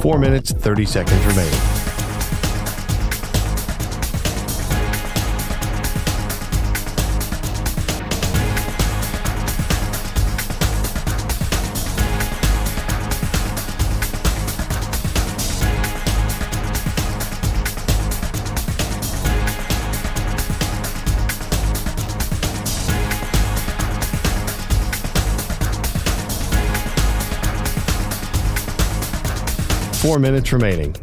4 minutes, 30 seconds remaining. Four minutes remaining.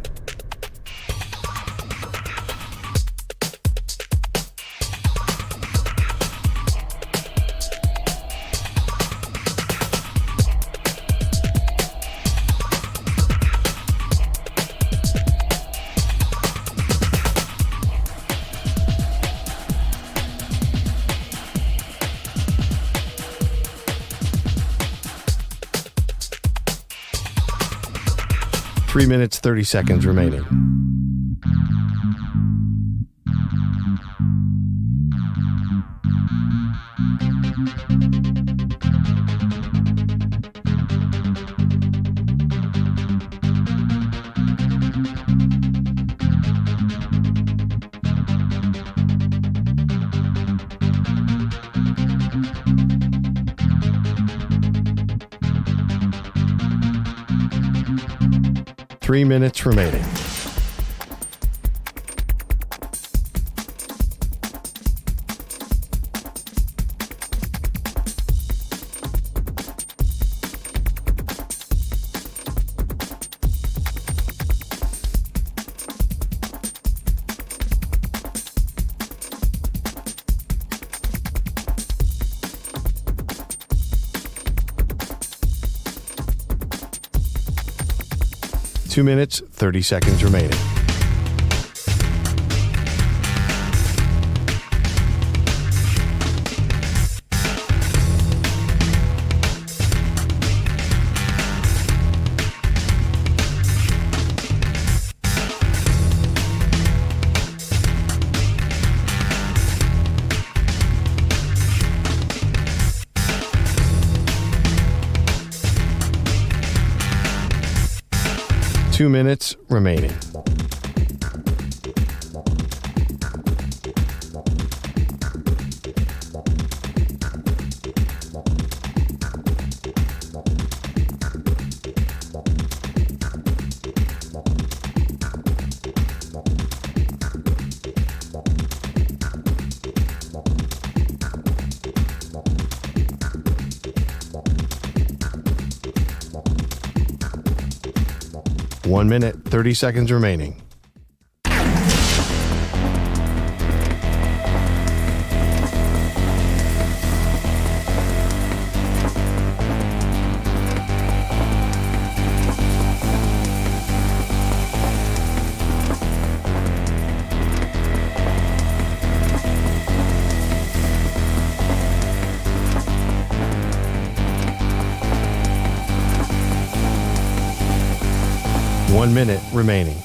Three minutes, 30 seconds remaining. Three minutes remaining. Two minutes, 30 seconds remaining. Two minutes remaining. 1 minute, 30 seconds remaining. One minute remaining.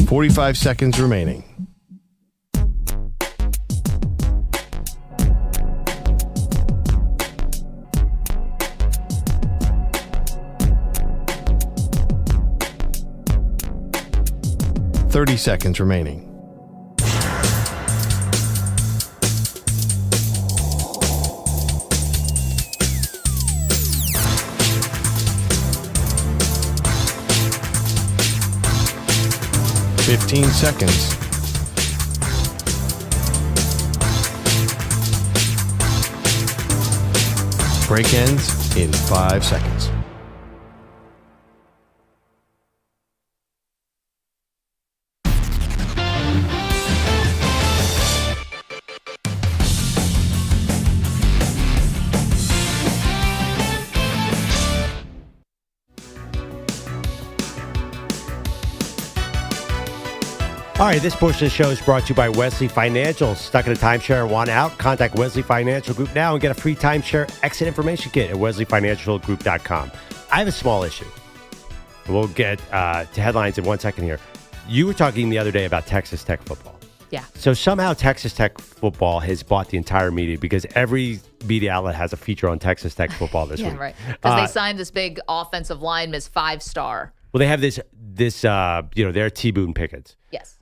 .45 seconds remaining. .30 seconds remaining. .15 seconds. Break ends in 5 seconds. All right, this portion of the show is brought to you by Wesley Financial. Stuck in a timeshare and want out? Contact Wesley Financial Group now and get a free timeshare exit information kit at wesleyfinancialgroup.com. I have a small issue. We'll get to headlines in 1 second here. you were talking the other day about Texas Tech football. Yeah. So somehow Texas Tech football has bought the entire media because every media outlet has a feature on Texas Tech football this week. Yeah, right. Because they signed this big offensive lineman as 5-star. Well, they have this they're T. Boone Pickens. Yes.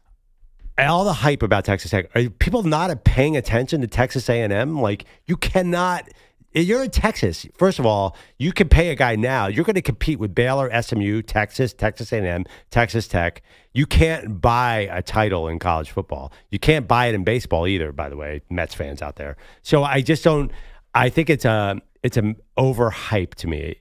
And all the hype about Texas Tech. Are people not paying attention to Texas A&M? Like, you cannot. You're in Texas. First of all, you can pay a guy now. You're going to compete with Baylor, SMU, Texas A&M, Texas Tech. You can't buy a title in college football. You can't buy it in baseball either, by the way, Mets fans out there. So I just don't. I think it's an overhype to me.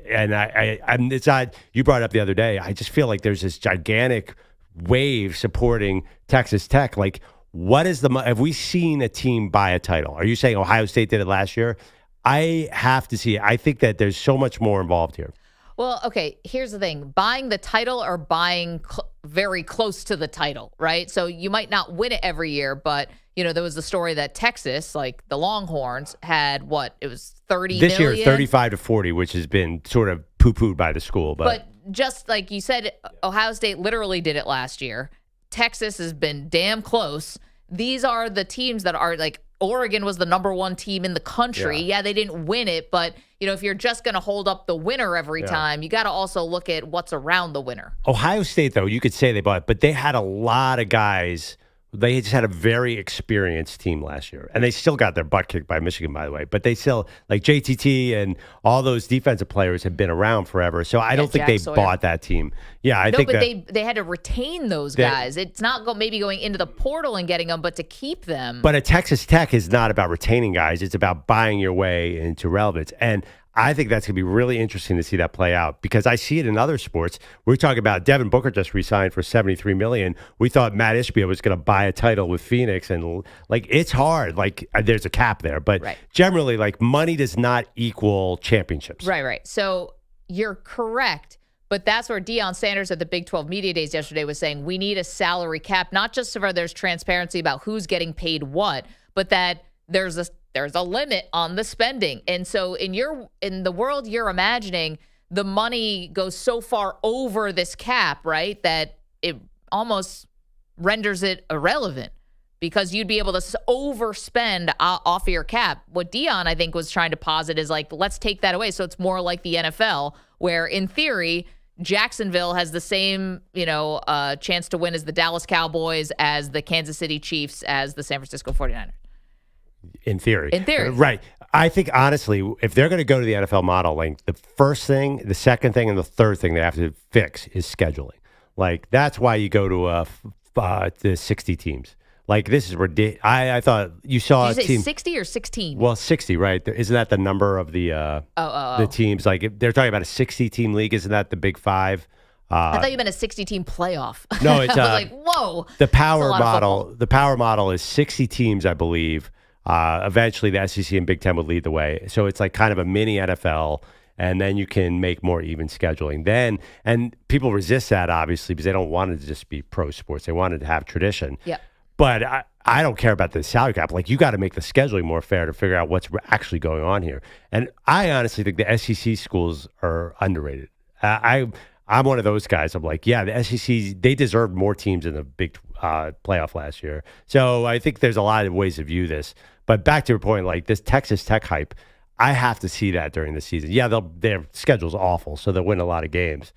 And it's not. You brought it up the other day. I just feel like there's this gigantic wave supporting Texas Tech. Like, what is have we seen a team buy a title? Are you saying Ohio State did it last year? I have to see it. I think that there's so much more involved here. Well, okay, here's the thing. Buying the title or buying very close to the title, right? So you might not win it every year, but, there was the story that Texas, like the Longhorns, had it was 30 this million? Year, 35 to 40, which has been sort of poo-pooed by the school. But just like you said, Ohio State literally did it last year. Texas has been damn close. These are the teams that are like, Oregon was the number one team in the country. Yeah, they didn't win it, but if you're just going to hold up the winner every time, you got to also look at what's around the winner. Ohio State, though, you could say they bought, but they had a lot of guys. They just had a very experienced team last year, and they still got their butt kicked by Michigan, by the way. But they still, like JTT and all those defensive players have been around forever. So I don't think they bought that team. Yeah, I think but they had to retain those guys. It's not maybe going into the portal and getting them, but to keep them. But at Texas Tech is not about retaining guys. It's about buying your way into relevance. And I think that's going to be really interesting to see that play out because I see it in other sports. We're talking about Devin Booker just re-signed for $73 million. We thought Matt Ishbia was going to buy a title with Phoenix, and it's hard. There's a cap there, but generally, money does not equal championships. Right. So you're correct, but that's where Deion Sanders at the Big 12 Media Days yesterday was saying we need a salary cap, not just so there's transparency about who's getting paid what, but that there's a limit on the spending. And so in the world you're imagining, the money goes so far over this cap, right, that it almost renders it irrelevant because you'd be able to overspend off of your cap. What Deion, I think, was trying to posit is let's take that away. So it's more like the NFL where in theory, Jacksonville has the same, chance to win as the Dallas Cowboys, as the Kansas City Chiefs, as the San Francisco 49ers. In theory. Right. I think, honestly, if they're going to go to the NFL model, the first thing, the second thing, and the third thing they have to fix is scheduling. That's why you go to the 60 teams. This is ridiculous. I thought you saw Did you a team. say 60 or 16? Well, 60, right? Isn't that the number of the teams? They're talking about a 60-team league. Isn't that the Big Five? I thought you meant a 60-team playoff. No, it's I was whoa. The power model. The power model is 60 teams, I believe. Eventually, the SEC and Big Ten would lead the way. So it's kind of a mini NFL, and then you can make more even scheduling. And people resist that, obviously, because they don't want it to just be pro sports. They wanted to have tradition. Yep. But I don't care about the salary cap. You got to make the scheduling more fair to figure out what's actually going on here. And I honestly think the SEC schools are underrated. I'm one of those guys. I'm the SEC, they deserved more teams in the big playoff last year. So I think there's a lot of ways to view this. But back to your point, this Texas Tech hype, I have to see that during the season. Yeah, their schedule's awful, so they'll win a lot of games.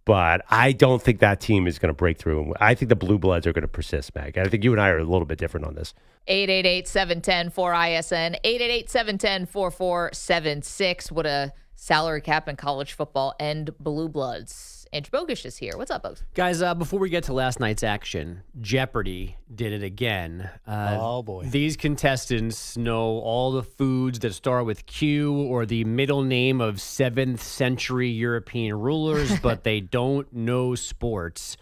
But I don't think that team is going to break through. I think the Blue Bloods are going to persist, Mag. I think you and I are a little bit different on this. 888-710-4ISN, 888-710-4476. What a salary cap in college football and Blue Bloods. Andrew Bogusch is here. What's up, Bogusch? Guys, before we get to last night's action, Jeopardy did it again. Oh, boy. These contestants know all the foods that start with Q or the middle name of 7th century European rulers, but they don't know sports.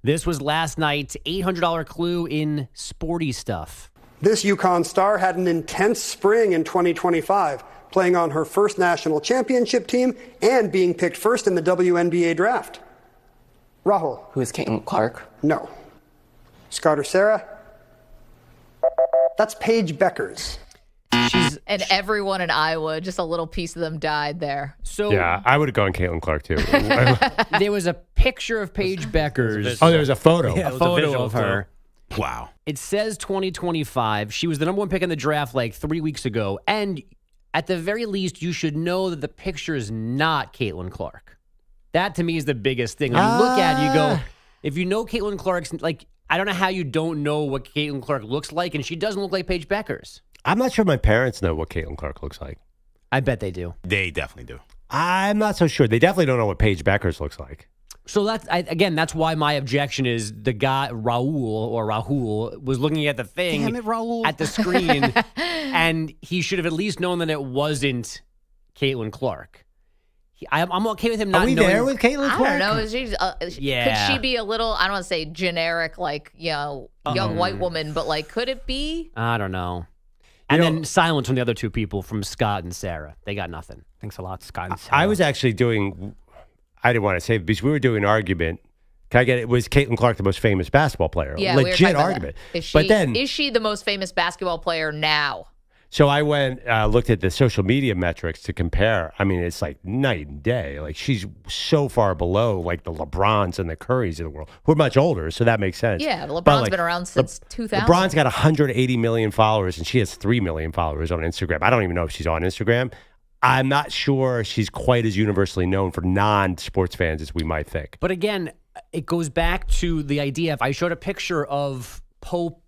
This was last night's $800 clue in sporty stuff. This UConn star had an intense spring in 2025. Playing on her first national championship team and being picked first in the WNBA draft. Rahul. Who is Caitlin Clark? No. Scott or Sarah? That's Paige Beckers. And everyone in Iowa, just a little piece of them died there. So yeah, I would have gone Caitlin Clark too. There was a picture of Paige Beckers. Oh, there's a photo. A photo of her. Wow. It says 2025. She was the number one pick in the draft like 3 weeks ago. And at the very least, you should know that the picture is not Caitlin Clark. That to me is the biggest thing. When you look at it, you go, if you know Caitlin Clark's, like, I don't know how you don't know what Caitlin Clark looks like, and she doesn't look like Paige Beckers. I'm not sure my parents know what Caitlin Clark looks like. I bet they do. They definitely do. I'm not so sure. They definitely don't know what Paige Beckers looks like. So that's why my objection is the guy, Rahul, was looking at the thing. Damn it, Rahul. At the screen, and he should have at least known that it wasn't Caitlin Clark. I'm okay with him not knowing. Are we there with Caitlin Clark? I don't know. Is she, Yeah. Could she be a little, I don't want to say generic, like, young white woman, but like, could it be? I don't know. And then silence from the other two people, from Scott and Sarah. They got nothing. Thanks a lot, Scott and Sarah. I was actually doing, I didn't want to say it because we were doing an argument. Can I get it? Was Caitlin Clark the most famous basketball player? Yeah, we were legit talking about argument. that. But then, is she the most famous basketball player now? so I went, looked at the social media metrics to compare. I mean, it's like night and day. Like she's so far below like the LeBrons and the Currys of the world, who are much older. So that makes sense. Yeah, LeBron's But, like, been around since 2000. LeBron's got 180 million followers, and she has 3 million followers on Instagram. I don't even know if she's on Instagram. I'm not sure she's quite as universally known for non-sports fans as we might think. But again, it goes back to the idea. If I showed a picture of Pope,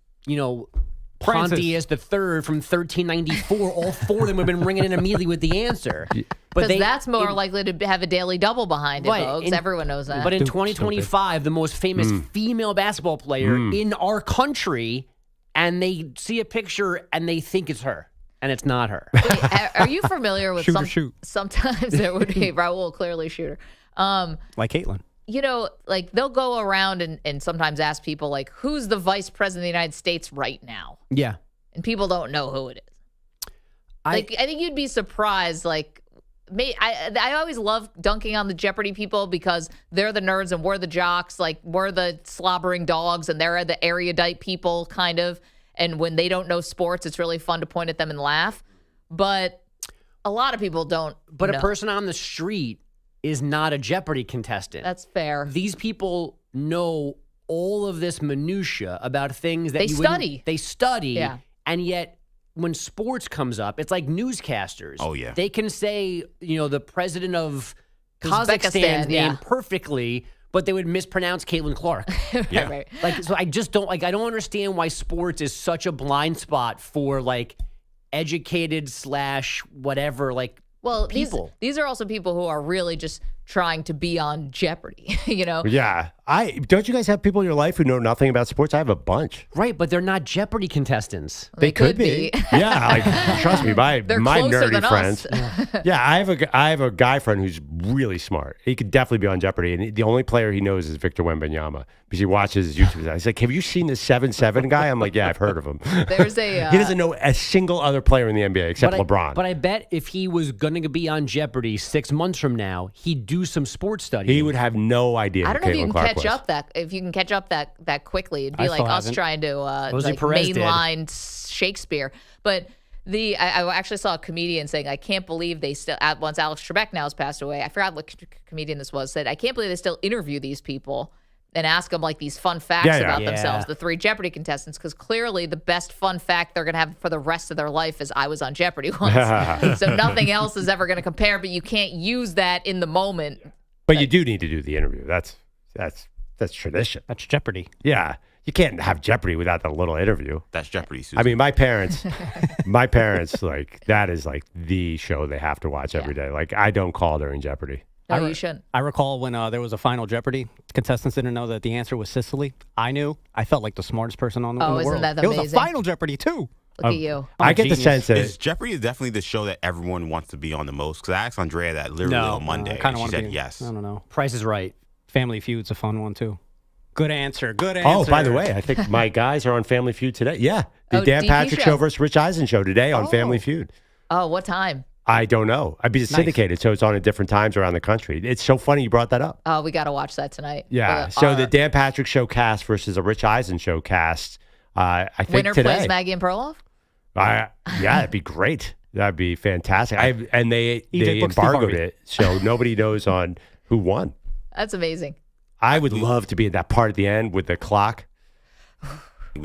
Francis. Pontius III from 1394, all four of them would have been ringing in immediately with the answer. Because that's more likely to have a daily double behind it, Right, folks. Everyone knows that. But in 2025, the most famous female basketball player in our country, and they see a picture and they think it's her, and it's not her. Are you familiar with Shoot. sometimes there would be Raul, clearly shooter. Like Caitlin. Like they'll go around and sometimes ask people like, who's the vice president of the United States right now? Yeah. And people don't know who it is. I think you'd be surprised. Like, I always love dunking on the Jeopardy people because they're the nerds and we're the jocks. Like, we're the slobbering dogs and they're the erudite people, kind of. And when they don't know sports, it's really fun to point at them and laugh. But a lot of people don't. But know. a person on the street is not a Jeopardy contestant. That's fair. These people know all of this minutia about things that They study. They study. Yeah. And yet, when sports comes up, it's like newscasters. Oh, yeah. They can say, the president of Uzbekistan, Kazakhstan's yeah. name perfectly, but they would mispronounce Caitlin Clark. Yeah. Right. Like, so I just don't I don't understand why sports is such a blind spot for like educated / whatever, like, Well, people. These are also people who are really just trying to be on Jeopardy, Yeah. Don't you guys have people in your life who know nothing about sports? I have a bunch. Right, but they're not Jeopardy contestants. They could be. Yeah, like, trust me, my They're my closer nerdy than friends. us. Yeah, I have a guy friend who's really smart. He could definitely be on Jeopardy, and the only player he knows is Victor Wembanyama because he watches his YouTube. He's like, "Have you seen this 7'7" guy?" I'm like, "Yeah, I've heard of him." There's a he doesn't know a single other player in the NBA except But LeBron. But I bet if he was going to be on Jeopardy 6 months from now, he'd do some sports study. he would have no idea. I who don't know if you Caitlin can Clark catch was. up that quickly. It'd be I like still us haven't. trying to Rosie like Perez did. mainline Shakespeare. But I actually saw a comedian saying, I can't believe they still, once Alex Trebek now has passed away, I forgot what comedian this was, said, I can't believe they still interview these people and ask them like these fun facts about Yeah. themselves, the 3 Jeopardy contestants, because clearly the best fun fact they're going to have for the rest of their life is I was on Jeopardy once. So nothing else is ever going to compare, but you can't use that in the moment. But you do need to do the interview. That's tradition. That's Jeopardy. Yeah, you can't have Jeopardy without the little interview. That's Jeopardy, Susan. I mean, my parents, like that is like the show they have to watch every day. Like I don't call during Jeopardy. No, you shouldn't. I recall when there was a final Jeopardy, contestants didn't know that the answer was Sicily. I knew. I felt like the smartest person in the Oh, isn't world. that It was a amazing? final Jeopardy, too. Look at you. I get the genius. sense that Jeopardy is definitely the show that everyone wants to be on the most. Because I asked Andrea that literally No. on Monday. I kind of and she want to said be. yes. I don't know. Price is Right. Family Feud's a fun one, too. Good answer. Good answer. Oh, by the way, I think my guys are on Family Feud today. Yeah, the Dan DP Patrick show. show versus Rich Eisen show today on Family Feud. Oh, what time? I don't know. I'd be syndicated, so it's on at different times around the country. It's so funny you brought that up. Oh, we got to watch that tonight. Yeah. So the Dan Patrick show cast versus a Rich Eisen show cast. I think winner today. plays Maggie and Perloff? Yeah, that'd be great. That'd be fantastic. They EJ booked Steve embargoed Harvey. it, so nobody knows on who won. That's amazing. I would love to be at that part at the end with the clock.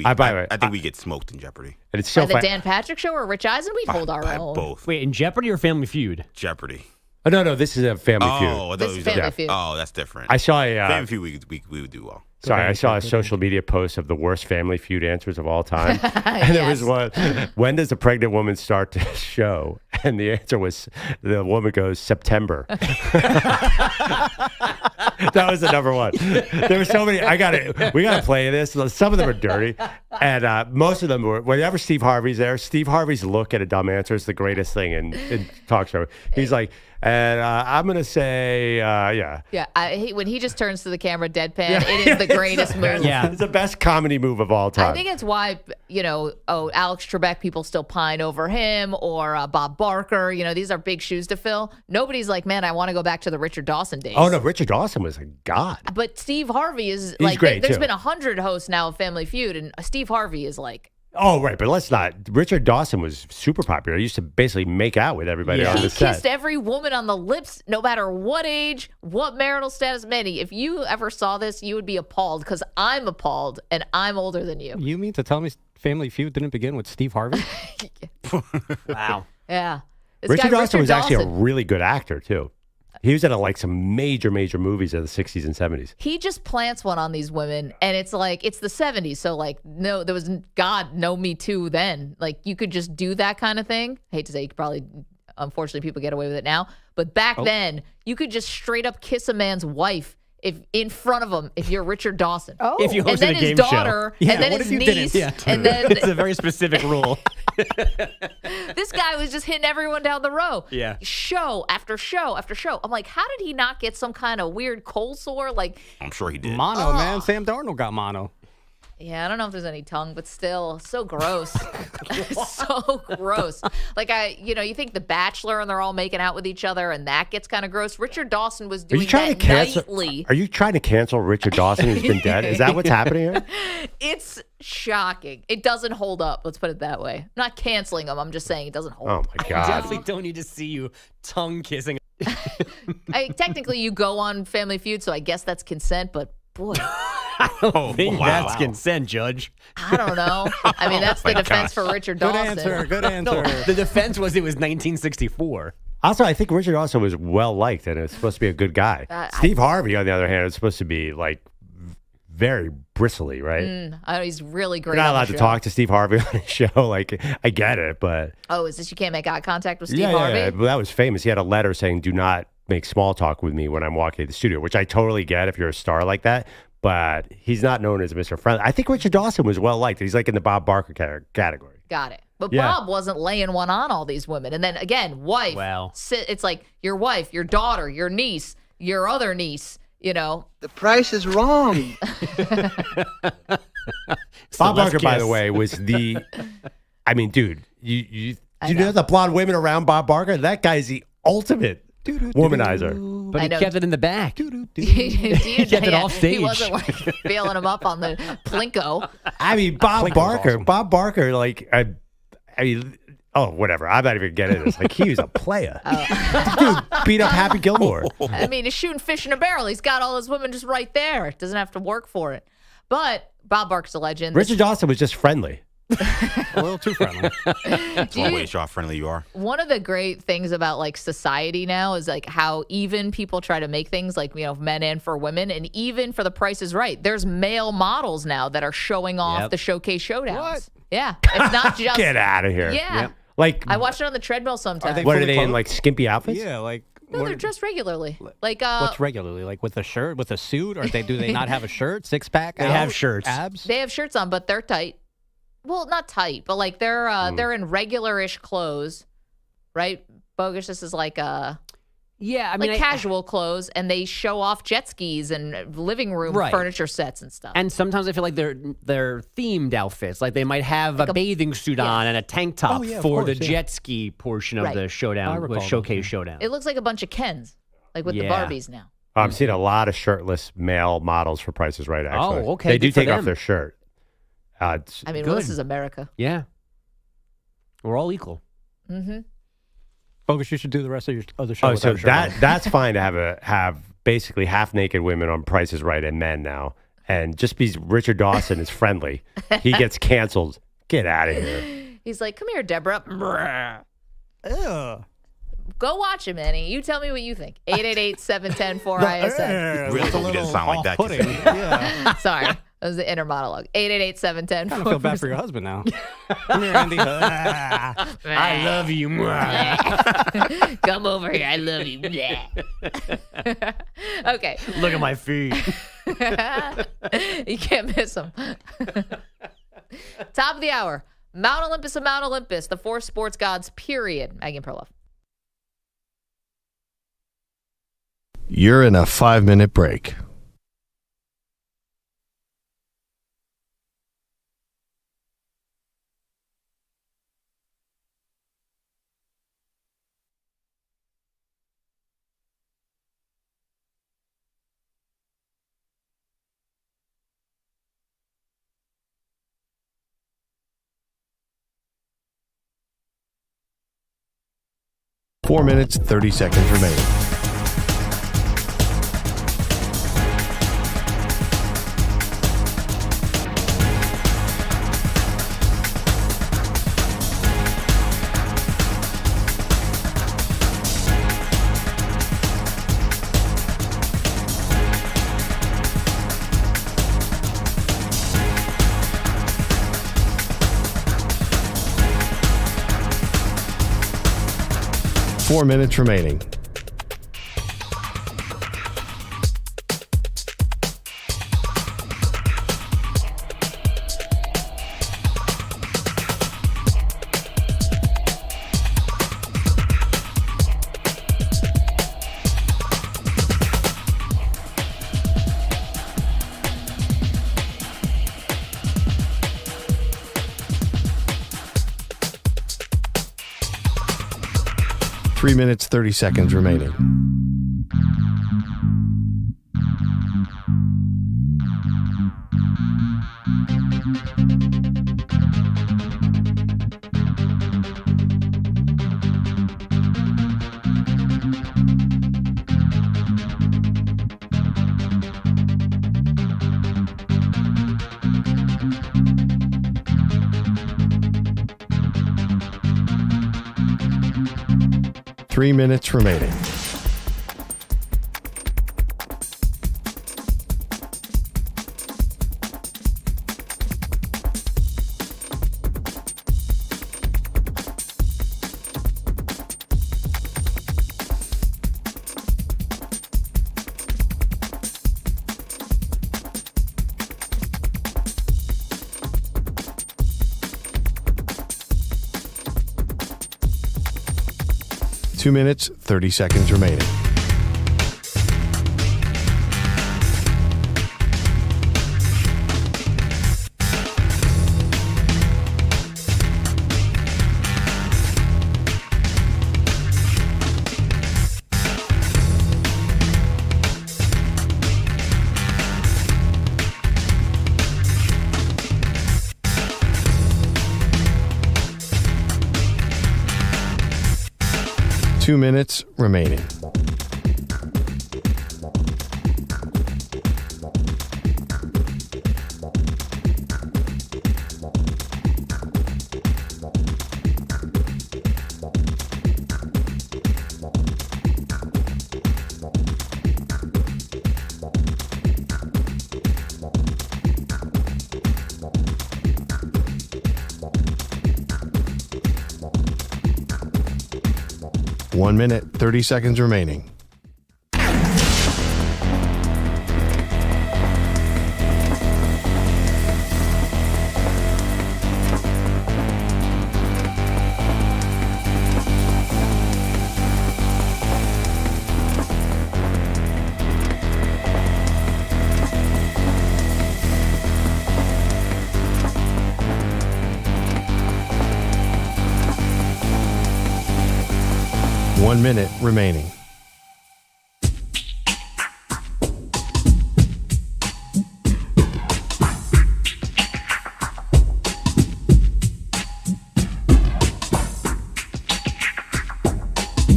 By the way, I think we get smoked in Jeopardy. And it's so By the funny. Dan Patrick Show or Rich Eisen, we'd hold our own. Both. Wait, in Jeopardy or Family Feud? Jeopardy. Oh, no, this is a Family Feud. Oh, I thought This it is was Family Feud. Oh, that's different. I saw a Family Feud, we would do well. sorry, I saw a social media post of the worst Family Feud answers of all time, and there was one. When does a pregnant woman start to show? And the answer was, the woman goes, September. That was the number one. There were so many. We got to play this. Some of them are dirty, and most of them were. Whenever Steve Harvey's there, Steve Harvey's look at a dumb answer is the greatest thing in talk show. He's like, and I'm gonna say, yeah. Yeah, I hate when he just turns to the camera deadpan. It is the greatest move. Yeah. It's the best comedy move of all time. I think it's why, Alex Trebek, people still pine over him, or Bob Barker. These are big shoes to fill. Nobody's like, man, I want to go back to the Richard Dawson days. Oh, no, Richard Dawson was a god. But Steve Harvey is He's like, great, there's too. been 100 hosts now of Family Feud, and Steve Harvey is like, Oh, right, but let's not. Richard Dawson was super popular. He used to basically make out with everybody on he the set. kissed every woman on the lips, no matter what age, what marital status. Manny, if you ever saw this, you would be appalled, because I'm appalled, and I'm older than you. You mean to tell me Family Feud didn't begin with Steve Harvey? Wow. Yeah. This Richard guy, Dawson was actually a Dawson, really good actor, too. He was in some major movies in the 60s and 70s. he just plants one on these women, and it's like, it's the 70s, so like, no, there was no Me Too then. Like, you could just do that kind of thing. I hate to say, you could probably, unfortunately, people get away with it now, but back then, you could just straight up kiss a man's wife if in front of him, if you're Richard Dawson. Oh. If you And hosted then a his game daughter, show. and then what his if you didn't? niece, Yeah. and then It's a very specific rule. this guy was just hitting everyone down the row. Yeah. Show after show after show. I'm like, how did he not get some kind of weird cold sore? Like, I'm sure he did. Mono, man. Sam Darnold got mono. yeah, I don't know if there's any tongue, but still, so gross. So gross. Like, you think The Bachelor and they're all making out with each other, and that gets kind of gross. Richard Dawson was Are doing you trying that to cancel? nightly. Are you trying to cancel Richard Dawson who's been dead? Is that what's happening here? It's shocking. It doesn't hold up. Let's put it that way. I'm not canceling him. I'm just saying it doesn't hold Oh, up. my I God. definitely don't need to see you tongue kissing. Technically, you go on Family Feud, so I guess that's consent, but boy. Oh, think wow. that's consent, Judge. I don't know. I mean, that's the defense for Richard Good Dawson. answer. Good answer. No, the defense was it was 1964. Also, I think Richard Dawson was well liked and is supposed to be a good guy. Steve Harvey, on the other hand, is supposed to be like very bristly, right? He's really great. You're not on the allowed to show. talk to Steve Harvey on his show. Like, I get it, but Oh, is this you can't make eye contact with Steve yeah, Harvey? yeah, but that was famous. He had a letter saying, "Do not make small talk with me when I'm walking to the studio," which I totally get if you're a star like that. But he's not known as Mr. Friendly. I think Richard Dawson was well liked. He's like in the Bob Barker category. Got it. But Yeah. Bob wasn't laying one on all these women. And then again, wife. Wow. It's like your wife, your daughter, your niece, your other niece, The price is wrong. Bob let's Barker, by the kiss. way, was the. I mean, dude, you know the blonde women around Bob Barker? That guy's the ultimate womanizer. But I he know. kept it in the back. he kept it off stage. He wasn't like feeling him up on the Plinko. I mean, Bob Plinko was Barker. awesome. Bob Barker, like, I mean, oh, whatever. I'm not even getting this. Like, he was a player. Dude, beat up Happy Gilmore. I mean, he's shooting fish in a barrel. He's got all his women just right there. Doesn't have to work for it. But Bob Barker's a legend. Richard Dawson was just friendly. A little too friendly. That's one way to show how friendly you are. One of the great things about like society now is like how even people try to make things like, men and for women, and even for The Price is Right. There's male models now that are showing off Yep. the showcase showdowns. Yeah. It's not just. Get out of here. Yeah. Like, I watch it on the treadmill sometimes. they what are fully they in, clothed? like, skimpy outfits? Yeah, like No, they're dressed regularly. Like, what's regularly? Like with a shirt, with a suit, or do they not have a shirt? Six pack? They have shirts. Abs? they have shirts on, but they're tight. Well, not tight, but like they're in regular-ish clothes, right? Bogusch, this is like Yeah, I mean, like casual clothes, and they show off jet skis and living room Right. furniture sets and stuff. and sometimes I feel like they're themed outfits. Like they might have a bathing suit on and a tank top Oh, yeah, of for the course, yeah. jet ski portion of Right. the I showdown, recall showcase those, showdown. It looks like a bunch of Kens, like with the Yeah. Barbies now. I've seen a lot of shirtless male models for Price is Right, actually. Oh, okay, They do good for take off them. their shirt. I mean, well, this Good. is America. Yeah, we're all equal. Mm-hmm. Bogus, you should do the rest of your other show. Oh, so without a shirt on. that's fine to have basically half-naked women on Price is Right and men now. And just because Richard Dawson is friendly, he gets canceled. Get out of here. He's like, come here, Deborah. Ugh. Go watch him, Annie. You tell me what you think. 888-710-4ISN. Really hope he doesn't sound like that. Off-putting. Yeah. Sorry. That was the inner monologue. 888-710-4ISN. I feel bad for your husband now. Come here, Andy. I love you. Come over here. I love you. Okay. Look at my feet. You can't miss them. Top of the hour. Mount Olympus and Mount Olympus, the four sports gods, period. Maggie Perloff. You're in a 5-minute break. Four minutes, 30 seconds remaining. Four minutes remaining. Three minutes, 30 seconds remaining. Three minutes remaining. Two minutes, 30 seconds remaining. Two minutes remaining. One minute, 30 seconds remaining. One minute remaining.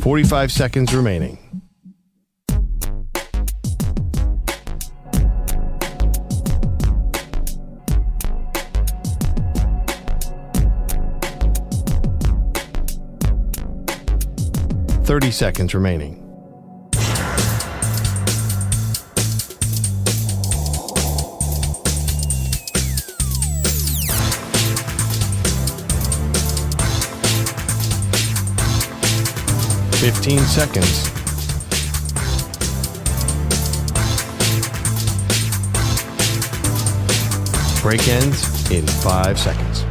.45 seconds remaining. 30 seconds remaining. Fifteen seconds. Break ends in 5 seconds.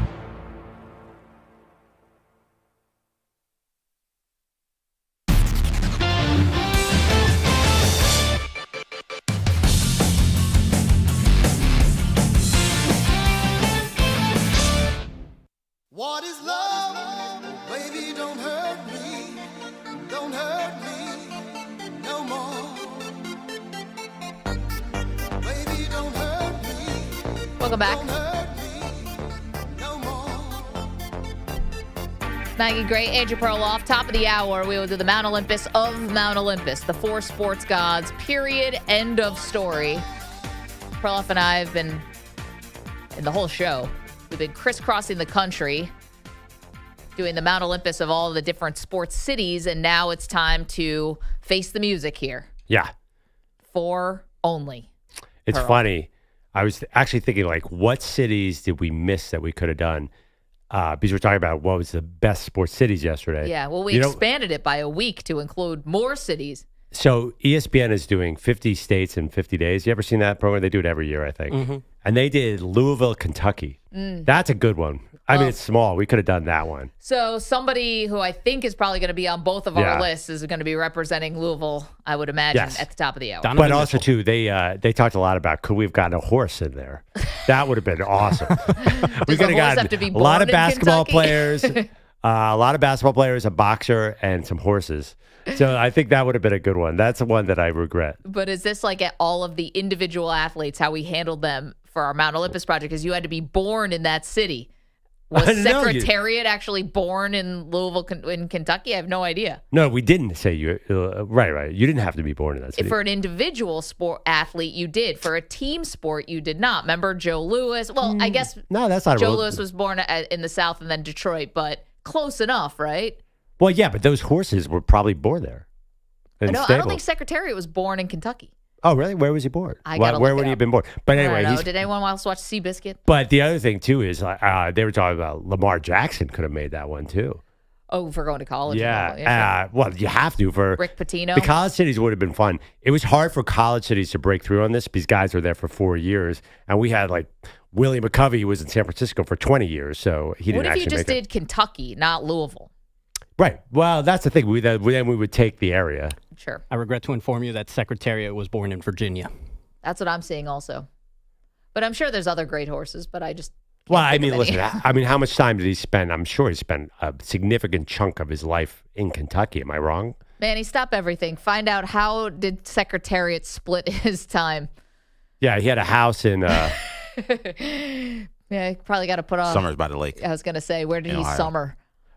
What is love? Baby, don't hurt me. Don't hurt me no more. Baby, don't hurt me. Welcome back. Don't hurt me no more. Maggie Gray, Andrew Perloff, top of the hour. We will do the Mount Olympus of Mount Olympus, the four sports gods, period, end of story. Perloff and I have been, in the whole show, we've been crisscrossing the country, doing the Mount Olympus of all the different sports cities, and now it's time to face the music here. Yeah. Four only. It's Pearl. funny. I was actually thinking, like, what cities did we miss that we could have done? Because we're talking about what was the best sports cities yesterday. Yeah, well, we expanded it by a week to include more cities. So ESPN is doing 50 states in 50 days. You ever seen that program? They do it every year, I think. Mm-hmm. And they did Louisville, Kentucky. That's a good one. I mean, it's small. We could have done that one. So somebody who I think is probably going to be on both of our Yeah. lists is going to be representing Louisville, I would imagine, Yes. at the top of the hour. But also, too, they talked a lot about could we have gotten a horse in there? That would have been awesome. We could have have to gotten be a lot born of in basketball Kentucky? players, a boxer, and some horses. So I think that would have been a good one. That's the one that I regret. But is this like at all of the individual athletes, how we handled them for our Mount Olympus project? Because you had to be born in that city. Was No, Secretariat actually born in Louisville, in Kentucky? I have no idea. No, we didn't say you. Right. You didn't have to be born in that city. For an individual sport athlete, you did. For a team sport, you did not. Remember Joe Louis? Well, I guess No, that's not a Joe real- Louis was born in the South and then Detroit, but close enough, right? Well, yeah, but those horses were probably born there. I in don't stables. think Secretariat was born in Kentucky. Oh, really? Where was he born? I gotta Where look would it he up. have been born? But I anyway, don't know. he's. Did anyone else watch Seabiscuit? But the other thing too is they were talking about Lamar Jackson could have made that one too. Oh, for going to college. and all that. Yeah. Well, you have to for Rick Pitino. The college cities would have been fun. It was hard for college cities to break through on this because guys were there for 4 years, and we had like Willie McCovey who was in San Francisco for 20 years, so he didn't What if actually you just make it. did Kentucky, not Louisville? Right. Well, that's the thing. Then we would take the area. Sure. I regret to inform you that Secretariat was born in Virginia. That's what I'm seeing also. But I'm sure there's other great horses, but I just can't Well, I think mean, of any. listen. I mean, how much time did he spend? I'm sure he spent a significant chunk of his life in Kentucky. Am I wrong? Manny, stop everything. Find out how did Secretariat split his time. Yeah, he had a house in. Yeah, he probably got to put on. Summers by the lake. I was going to say, where did In he Ohio. summer?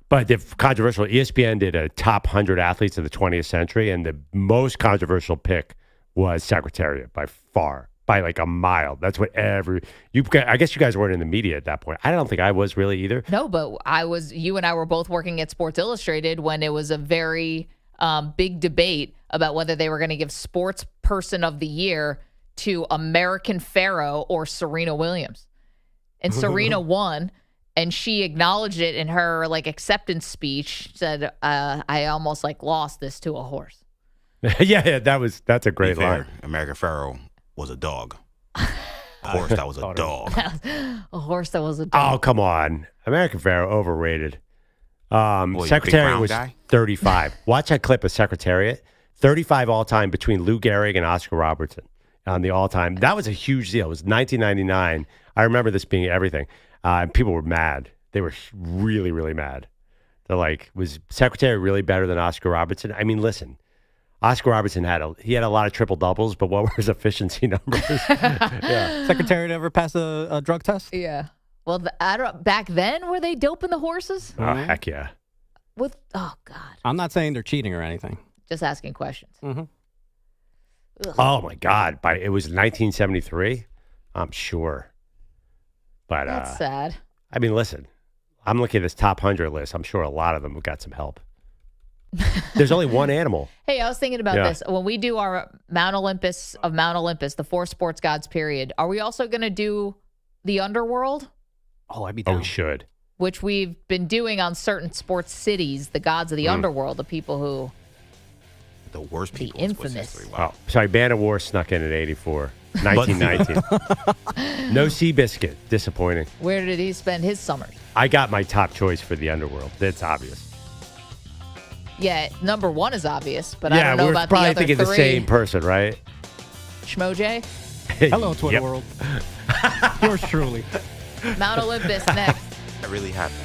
But the controversial, ESPN did a top 100 athletes of the 20th century, and the most controversial pick was Secretariat by far, by like a mile. That's what I guess you guys weren't in the media at that point. I don't think I was really either. No, but you and I were both working at Sports Illustrated when it was a very big debate about whether they were going to give Sports Person of the Year to American Pharoah or Serena Williams. And Serena won. And she acknowledged it in her like acceptance speech. Said, "I almost like lost this to a horse." yeah, that's a great To be fair, line. American Pharaoh was a dog. A horse that was a dog. A horse that was a dog. Oh, come on. American Pharaoh, overrated. you big Secretariat brown was guy? 35. Watch that clip of Secretariat. 35 all-time between Lou Gehrig and Oscar Robertson on the all-time. That was a huge deal. It was 1999. I remember this being everything. And people were mad. They were really, really mad. They're like, was Secretariat really better than Oscar Robertson? I mean, listen. Oscar Robertson had a lot of triple doubles, but what were his efficiency numbers? Yeah. Secretariat ever pass a drug test? Yeah. Well, back then, were they doping the horses? Oh, heck yeah. Oh, God. I'm not saying they're cheating or anything. Just asking questions. Mm-hmm. Oh, my God. It was 1973? I'm sure. But That's sad. I mean, listen, I'm looking at this top 100 list. I'm sure a lot of them have got some help. There's only one animal. Hey, I was thinking about Yeah. this. When we do our Mount Olympus, the 4 sports gods period, are we also going to do the underworld? Oh, I'd be Oh, down. we should. Which we've been doing on certain sports cities, the gods of the underworld, the people who, The worst the people in sports infamous. history. Oh, Wow. sorry, Man of War snuck in at 84. 1919. No Seabiscuit. Disappointing. where did he spend his summers? I got my top choice for the underworld. That's obvious. Yeah, number 1 is obvious, but I Yeah, don't know we're about probably the other thinking 3. the same person, right? Schmoj, Hello, Twitter Yep. world. Yours truly. Mount Olympus next. That really happened.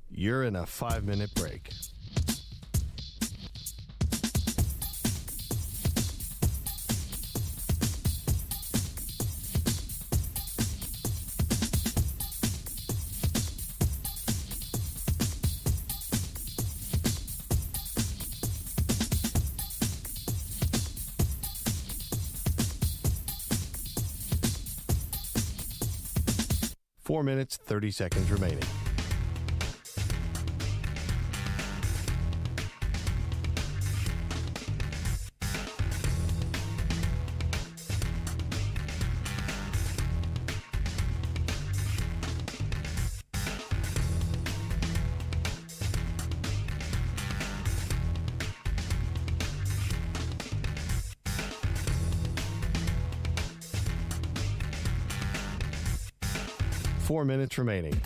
You're in a 5-minute break. Four minutes, 30 seconds remaining. Four minutes remaining.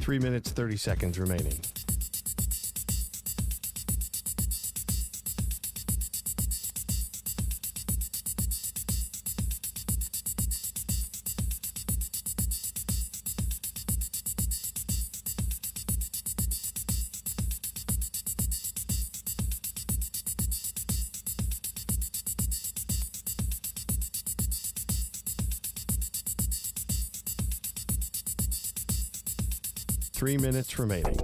Three minutes, 30 seconds remaining. Three minutes remaining.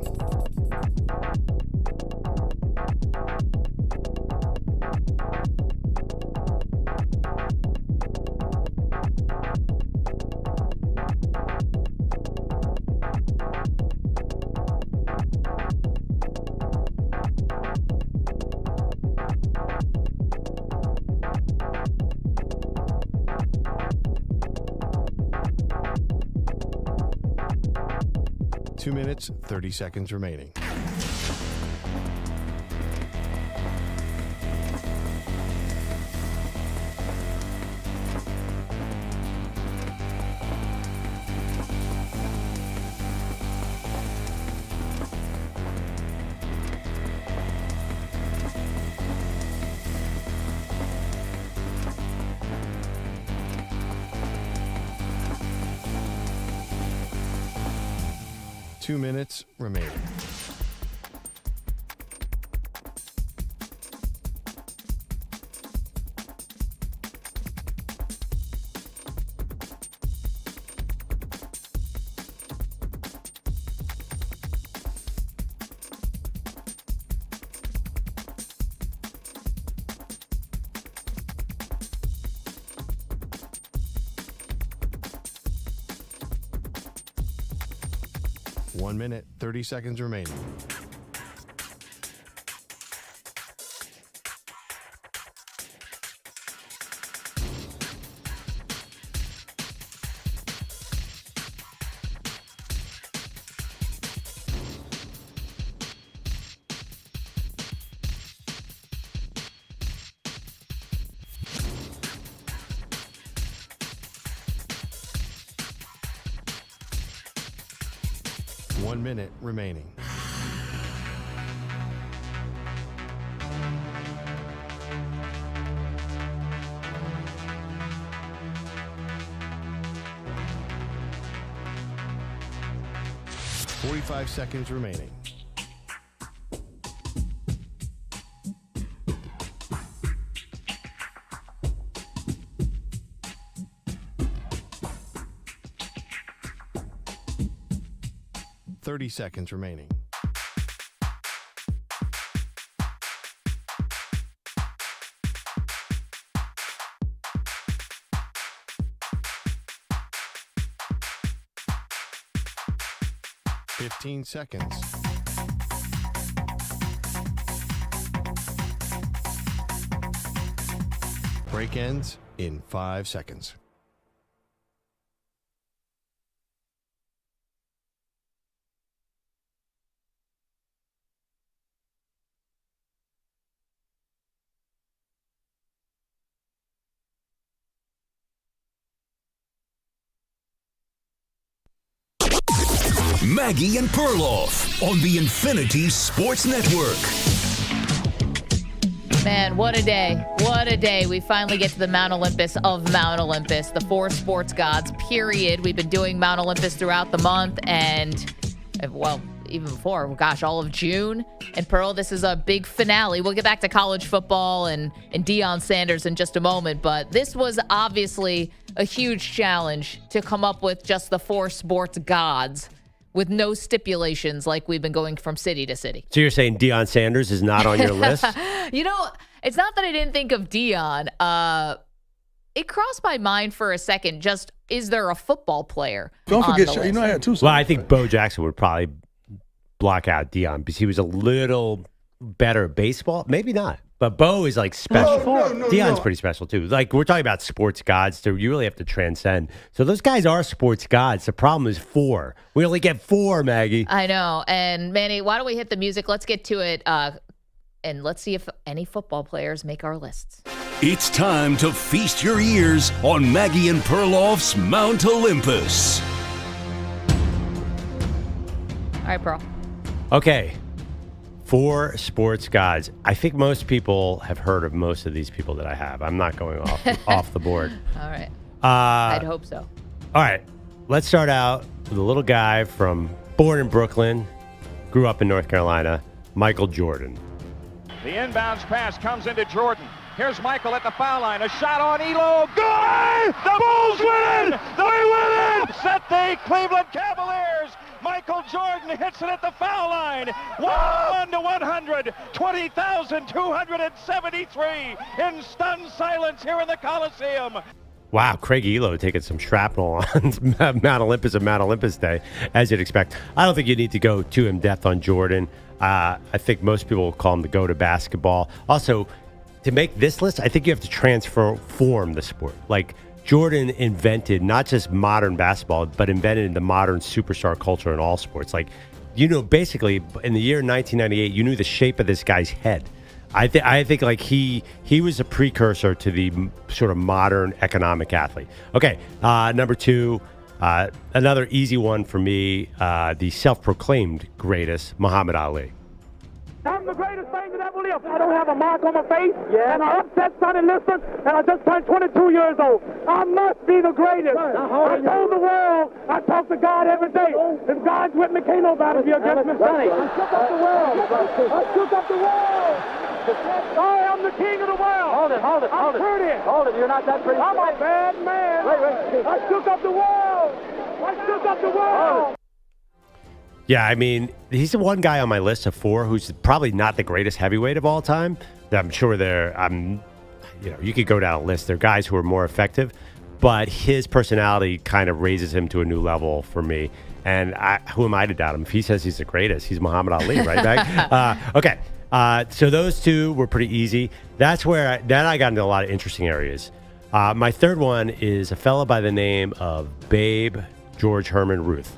Two minutes, 30 seconds remaining. Two minutes remaining. One minute, 30 seconds remaining. One minute remaining. 45 seconds remaining. Seconds remaining. Fifteen seconds. Break ends in 5 seconds. Maggie and Perloff on the Infinity Sports Network. Man, what a day. What a day. We finally get to the Mount Olympus of Mount Olympus, the 4 sports gods, period. We've been doing Mount Olympus throughout the month and, well, even before, gosh, all of June. And Pearl, this is a big finale. We'll get back to college football and Deion Sanders in just a moment, but this was obviously a huge challenge to come up with just the 4 sports gods with no stipulations like we've been going from city to city. So you're saying Deion Sanders is not on your list? You know, it's not that I didn't think of Deion. It crossed my mind for a second, just is there a football player? Don't forget, I had 2 songs. Well, I think Bo Jackson would probably block out Deion because he was a little better at baseball. Maybe not. But Bo is like special. Deion's pretty special too. Like we're talking about sports gods, so you really have to transcend. So those guys are sports gods. The problem is 4. We only get 4, Maggie. I know. And Manny, why don't we hit the music? Let's get to it. And let's see if any football players make our lists. It's time to feast your ears on Maggie and Perloff's Mount Olympus. All right, Pearl. Okay. 4 sports gods. I think most people have heard of most of these people that I have. I'm not going off the board. All right. I'd hope so. All right. Let's start out with a little guy born in Brooklyn, grew up in North Carolina, Michael Jordan. The inbounds pass comes into Jordan. Here's Michael at the foul line. A shot on Elo. Good! The Bulls win! They win it! Set the Cleveland Cavaliers. Michael Jordan hits it at the foul line. 1 to 100. 20,273 in stunned silence here in the Coliseum. Wow, Craig Elo taking some shrapnel on Mount Olympus and Mount Olympus Day, as you'd expect. I don't think you need to go too in-depth on Jordan. I think most people will call him the GOAT of basketball. Also, to make this list, I think you have to transform the sport. Like, Jordan invented not just modern basketball, but invented the modern superstar culture in all sports. Like, basically, in the year 1998, you knew the shape of this guy's head. I think like he was a precursor to the sort of modern economic athlete. Okay, number 2, another easy one for me, the self-proclaimed greatest, Muhammad Ali. I'm the greatest thing that ever lived. I don't have a mark on my face, and I upset Sonny Liston, and I just turned 22 years old. I must be the greatest. I told the world, I talk to God every day. If God's with me, can't nobody be against me. I shook up the world. I shook up the world. I am the king of the world. Hold it. I'm pretty. Hold it, you're not that pretty. I'm a bad man. Wait. I shook up the world. I shook up the world. Yeah, I mean, he's the one guy on my list of 4 who's probably not the greatest heavyweight of all time. I'm sure you could go down a list. There are guys who are more effective, but his personality kind of raises him to a new level for me. And who am I to doubt him? If he says he's the greatest, he's Muhammad Ali, right, Meg? Okay, so those 2 were pretty easy. That's where then I got into a lot of interesting areas. My third one is a fella by the name of Babe George Herman Ruth.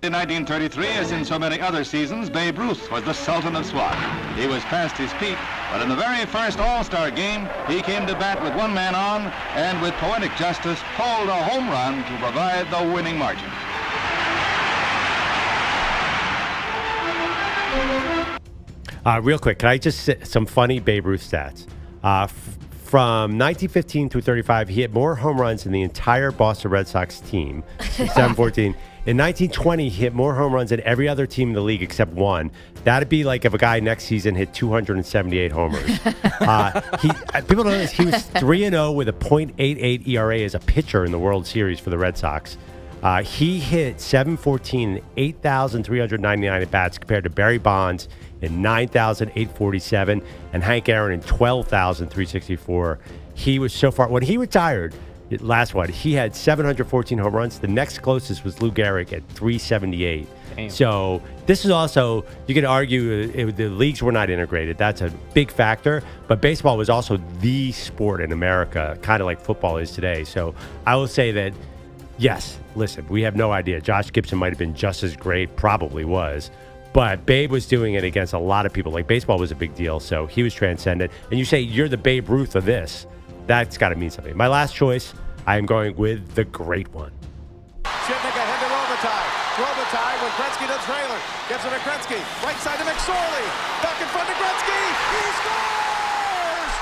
In 1933, as in so many other seasons, Babe Ruth was the Sultan of SWAT. He was past his peak, but in the very first All-Star game, he came to bat with 1 man on and with poetic justice pulled a home run to provide the winning margin. Real quick, can I just say some funny Babe Ruth stats? From 1915 through 35, he hit more home runs than the entire Boston Red Sox team, 714. In 1920, he hit more home runs than every other team in the league except one. That'd be like if a guy next season hit 278 homers. People don't know this. He was 3-0 with a .88 ERA as a pitcher in the World Series for the Red Sox. He hit 714 in 8,399 at-bats compared to Barry Bonds in 9,847 and Hank Aaron in 12,364. He was so far. When he retired, last one, he had 714 home runs. The next closest was Lou Gehrig at 378. Damn. So this is also, you could argue the leagues were not integrated. That's a big factor. But baseball was also the sport in America, kind of like football is today. So I will say that, yes, listen, we have no idea. Josh Gibson might have been just as great, probably was. But Babe was doing it against a lot of people. Like, baseball was a big deal, so he was transcendent. And you say, you're the Babe Ruth of this. That's got to mean something. My last choice, I am going with the great one. Shipnick ahead to Robitaille. Robitaille with Gretzky to Trailer. Gives it to Gretzky. Right side to McSorley. Back in front to Gretzky. He scores!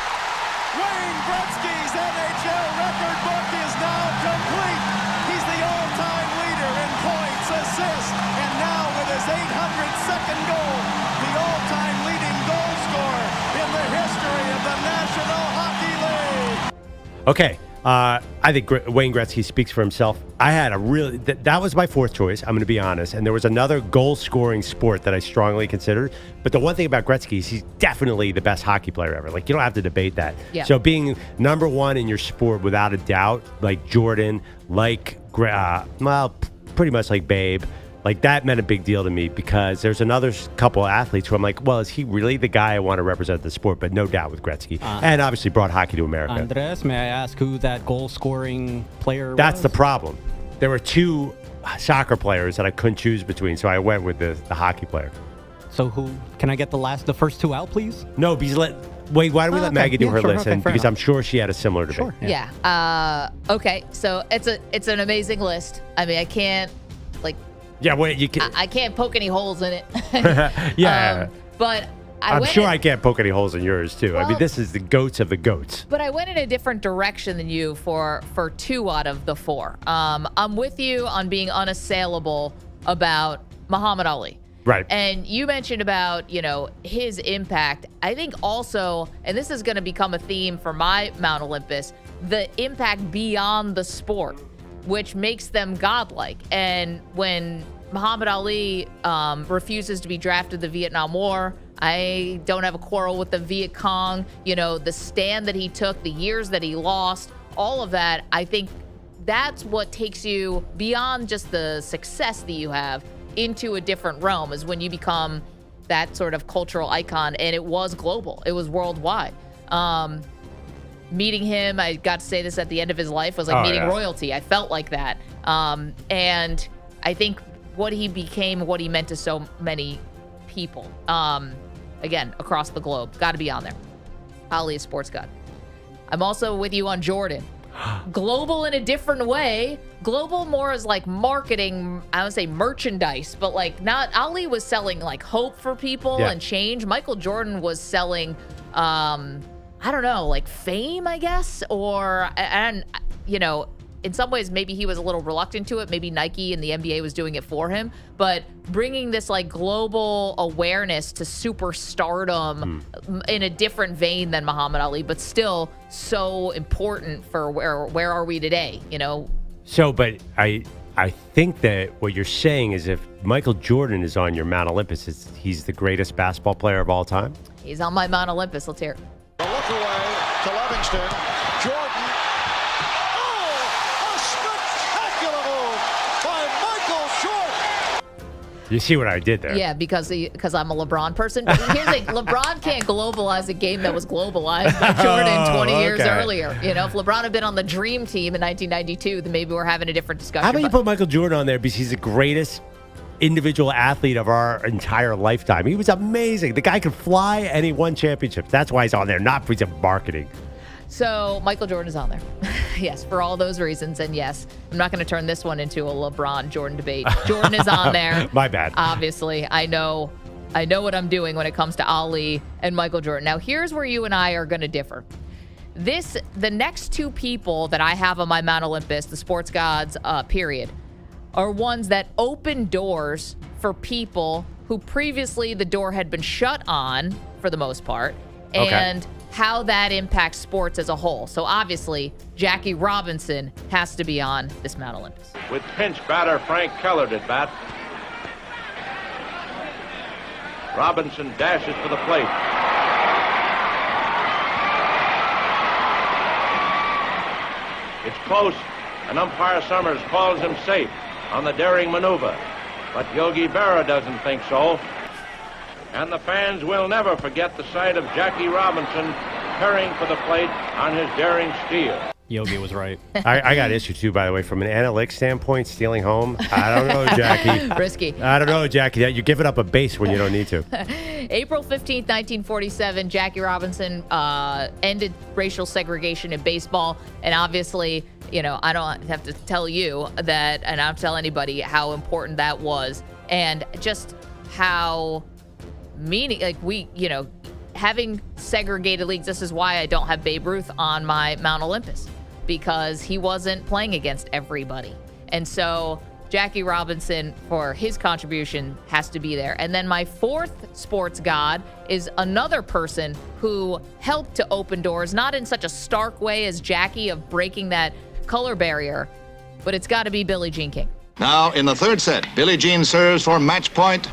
Wayne Gretzky's NHL record book is now complete. He's the all-time leader in points, assists, and now with his 802nd goal, the all-time leading goal scorer in the history of the National Hockey League. Okay. I think Wayne Gretzky speaks for himself. I had a really, that was my fourth choice, I'm going to be honest. And there was another goal-scoring sport that I strongly considered. But the one thing about Gretzky is he's definitely the best hockey player ever. Like, you don't have to debate that. Yeah. So being number one in your sport without a doubt, like Jordan, like, pretty much like Babe, like that meant a big deal to me because there's another couple of athletes who I'm like, well, is he really the guy I want to represent the sport? But no doubt with Gretzky. And obviously brought hockey to America. Andres, may I ask who that goal-scoring player was? That's the problem. There were two soccer players that I couldn't choose between, so I went with the hockey player. So who? Can I get the first two out, please? No, because wait, why don't we let Maggie do her list? Okay, because enough. I'm sure she had a similar debate. Sure. Yeah. Okay. So it's an amazing list. I mean, I can't Yeah, wait, you can. I can't poke any holes in it. Yeah. But I'm sure I can't poke any holes in yours too. I mean, this is the goats of the goats. But I went in a different direction than you for 2 out of the 4. I'm with you on being unassailable about Muhammad Ali. Right. And you mentioned about, his impact. I think also, and this is going to become a theme for my Mount Olympus, the impact beyond the sport, which makes them godlike. And when Muhammad Ali refuses to be drafted the Vietnam War, I don't have a quarrel with the Viet Cong. The stand that he took, the years that he lost, all of that, I think that's what takes you beyond just the success that you have into a different realm, is when you become that sort of cultural icon. And it was global. It was worldwide. Meeting him, I got to say this at the end of his life, was like meeting royalty. I felt like that. And I think what he became, what he meant to so many people, again, across the globe, got to be on there. Ali, a sports god. I'm also with you on Jordan. Global in a different way. Global more as like marketing, I would say merchandise, but like not, Ali was selling like hope for people and change. Michael Jordan was selling, I don't know, like fame, I guess, and in some ways, maybe he was a little reluctant to it. Maybe Nike and the NBA was doing it for him. But bringing this like global awareness to superstardom in a different vein than Muhammad Ali, but still so important for where are we today, So, but I think that what you're saying is if Michael Jordan is on your Mount Olympus, he's the greatest basketball player of all time? He's on my Mount Olympus. Let's hear it. A look away to Livingston. Jordan. Oh, a spectacular move by Michael Jordan. You see what I did there? Yeah, because I'm a LeBron person. But here's the thing, LeBron can't globalize a game that was globalized by Jordan 20 years earlier. If LeBron had been on the Dream Team in 1992, then maybe we're having a different discussion. How about you put Michael Jordan on there because he's the greatest individual athlete of our entire lifetime. He was amazing. The guy could fly and he won championships. That's why he's on there, not because of marketing. So Michael Jordan is on there. Yes, for all those reasons. And yes, I'm not going to turn this one into a LeBron Jordan debate. Jordan is on there. My bad. Obviously, I know what I'm doing when it comes to Ali and Michael Jordan. Now, here's where you and I are going to differ. The next 2 people that I have on my Mount Olympus, the sports gods, period, are ones that open doors for people who previously the door had been shut on for the most part, and how that impacts sports as a whole. So obviously, Jackie Robinson has to be on this Mount Olympus. With pinch batter Frank Keller at bat. Robinson dashes to the plate. It's close, and umpire Summers calls him safe on the daring maneuver. But Yogi Berra doesn't think so. And the fans will never forget the sight of Jackie Robinson hurrying for the plate on his daring steal. Yogi was right. I got issue too, by the way, from an analytics standpoint, stealing home. I don't know, Jackie. Risky. I don't know, Jackie. You're giving up a base when you don't need to. April 15th, 1947, Jackie Robinson ended racial segregation in baseball. And obviously, you know, I don't have to tell you that, and I don't tell anybody how important that was. And just how having segregated leagues, this is why I don't have Babe Ruth on my Mount Olympus, because he wasn't playing against everybody. And so Jackie Robinson, for his contribution, has to be there. And then my fourth sports god is another person who helped to open doors, not in such a stark way as Jackie of breaking that color barrier, but it's got to be Billie Jean King. Now in the third set, Billie Jean serves for match point.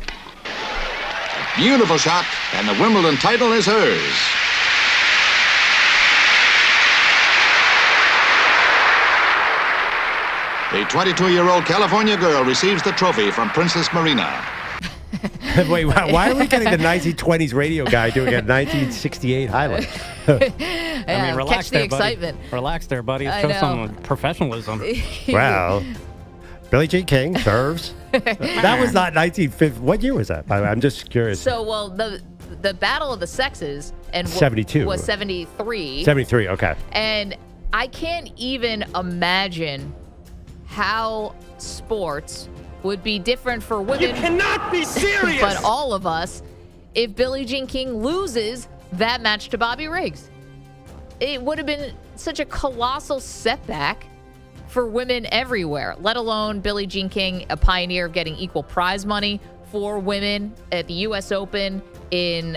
Beautiful shot, and the Wimbledon title is hers. The 22-year-old California girl receives the trophy from Princess Marina. Wait, why are we getting the 1920s radio guy doing a 1968 highlight? I mean, relax catch the there, excitement. Buddy. Relax there, buddy. I Show know. some professionalism. Wow. Billie Jean King serves. That was not 1950. What year was that? I'm just curious. So, well, the Battle of the Sexes and 72 was 73. 73. Okay. And I can't even imagine how sports would be different for women. You cannot be serious! But all of us, if Billie Jean King loses that match to Bobby Riggs. It would have been such a colossal setback for women everywhere, let alone Billie Jean King, a pioneer of getting equal prize money for women at the U.S. Open in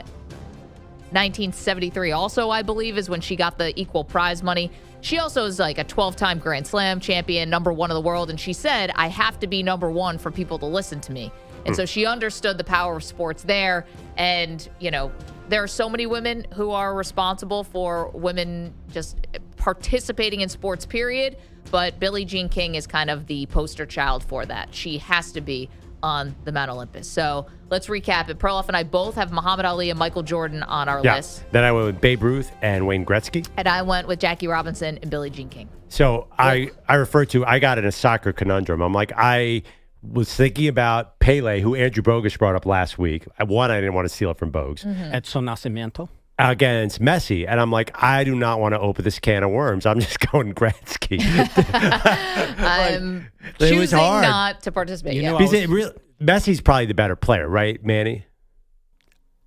1973. Also, I believe, is when she got the equal prize money. She also is like a 12-time Grand Slam champion, number one in the world. And she said, I have to be number one for people to listen to me. And so she understood the power of sports there. And, you know, there are so many women who are responsible for women just participating in sports, period. But Billie Jean King is kind of the poster child for that. She has to be on the Mount Olympus. So let's recap it. Perloff and I both have Muhammad Ali and Michael Jordan on our list. Then I went with Babe Ruth and Wayne Gretzky. And I went with Jackie Robinson and Billie Jean King. So I got in a soccer conundrum. I'm like, I was thinking about Pele, who Andrew Bogusch brought up last week. One, I didn't want to steal it from Bogues. Edson Nascimento. Against Messi. And I'm like, I do not want to open this can of worms. I'm just going Gretzky. I'm It was choosing hard. not to participate. Yeah. Messi's probably the better player, right, Manny?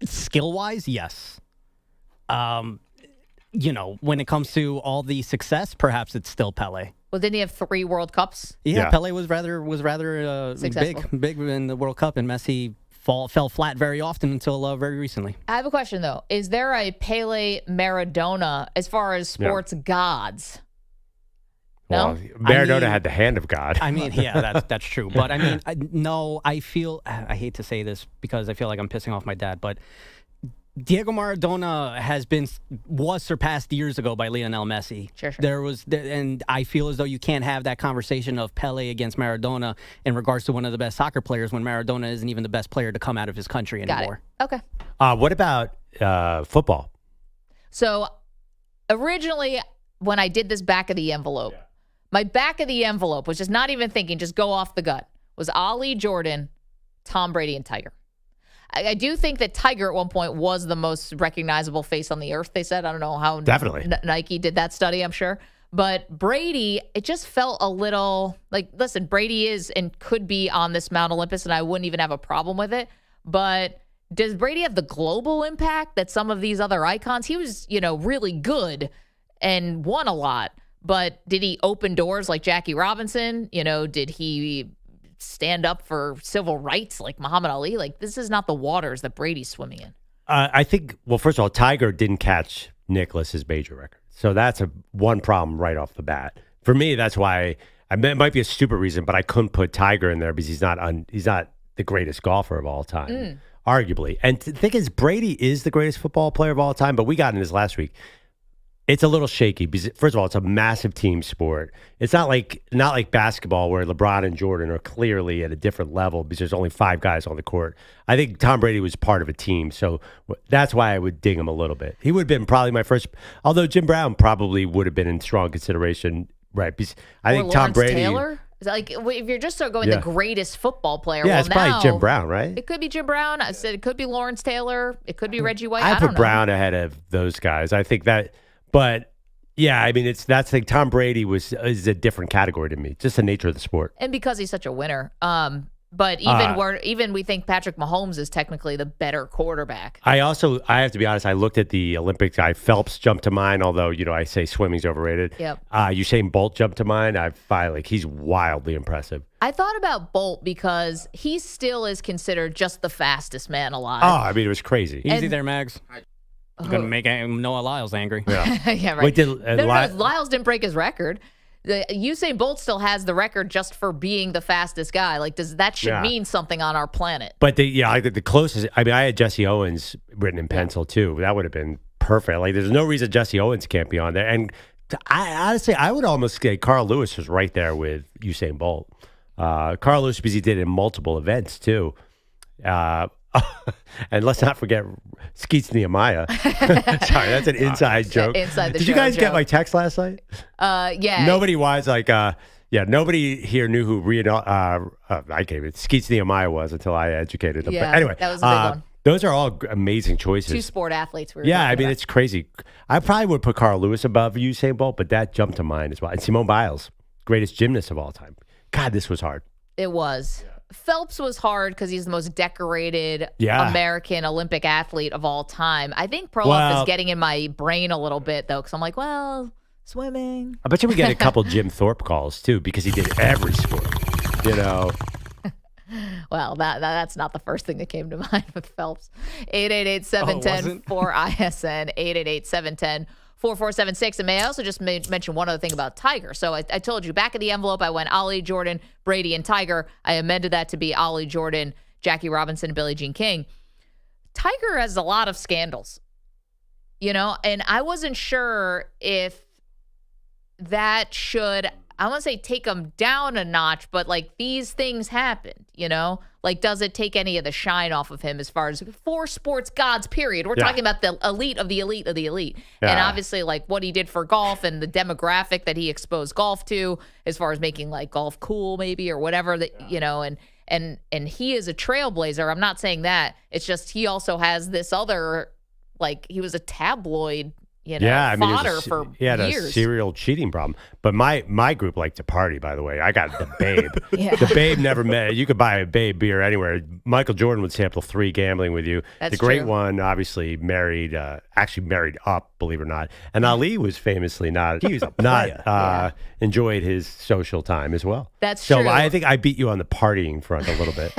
Skill-wise, yes. You know, when it comes to all the success, perhaps it's still Pele. Well, didn't he have 3 World Cups? Yeah, Pele was rather Successful. big in the World Cup, and Messi fell flat very often until very recently. I have a question, though. Is there a Pele Maradona as far as sports gods? No? Well, Maradona had the hand of God. I mean, yeah, that's true. But I mean, I hate to say this because I feel like I'm pissing off my dad, but Diego Maradona was surpassed years ago by Lionel Messi. Sure. And I feel as though you can't have that conversation of Pele against Maradona in regards to one of the best soccer players when Maradona isn't even the best player to come out of his country anymore. Got it. Okay. What about football? So originally, when I did this back of the envelope, my back of the envelope was just not even thinking, just go off the gut, was Ali, Jordan, Tom Brady, and Tiger. I do think that Tiger at one point was the most recognizable face on the earth, they said. I don't know how Definitely. Nike did that study, I'm sure. But Brady, it just felt a little like, listen, Brady is and could be on this Mount Olympus, and I wouldn't even have a problem with it. But does Brady have the global impact that some of these other icons? He was, really good and won a lot. But did he open doors like Jackie Robinson? Did he stand up for civil rights like Muhammad Ali. Like, this is not the waters that Brady's swimming in. I think, well, first of all, Tiger didn't catch Nicklaus's major record. So that's one problem right off the bat. For me, that's why, it might be a stupid reason, but I couldn't put Tiger in there because he's not the greatest golfer of all time, arguably. And the thing is, Brady is the greatest football player of all time, but we got in this last week. It's a little shaky because, first of all, it's a massive team sport. It's not like basketball where LeBron and Jordan are clearly at a different level because there's only 5 guys on the court. I think Tom Brady was part of a team, so that's why I would ding him a little bit. He would have been probably my first, although Jim Brown probably would have been in strong consideration, right? Because I think Tom Brady. Taylor? Like, if you're just going the greatest football player, yeah, it's probably Jim Brown, right? It could be Jim Brown. I said it could be Lawrence Taylor. It could be Reggie White. I don't put know. Brown ahead of those guys. I think that. But yeah, I mean, that's like Tom Brady is a different category to me, just the nature of the sport. And because he's such a winner. But even we think Patrick Mahomes is technically the better quarterback. I have to be honest, I looked at the Olympics guy. Phelps jumped to mind, although, I say swimming's overrated. Yep. Usain Bolt jumped to mind. He's wildly impressive. I thought about Bolt because he still is considered just the fastest man alive. Oh, I mean, it was crazy. Easy there, Mags. You're going to make Noah Lyles angry. Yeah, yeah, right. Wait, Lyles didn't break his record. Usain Bolt still has the record just for being the fastest guy. Like, that should mean something on our planet. But the closest. I mean, I had Jesse Owens written in pencil too. That would have been perfect. Like, there's no reason Jesse Owens can't be on there. And honestly, I would almost say Carl Lewis was right there with Usain Bolt. Carl Lewis, because he did it in multiple events too. And let's not forget Skeets Nehemiah. Sorry, that's an inside joke. Inside the Did you guys get my text last night? Yeah. Nobody nobody here knew who Skeets Nehemiah was until I educated them. Yeah, but anyway, that was a big one. Those are all amazing choices. 2 sport athletes. It's crazy. I probably would put Carl Lewis above Usain Bolt, but that jumped to mind as well. And Simone Biles, greatest gymnast of all time. God, this was hard. It was. Phelps was hard because he's the most decorated American Olympic athlete of all time. I think Perloff is getting in my brain a little bit, though, because I'm like, swimming. I bet you we get a couple Jim Thorpe calls, too, because he did every sport, Well, that's not the first thing that came to mind with Phelps. 888-710-4ISN, 888-710-4476. And may I also just mention one other thing about Tiger. So I told you, back of the envelope, I went Ali, Jordan, Brady, and Tiger. I amended that to be Ali, Jordan, Jackie Robinson, and Billie Jean King. Tiger has a lot of scandals, and I wasn't sure if that should, I want to say take him down a notch, but like these things happened, like does it take any of the shine off of him as far as for sports gods, period? We're talking about the elite of the elite of the elite. Yeah. And obviously like what he did for golf and the demographic that he exposed golf to as far as making like golf cool maybe or whatever that, and he is a trailblazer. I'm not saying that. It's just he also has this other, like he was a tabloid fodder for years. He had a serial cheating problem. But my group liked to party, by the way. I got the Babe. The Babe never met. You could buy a Babe beer anywhere. Michael Jordan would sample 3 gambling with you. That's the great true. one, obviously, married up, believe it or not. And Ali was famously enjoyed his social time as well. That's true. So I think I beat you on the partying front a little bit.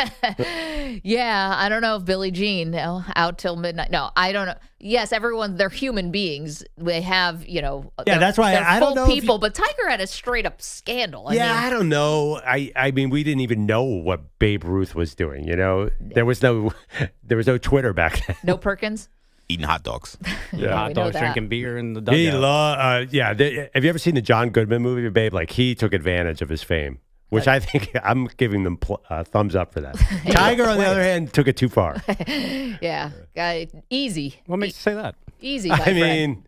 Yeah, I don't know if Billie Jean out till midnight. No, I don't know. Yes, they're human beings. They have, that's why I don't know people. But Tiger had a straight up scandal. I don't know. I mean, we didn't even know what Babe Ruth was doing. There was no Twitter back then. No Perkins. Eating hot dogs. Hot dogs, drinking beer in the Have dugout. you ever seen the John Goodman movie, Babe? Like he took advantage of his fame. Which I think I'm giving them thumbs up for that. Tiger, on the other hand, took it too far. Yeah. Easy. What makes you say that? Easy, my friend.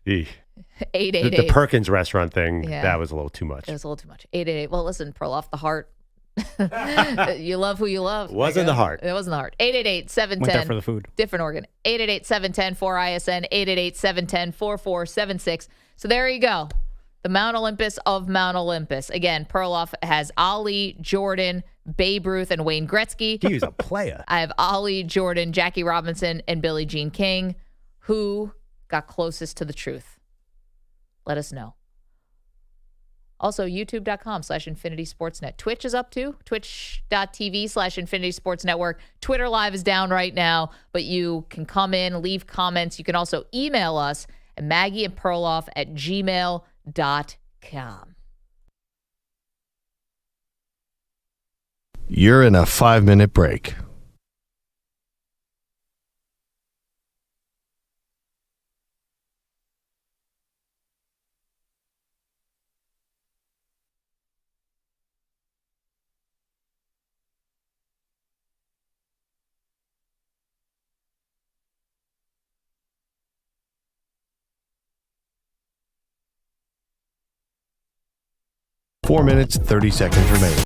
888. The Perkins restaurant thing, that was a little too much. It was a little too much. 888. Well, listen, Perloff, the heart. You love who you love. Wasn't the heart. It wasn't the heart. 888-710. Went there for the food. Different organ. 888-710-4ISN. 888-710-4476. So there you go. The Mount Olympus of Mount Olympus. Again, Perloff has Ali, Jordan, Babe Ruth, and Wayne Gretzky. He was a player. I have Ali, Jordan, Jackie Robinson, and Billie Jean King. Who got closest to the truth? Let us know. Also, youtube.com/InfinitySportsNet. Twitch is up too. Twitch.tv/InfinitySportsNetwork. Twitter Live is down right now, but you can come in, leave comments. You can also email us at maggieandperloff@gmail.com. You're in a 5-minute break. Four minutes, 30 seconds remaining.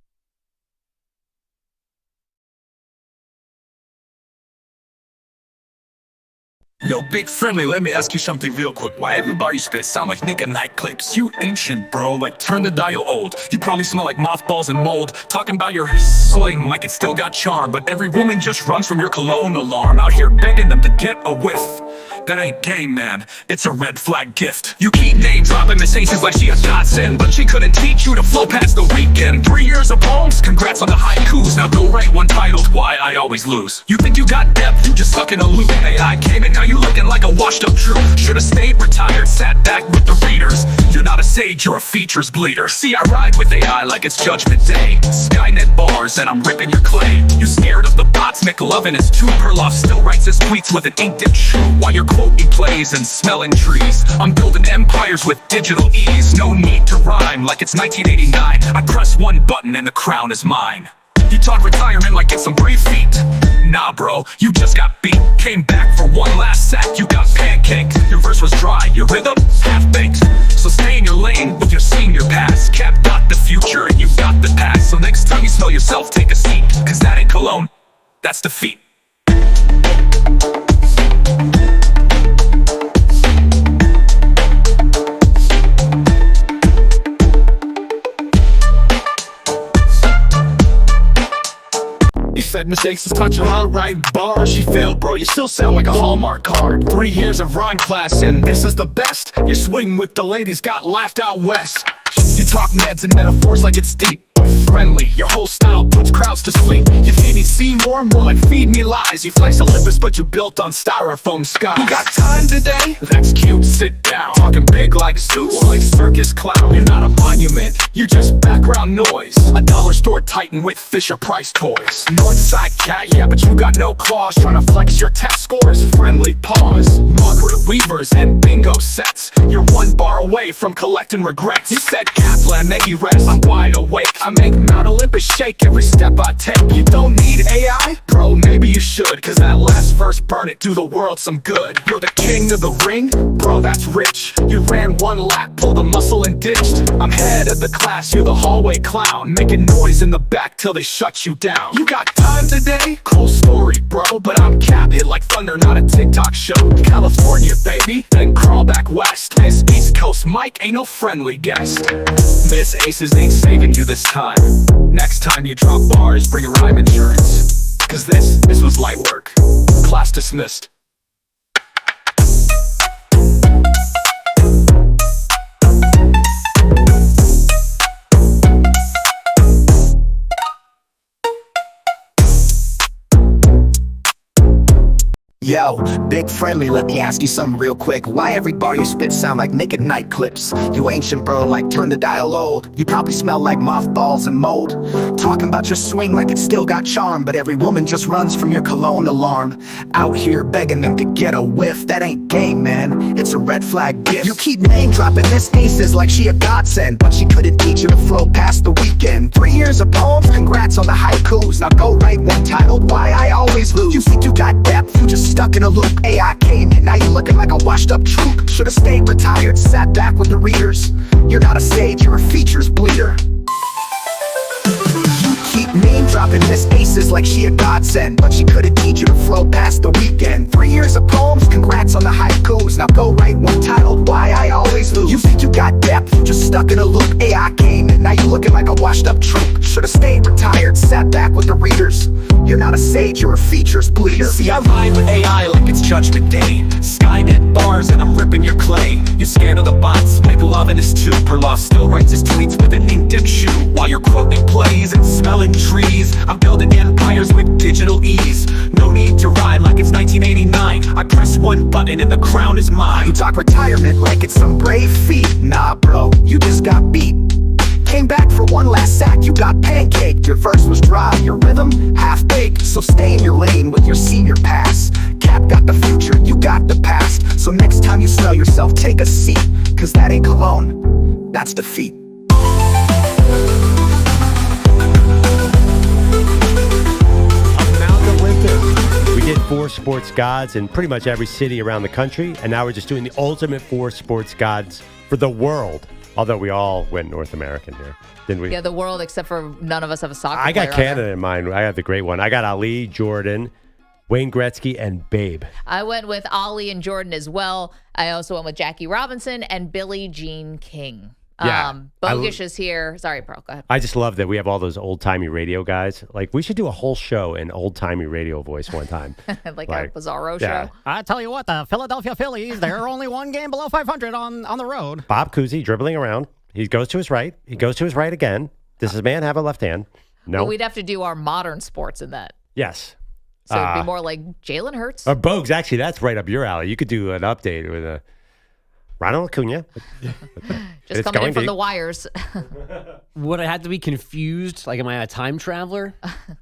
Yo, Big Friendly, let me ask you something real quick. Why everybody spit sound like nigga night clips? You ancient, bro, like turn the dial old. You probably smell like mothballs and mold. Talking about your sling like it still got charm. But every woman just runs from your cologne alarm. Out here begging them to get a whiff. That ain't game, man, it's a red flag gift. You keep name dropping Miss Aces like she a godsend, but she couldn't teach you to flow past the weekend. 3 years of poems, congrats on the haikus. Now go write one titled Why I Always Lose. You think you got depth, you just stuck in a loop. AI came in, now you looking like a washed up truth. Should've stayed retired, sat back with the readers. You're not a sage, you're a features bleeder. See, I ride with AI like it's Judgment Day. Skynet bars and I'm ripping your clay. You scared of the bots, McLovin is too. Perloff still writes his tweets with an ink dip shoe. While you're quoting plays and smelling trees, I'm building empires with digital ease. No need to rhyme like it's 1989. I press one button and the crown is mine. You talk retirement like it's some brave feat. Nah bro, you just got beat. Came back for one last sack, you got pancaked. Your verse was dry, your rhythm half-baked. So stay in your lane with your senior pass. Cap got the future and you got the past. So next time you smell yourself, take a seat. Cause that ain't cologne, that's defeat. You said mistakes is touch on the right bar. She failed, bro, you still sound like a Hallmark card. 3 years of rhyme class and this is the best. You swing with the ladies got laughed out west. You talk meds and metaphors like it's deep. Friendly, your whole style puts crowds to sleep. You feed me Seymour, more like feed me lies. You flex Olympus, but you built on styrofoam skies. You got time today? That's cute, sit down. Talking big like Zeus, like circus clown. You're not a monument, you're just background noise. A dollar store titan with Fisher Price toys. Northside cat, yeah, but you got no claws. Trying to flex your test scores, friendly pause. Margaret Weavers and bingo sets. You're one bar away from collecting regrets. You said Kaplan, Maggie rest, I'm wide awake. I make Mount Olympus shake every step I take. You don't need AI? Bro, maybe you should. Cause that last verse, burn it, do the world some good. You're the king of the ring? Bro, that's rich. You ran one lap, pulled a muscle and ditched. I'm head of the class, you're the hallway clown. Making noise in the back till they shut you down. You got time today? Cool story, bro, but I'm Cap, hit like thunder, not a TikTok show. California, baby, then crawl back west. This East Coast Mike ain't no friendly guest. Miss Aces ain't saving you this time. Next time you drop bars, bring your rhyme insurance. Cause this was light work. Class dismissed. Yo, Big Friendly, let me ask you something real quick. Why every bar you spit sound like naked night clips? You ancient bro, like turn the dial old. You probably smell like mothballs and mold. Talking about your swing like it still got charm, but every woman just runs from your cologne alarm. Out here begging them to get a whiff. That ain't game, man, it's a red flag gift. You keep name dropping Miss Aces like she a godsend, but she couldn't teach you to flow past the weekend. 3 years of poems, congrats on the haikus. Now go write one titled Why I Always Lose. You think you got depth, you just stuck in a loop. AI came in, now you looking like a washed up troop. Should've stayed retired, sat back with the readers. You're not a sage, you're a features bleeder. Keep name dropping Miss Aces like she a godsend, but she couldn't teach you to flow past the weekend. 3 years of poems, congrats on the haikus. Now go write one titled Why I Always Lose. You think you got depth, you just stuck in a loop. AI came in, now you looking like a washed up troop. Should've stayed retired, sat back with the readers. You're not a sage, you're a features bleeder. See, I ride with AI like it's Judgment Day. Skynet bars and I'm ripping your clay. You're scared of the bots, McLovin is too. Perloff still writes his tweets with an inked shoe. While you're quoting plays and smelling trees, I'm building empires with digital ease. No need to ride like it's 1989. I press one button and the crown is mine. You talk retirement like it's some brave feat. Nah bro, you just got beat. Came back for one last sack, you got pancaked. Your verse was dry, your rhythm half-baked. So stay in your lane with your senior pass. Cap got the future, you got the past. So next time you smell yourself, take a seat. Cause that ain't cologne, that's defeat. Mount Olympus. We did 4 sports gods in pretty much every city around the country. And now we're just doing the ultimate 4 sports gods for the world. Although we all went North American here, didn't we? Yeah, the world, except for none of us have a soccer I got player Canada in mind. I have the great one. I got Ali, Jordan, Wayne Gretzky, and Babe. I went with Ali and Jordan as well. I also went with Jackie Robinson and Billie Jean King. Yeah, Bogusch is here. Sorry, Pearl, go ahead. I just love that we have all those old-timey radio guys. Like, we should do a whole show in old-timey radio voice one time. like our Bizarro yeah. show. I tell you what, the Philadelphia Phillies, they're only one game below 500 on the road. Bob Cousy dribbling around. He goes to his right. He goes to his right again. Does his man have a left hand? No. But we'd have to do our modern sports in that. Yes. So it'd be more like Jalen Hurts. Or Bogues, actually, that's right up your alley. You could do an update with a Ronald Acuna. Just coming in from the wires. Would I have to be confused? Like, am I a time traveler?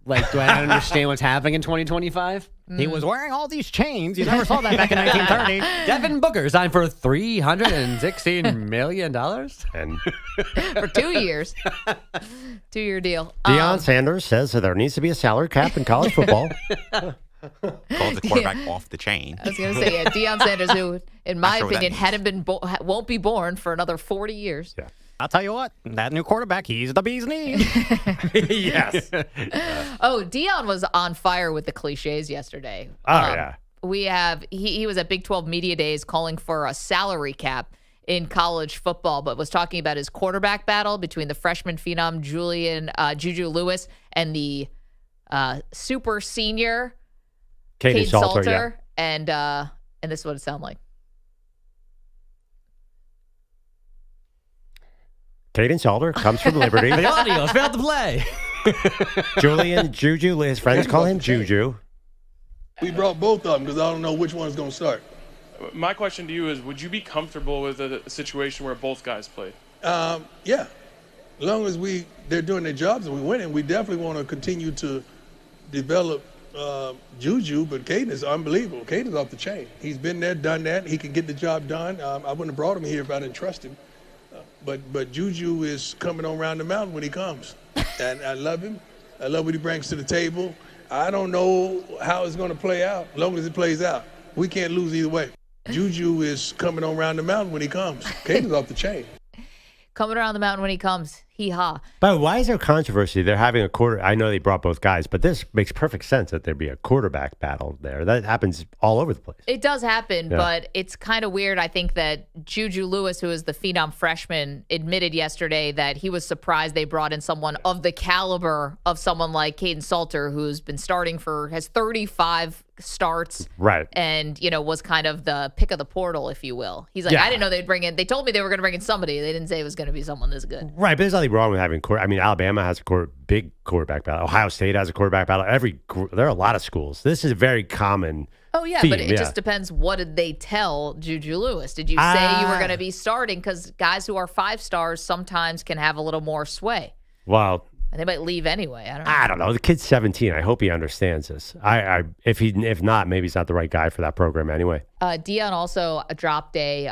Like, do I not understand what's happening in 2025? He was wearing all these chains. You never saw that back in 1930. Devin Booker signed for $316 million. And for 2 years. 2-year deal. Deion Sanders says that there needs to be a salary cap in college football. Calls the quarterback off the chain. I was going to say, yeah, Deion Sanders, who, in my opinion, won't be born for another 40 years. Yeah. I'll tell you what, that new quarterback, he's the bee's knees. Yes. Oh, Deion was on fire with the cliches yesterday. Yeah. We have, he was at Big 12 Media Days calling for a salary cap in college football, but was talking about his quarterback battle between the freshman phenom Juju Lewis and the super senior Caden Salter. Yeah. And this is what it sounded like. Caden Salter comes from Liberty. The audio is about to play. Juju, his friends call him Juju. We brought both of them because I don't know which one's going to start. My question to you is, would you be comfortable with a situation where both guys played? Yeah. As long as they're doing their jobs and we winning, we definitely want to continue to develop Juju, but Caden is unbelievable. Caden's off the chain. He's been there, done that. He can get the job done. I wouldn't have brought him here if I didn't trust him. But Juju is coming on around the mountain when he comes. And I love him. I love what he brings to the table. I don't know how it's going to play out, as long as it plays out. We can't lose either way. Juju is coming on around the mountain when he comes. Caden's off the chain. Coming around the mountain when he comes. Hee-haw. But why is there controversy? They're having a quarter. I know they brought both guys, but this makes perfect sense that there'd be a quarterback battle there. That happens all over the place. It does happen, but it's kind of weird. I think that Juju Lewis, who is the phenom freshman, admitted yesterday that he was surprised they brought in someone of the caliber of someone like Caden Salter, who's been starting has 35 starts. Right. And, was kind of the pick of the portal, if you will. He's like, I didn't know they told me they were going to bring in somebody. They didn't say it was going to be someone this good. Right, but there's nothing wrong with having Alabama has a big quarterback battle. Ohio State has a quarterback battle. There are a lot of schools. This is a very common Oh, yeah, theme, but it just depends. What did they tell Juju Lewis? Did you say you were going to be starting? Because guys who are 5 stars sometimes can have a little more sway. Well, and they might leave anyway. I don't know. The kid's 17. I hope he understands this. If not, maybe he's not the right guy for that program anyway. Deion also dropped he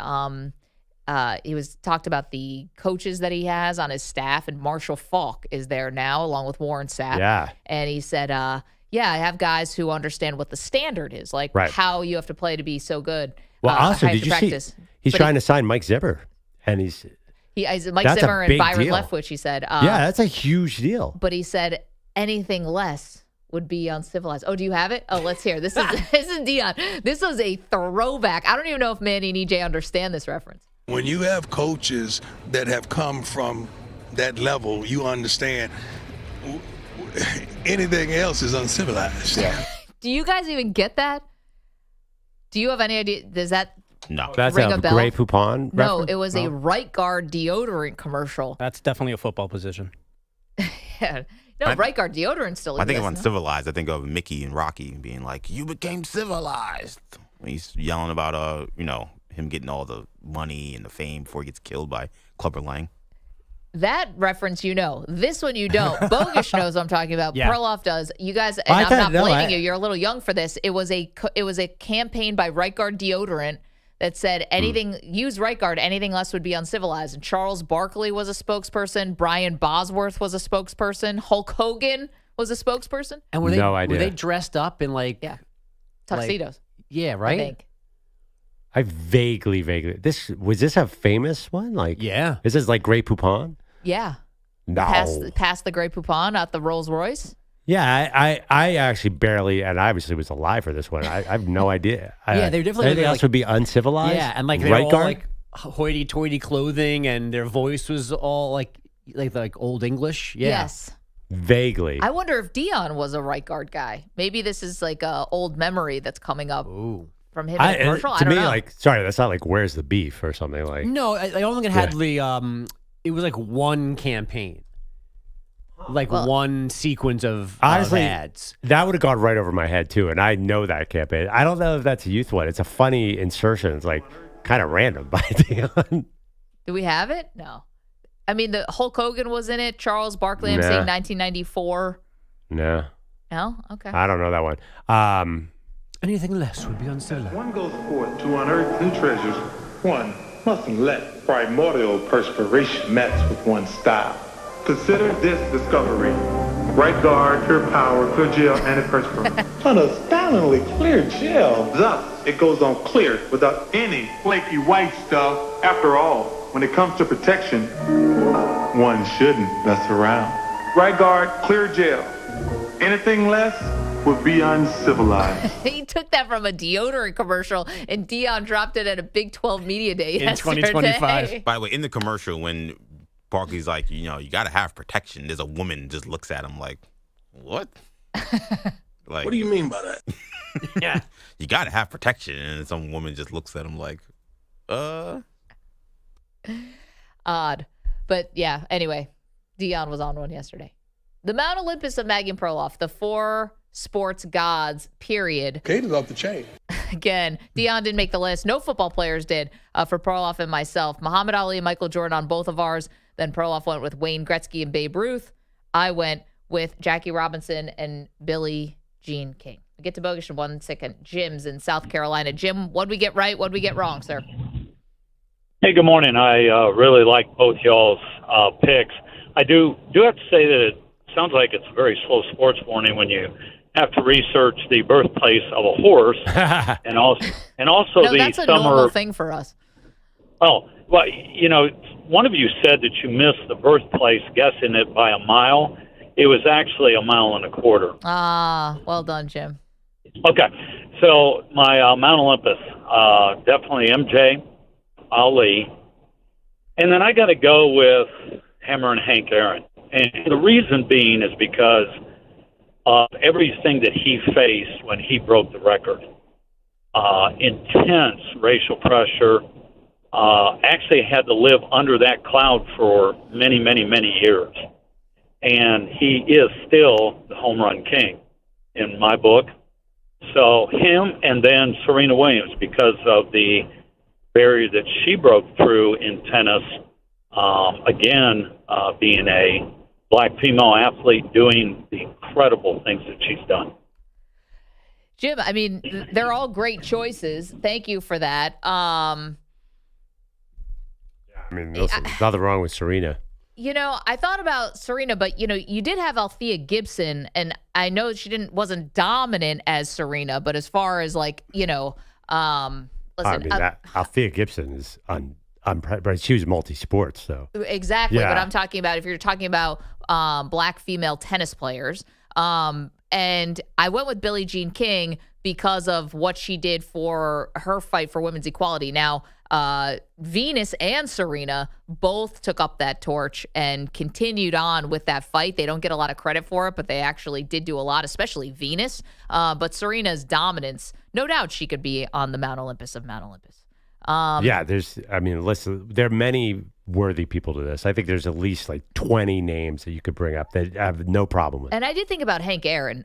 talked about the coaches that he has on his staff, and Marshall Faulk is there now along with Warren Sapp. Yeah. And he said, I have guys who understand what the standard is, like how you have to play to be so good. Well, also, did you see he's trying to sign Mike Zimmer, and he's Mike Zimmer and Byron Leftwich, he said. That's a huge deal. But he said anything less would be uncivilized. Oh, do you have it? Oh, let's hear. This is Deion. This is a throwback. I don't even know if Manny and EJ understand this reference. When you have coaches that have come from that level, you understand anything else is uncivilized. Yeah. Do you guys even get that? Do you have any idea? Does that No. That's ring a a bell? Grey Poupon No, reference? it was a right guard deodorant commercial. That's definitely a football position. Yeah. No, right guard deodorant still I think of exists. No? uncivilized. I think of Mickey and Rocky being like, "You became civilized." When he's yelling about him getting all the money and the fame before he gets killed by Clubber Lang. That reference, you know. This one, you don't. Bogusch knows what I'm talking about. Yeah. Perloff does. You guys, and I I'm thought- not no, blaming I- you. You're a little young for this. It was a campaign by Right Guard Deodorant that said anything, use Right Guard, anything less would be uncivilized. And Charles Barkley was a spokesperson. Brian Bosworth was a spokesperson. Hulk Hogan was a spokesperson. And were No idea. Were they dressed up in Tuxedos. Yeah, I right? think. I vaguely. Was this a famous one? Like, Yeah. Is this like Grey Poupon? Yeah. No. Past the Grey Poupon at the Rolls Royce. Yeah, I actually barely, and I obviously was alive for this one. I have no idea. Yeah, they definitely Anything look else like- would be uncivilized? Yeah, and like they right were all guard? like hoity-toity clothing, and their voice was all like old English. Yeah. Yes. Vaguely. I wonder if Deion was a right guard guy. Maybe this is like a old memory that's coming up from him in a commercial. I to don't me, know. like, sorry, that's not like Where's the Beef or something like. No, I don't think it had the. It was like one campaign, like one sequence of Honestly, ads. that would have gone right over my head too, and I know that campaign. I don't know if that's a youth one. It's a funny insertion. It's like kind of random by Deion. Do we have it? No. I mean, the Hulk Hogan was in it. Charles Barkley, I'm Nah. saying 1994. No, No? Okay. I don't know that one. Anything less would be uncivilized. One goes forth to unearth new treasures. One mustn't let primordial perspiration match with one's style. Consider this discovery. Right guard, pure power, clear gel, antiperspirant. An astoundingly clear gel. Thus, it goes on clear without any flaky white stuff. After all, when it comes to protection, one shouldn't mess around. Right guard, clear gel. Anything less would be uncivilized. He took that from a deodorant commercial, and Deion dropped it at a Big 12 Media Day In yesterday. 2025. By the way, in the commercial, when Barkley's like, you got to have protection, there's a woman just looks at him like, what? Like, What do you mean by that? Yeah. You got to have protection. And some woman just looks at him like, Odd. But yeah, anyway, Deion was on one yesterday. The Mount Olympus of Maggie Perloff, the four sports gods, period. Caden's off the chain. Again, Deion didn't make the list. No football players did for Perloff and myself. Muhammad Ali and Michael Jordan on both of ours. Then Perloff went with Wayne Gretzky and Babe Ruth. I went with Jackie Robinson and Billie Jean King. We'll get to Bogusch in 1 second. Jim's in South Carolina. Jim, what'd we get right? What'd we get wrong, sir? Hey, good morning. I really like both y'all's picks. I do have to say that it sounds like it's a very slow sports morning when you have to research the birthplace of a horse and also No, the that's a summer. normal thing for us. Oh, well, one of you said that you missed the birthplace guessing it by a mile. It was actually a mile and a quarter. Ah, well done, Jim. Okay, so my Mount Olympus, definitely MJ, Ali, and then I got to go with Hammer and Hank Aaron. And the reason being is because of everything that he faced when he broke the record. Intense racial pressure. Actually had to live under that cloud for many, many, many years. And he is still the home run king in my book. So him and then Serena Williams, because of the barrier that she broke through in tennis, being a black female athlete doing the incredible things that she's done. Jim, I mean, they're all great choices. Thank you for that. I mean, listen, there's nothing wrong with Serena. I thought about Serena, but you did have Althea Gibson, and I know she wasn't dominant as Serena, but as far as listen, Althea Gibson is but she was multi-sports, so exactly. Yeah. But I'm talking about if you're talking about black female tennis players, and I went with Billie Jean King because of what she did for her fight for women's equality. Now, Venus and Serena both took up that torch and continued on with that fight. They don't get a lot of credit for it, but they actually did do a lot, especially Venus. But Serena's dominance, no doubt she could be on the Mount Olympus of Mount Olympus. Listen, there are many worthy people to this. I think there's at least like 20 names that you could bring up that I have no problem with. And I did think about Hank Aaron.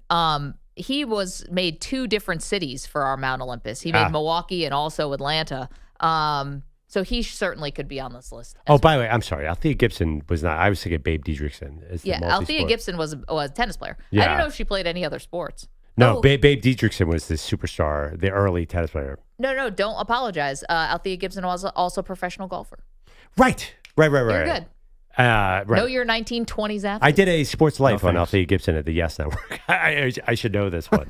He made 2 different cities for our Mount Olympus. He made Milwaukee and also Atlanta. So he certainly could be on this list. Oh, by the way, I'm sorry. Althea Gibson was not. I was thinking Babe Didrikson. Althea Gibson was a tennis player. Yeah. I don't know if she played any other sports. No, Babe Didrikson was the superstar, the early tennis player. No, don't apologize. Althea Gibson was also a professional golfer. Right. You're good. Right. Know your 1920s athlete. I did a Sports Life on Althea Gibson at the Yes Network. I should know this one.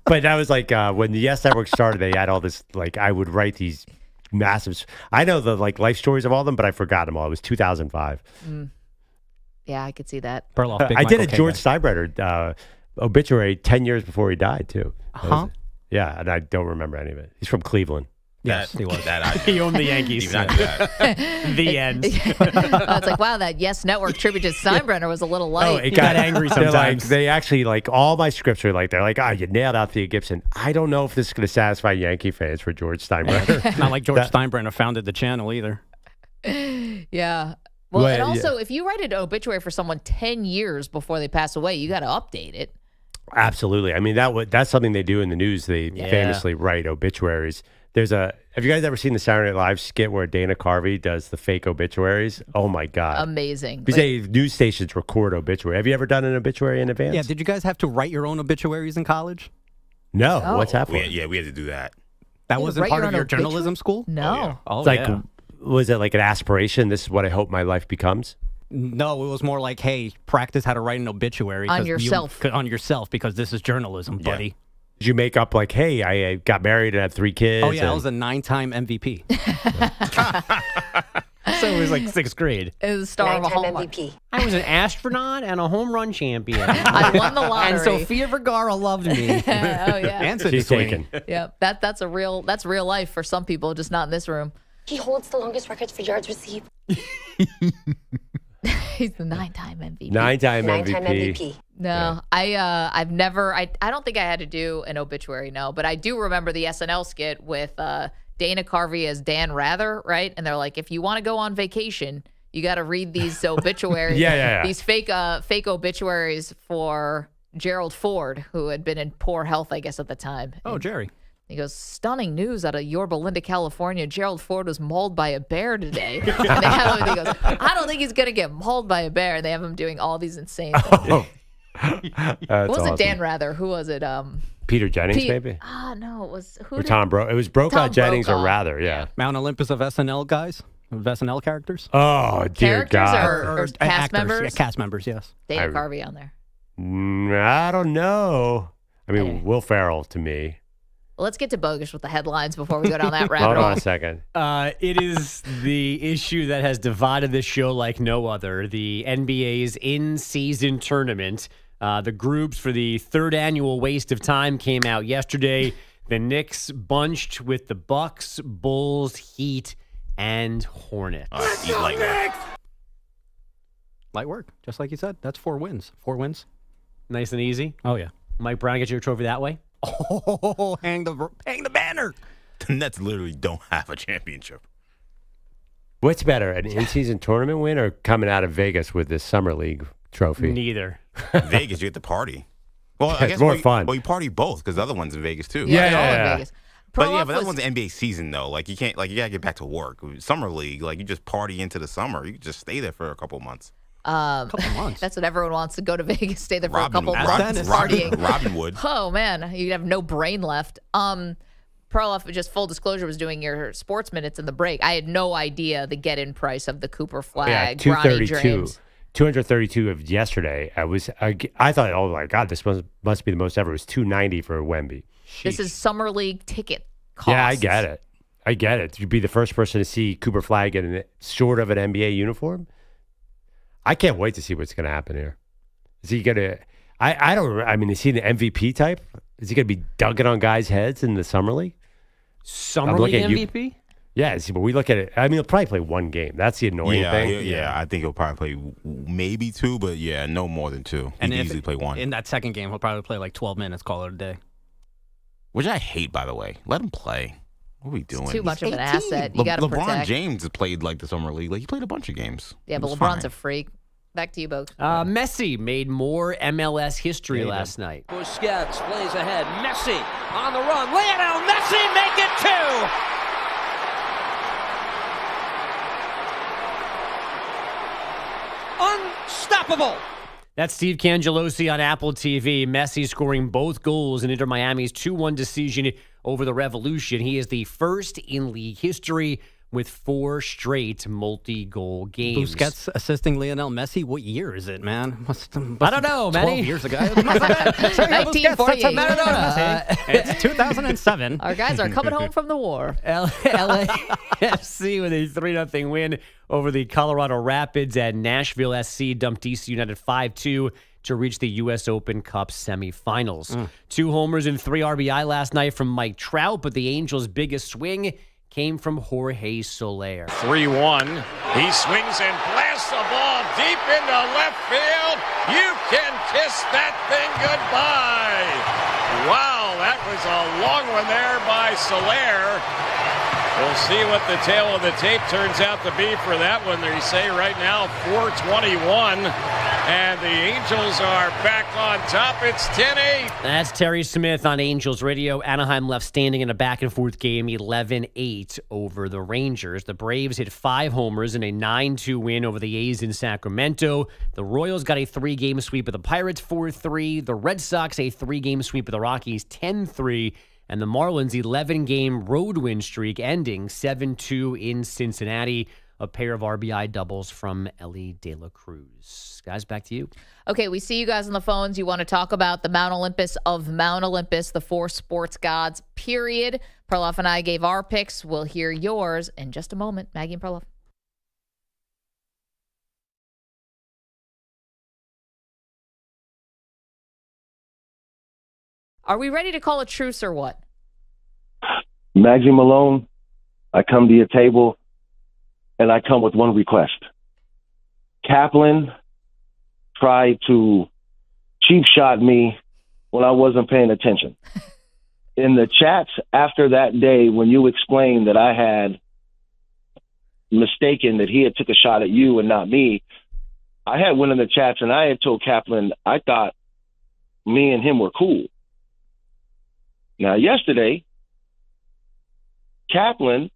But that was like when the Yes Network started, they had all this, like, I would write these massive, I know the like life stories of all of them, but I forgot them all. It was 2005. Yeah, I could see that. Perloff, I did a George Steinbrenner obituary 10 years before he died, too. Yeah, and I don't remember any of it. He's from Cleveland. Yes, he was. He owned the Yankees. The end. It's like, wow, that Yes Network tribute to Steinbrenner was a little light. It got angry sometimes. They actually, like, all my scripts are like, they're like, you nailed Althea Gibson. I don't know if this is going to satisfy Yankee fans for George Steinbrenner. Not like George Steinbrenner founded the channel either. Yeah. Well, and also, if you write an obituary for someone 10 years before they pass away, you got to update it. Absolutely. I mean, that's something they do in the news. They famously write obituaries. Have you guys ever seen the Saturday Night Live skit where Dana Carvey does the fake obituaries? Oh my God. Amazing. Because news stations record obituary. Have you ever done an obituary in advance? Yeah. Did you guys have to write your own obituaries in college? No. What's that for? We had to do that. That wasn't part of your journalism school? No. Was it like an aspiration? This is what I hope my life becomes? No, it was more like, hey, practice how to write an obituary. On yourself. On yourself, because this is journalism, buddy. Did you make up like, hey, I got married and had 3 kids? Oh, yeah, I was a 9-time MVP. So it was like 6th grade. It was the star of a Hallmark. MVP. I was an astronaut and a home run champion. I won the lottery. And Sofia Vergara loved me. Oh, yeah. And she's taken. Yeah, that's real life for some people, just not in this room. He holds the longest records for yards received. He's the 9-time MVP. 9-time MVP. No, yeah. I don't think I had to do an obituary, no, but I do remember the SNL skit with Dana Carvey as Dan Rather, right? And they're like, if you want to go on vacation, you got to read these obituaries. Yeah. These fake obituaries for Gerald Ford, who had been in poor health, I guess, at the time. Oh, Jerry. He goes, stunning news out of Yorba Linda, California. Gerald Ford was mauled by a bear today. And they have him, he goes, I don't think he's going to get mauled by a bear. And they have him doing all these insane things. What was it, Dan Rather? Who was it? Peter Jennings, maybe? No, it was... Or Tom Brokaw. It was Brokaw, Jennings, or Rather, yeah. Mount Olympus of SNL guys? Of SNL characters? Oh, dear characters God. Or cast actors. members? Yeah, cast members, yes. Dana Carvey on there. I don't know. I mean, Will Ferrell to me. Well, let's get to Bogusch with the headlines before we go down that rabbit Hold hole. on a second. It is the issue that has divided this show like no other. The NBA's in-season tournament. The groups for the 3rd annual Waste of Time came out yesterday. The Knicks bunched with the Bucks, Bulls, Heat, and Hornets. Light work, just like you said. That's 4 wins. 4 wins. Nice and easy. Oh, yeah. Mike Brown get you a trophy that way? Oh, hang the banner. The Nets literally don't have a championship. What's better, an in-season tournament win or coming out of Vegas with this Summer League trophy? Neither. Vegas, you get to party. Well, I guess it's more fun. Well, you party both because the other one's in Vegas too. Yeah. In Vegas. But the other one's the NBA season though. Like you can't, you gotta get back to work. Summer League, like you just party into the summer. You can just stay there for a couple months. Couple months. That's what everyone wants, to go to Vegas, stay there for a couple months partying. Robin Wood. Oh, man. You'd have no brain left. Perloff, just full disclosure, was doing your sports minutes in the break. I had no idea the get-in price of the Cooper Flagg, Ronnie James. 232 of yesterday. I thought, oh, my God, this must be the most ever. It was $290 for a Wemby. This is Summer League ticket costs. Yeah, I get it. You'd be the first person to see Cooper Flagg in sort of an NBA uniform. I can't wait to see what's going to happen here. Is he going to? Is he the MVP type? Is he going to be dunking on guys' heads in the Summer League? Summer League MVP? Yeah, see, but we look at it. I mean, he'll probably play one game. That's the annoying thing. Yeah, I think he'll probably play maybe 2, but no more than 2. He can easily play 1. In that second game, he'll probably play like 12 minutes, call it a day. Which I hate, by the way. Let him play. What are we doing? It's too much of an asset. You got to protect. LeBron James has played like the summer league. Like he played a bunch of games. Yeah, but LeBron's a freak. Back to you, Bogusch. Messi made more MLS history last night. Busquets plays ahead. Messi on the run. Lionel Messi make it 2. Unstoppable. That's Steve Cangelosi on Apple TV. Messi scoring both goals in Inter Miami's 2-1 decision over the Revolution. He is the first in league history with 4 straight multi-goal games. Busquets assisting Lionel Messi. What year is it, man? I don't know, man. 12 years ago. 1948. It's 2007. Our guys are coming home from the war. LAFC with a 3-0 win over the Colorado Rapids, and Nashville SC dumped DC United 5-2 to reach the U.S. Open Cup semifinals. 2 homers and 3 RBI last night from Mike Trout, but the Angels' biggest swing came from Jorge Soler. 3-1. He swings and blasts the ball deep into left field. You can kiss that thing goodbye. Wow, that was a long one there by Soler. We'll see what the tail of the tape turns out to be for that one. They say right now 4:21, and the Angels are back on top. It's 10-8. That's Terry Smith on Angels Radio. Anaheim left standing in a back-and-forth game, 11-8 over the Rangers. The Braves hit 5 homers in a 9-2 win over the A's in Sacramento. The Royals got a 3-game sweep of the Pirates, 4-3. The Red Sox a 3-game sweep of the Rockies, 10-3. And the Marlins' 11-game road win streak ending 7-2 in Cincinnati. A pair of RBI doubles from Ellie De La Cruz. Guys, back to you. Okay, we see you guys on the phones. You want to talk about the Mount Olympus of Mount Olympus, the 4 sports gods, period. Perloff and I gave our picks. We'll hear yours in just a moment. Maggie and Perloff. Are we ready to call a truce or what? Maggie Malone, I come to your table, and I come with one request. Kaplan tried to cheap shot me when I wasn't paying attention. In the chats after that day, when you explained that I had mistaken that he had took a shot at you and not me, I had went in the chats and I had told Kaplan I thought me and him were cool. Now, yesterday, Kaplan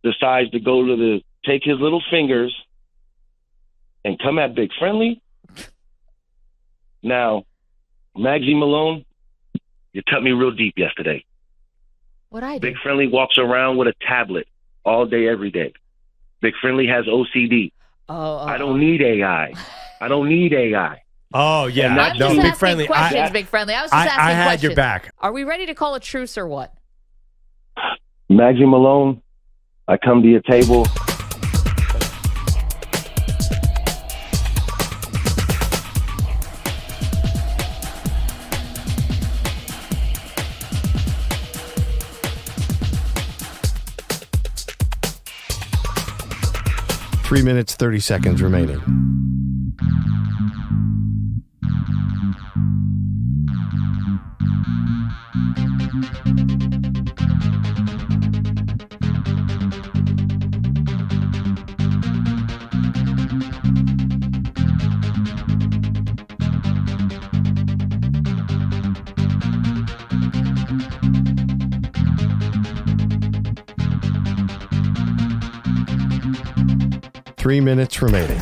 decides to go to take his little fingers and come at Big Friendly. Now, Maggie Malone, you cut me real deep yesterday. What I do? Big Friendly walks around with a tablet all day, every day. Big Friendly has OCD. I don't need AI. I don't need AI. Oh, yeah. I'm just Big asking Friendly. questions, Big Friendly. I was just asking I had questions. your back. Are we ready to call a truce or what? Maggie Malone, I come to your table. Three minutes, 30 seconds remaining. Three minutes remaining.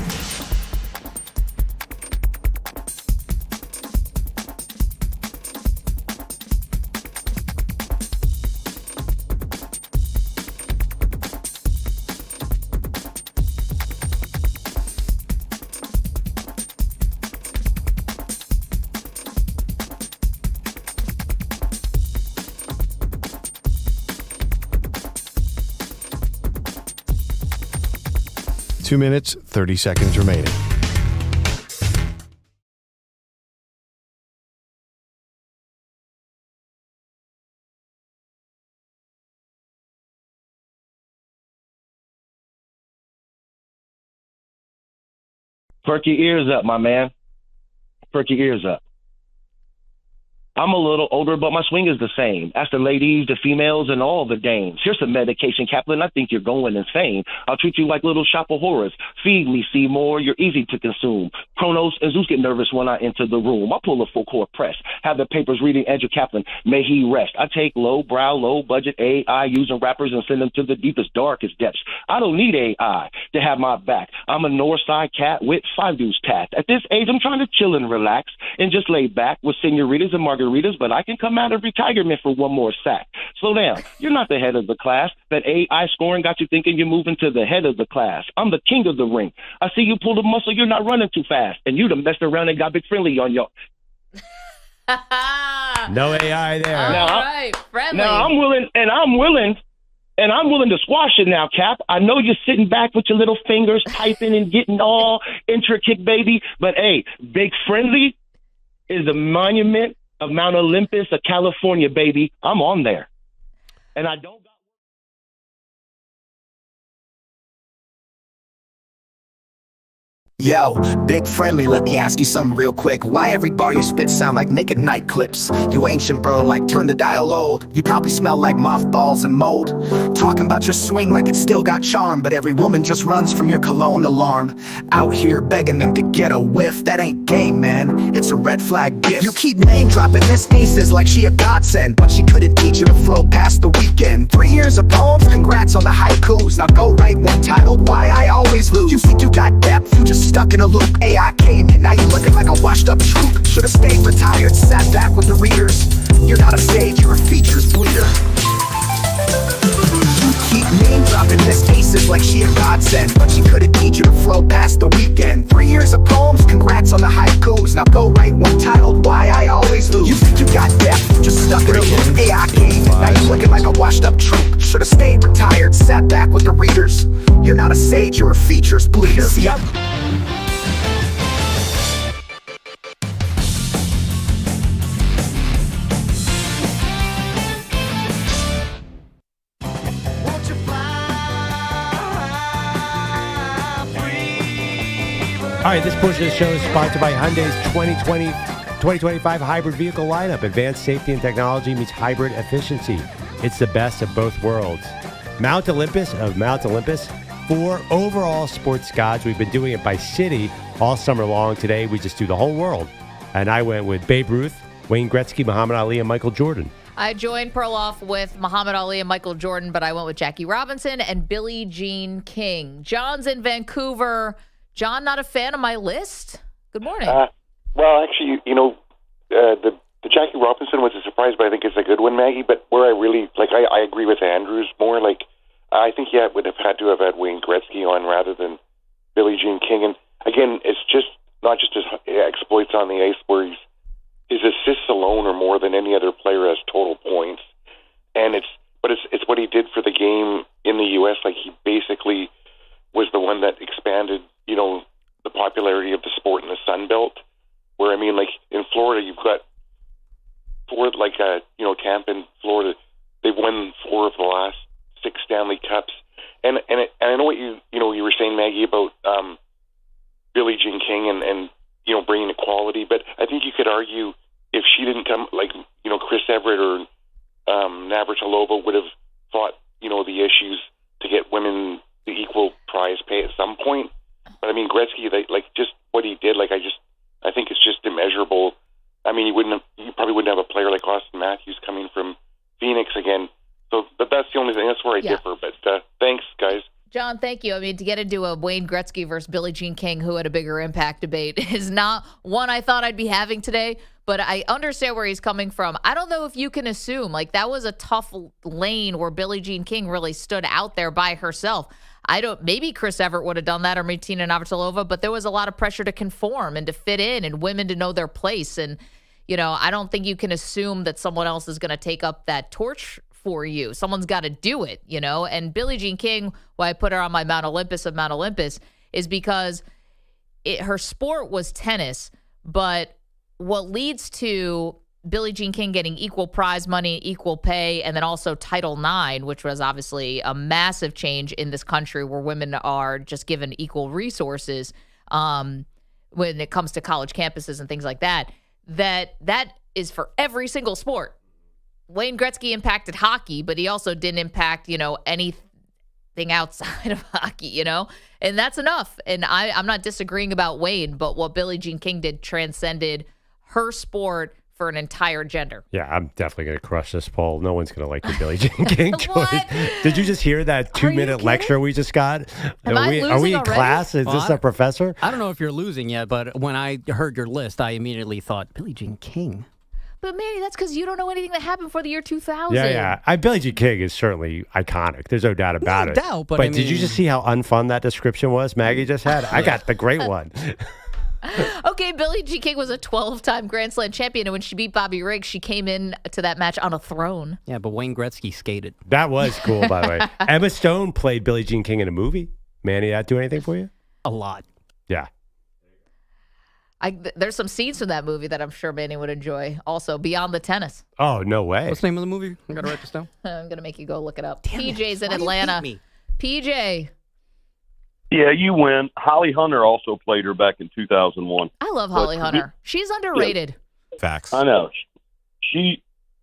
Two minutes, 30 seconds remaining. Perk your ears up, my man. Perk your ears up. I'm a little older, but my swing is the same. Ask the ladies, the females, and all the dames. Here's some medication, Kaplan. I think you're going insane. I'll treat you like little shop of horrors. Feed me, Seymour. You're easy to consume. Kronos and Zeus get nervous when I enter the room. I pull a full court press. Have the papers reading Andrew Kaplan. May he rest. I take low-brow, low-budget AI using rappers and send them to the deepest, darkest depths. I don't need AI to have my back. I'm a north side cat with 5 dudes tapped. At this age, I'm trying to chill and relax and just lay back with senoritas and margaritas, but I can come out of retirement for one more sack. Slow down. You're not the head of the class. That AI scoring got you thinking you're moving to the head of the class. I'm the king of the ring. I see you pull the muscle, you're not running too fast. And you done messed around and got big friendly on your... No AI there. All right, friendly. Now I'm willing to squash it now, Cap. I know you're sitting back with your little fingers typing and getting all intricate, baby. But hey, big friendly is a monument of Mount Olympus of California, baby. I'm on there. And I don't got... Yo, big friendly, let me ask you something real quick. Why every bar you spit sound like naked night clips? You ancient bro, like turn the dial old. You probably smell like mothballs and mold. Talking about your swing like it still got charm, but every woman just runs from your cologne alarm. Out here begging them to get a whiff. That ain't game, man, it's a red flag gift. You keep name dropping Miss Aces like she a godsend, but she couldn't teach you to flow past the weekend. 3 years of poems, congrats on the haikus. Now go write one titled Why I Always Lose. You think you got depth, you just stuck in a loop. AI came in, now you looking like a washed up troop. Should've stayed retired, sat back with the readers. You're not a sage, you're a features bleeder. You keep name dropping Miss Aces like she a godsend, but she couldn't teach you to flow past the weekend. 3 years of poems, congrats on the haikus. Now go write one titled Why I Always Lose. You think you got depth, you just stuck in a loop. AI came in, now you looking like a washed up troop. Should've stayed retired, sat back with the readers. You're not a sage, you're a features bleeder. See, All right, this portion of the show is sponsored by Hyundai's 2025 hybrid vehicle lineup. Advanced safety and technology meets hybrid efficiency. It's the best of both worlds. Mount Olympus of Mount Olympus, 4 overall sports gods. We've been doing it by city all summer long. Today, we just do the whole world. And I went with Babe Ruth, Wayne Gretzky, Muhammad Ali, and Michael Jordan. I joined Perloff with Muhammad Ali and Michael Jordan, but I went with Jackie Robinson and Billie Jean King. John's in Vancouver. John, not a fan of my list? Good morning. Well, actually, the Jackie Robinson was a surprise, but I think it's a good one, Maggie. But where I really, I agree with Andrews more. I think he would have had to have had Wayne Gretzky on rather than Billie Jean King. And again, it's just not just his exploits on the ice where his assists alone are more than any other player has total points. And it's what he did for the game in the U.S. Like, he basically was the one that expanded, the popularity of the sport in the Sun Belt. Where, in Florida, you've got Tampa in Florida, they've won 4 of the last 6 Stanley Cups. And I know what you were saying, Maggie, about Billie Jean King and bringing equality, but I think you could argue if she didn't come, Chris Everett or Navratilova would have fought, the issues to get women the equal prize pay at some point. But Gretzky, just what he did, I think it's just immeasurable. You probably wouldn't have a player like Austin Matthews coming from Phoenix again. So, but that's the only thing. That's where I differ. But thanks, guys. John, thank you. To get into a Wayne Gretzky versus Billie Jean King, who had a bigger impact debate, is not one I thought I'd be having today, but I understand where he's coming from. I don't know if you can assume, that was a tough lane where Billie Jean King really stood out there by herself. Maybe Chris Everett would have done that or Martina Navratilova, but there was a lot of pressure to conform and to fit in and women to know their place. And, I don't think you can assume that someone else is going to take up that torch for you. Someone's got to do it, And Billie Jean King, why I put her on my Mount Olympus of Mount Olympus, is because her sport was tennis, but what leads to Billie Jean King getting equal prize money, equal pay, and then also Title IX, which was obviously a massive change in this country where women are just given equal resources. when it comes to college campuses and things like that, that is for every single sport. Wayne Gretzky impacted hockey, but he also didn't impact, anything outside of hockey, and that's enough. And I'm not disagreeing about Wayne, but what Billie Jean King did transcended her sport for an entire gender. Yeah, I'm definitely going to crush this poll. No one's going to like your Billie Jean King choice. Did you just hear that 2-minute lecture we just got? Are we in already? class? Is this a professor? I don't know if you're losing yet, but when I heard your list, I immediately thought, Billie Jean King. But Manny, that's because you don't know anything that happened before the year 2000. Yeah. Billie Jean King is certainly iconic. There's no doubt about it. No doubt, but did you just see how unfun that description was Maggie just had? I got the great one. Okay, Billie Jean King was a 12-time Grand Slam champion, and when she beat Bobby Riggs, she came in to that match on a throne. Yeah, but Wayne Gretzky skated. That was cool, by the way. Emma Stone played Billie Jean King in a movie. Manny, that do anything for you? A lot. Yeah. There's some scenes from that movie that I'm sure Manny would enjoy. Also, Beyond the Tennis. Oh, no way. What's the name of the movie? I got to write this down. I'm going to make you go look it up. Damn PJ's in Why do you Atlanta. beat me? PJ. Yeah, you win. Holly Hunter also played her back in 2001. I love Holly Hunter. She's underrated. Facts. I know.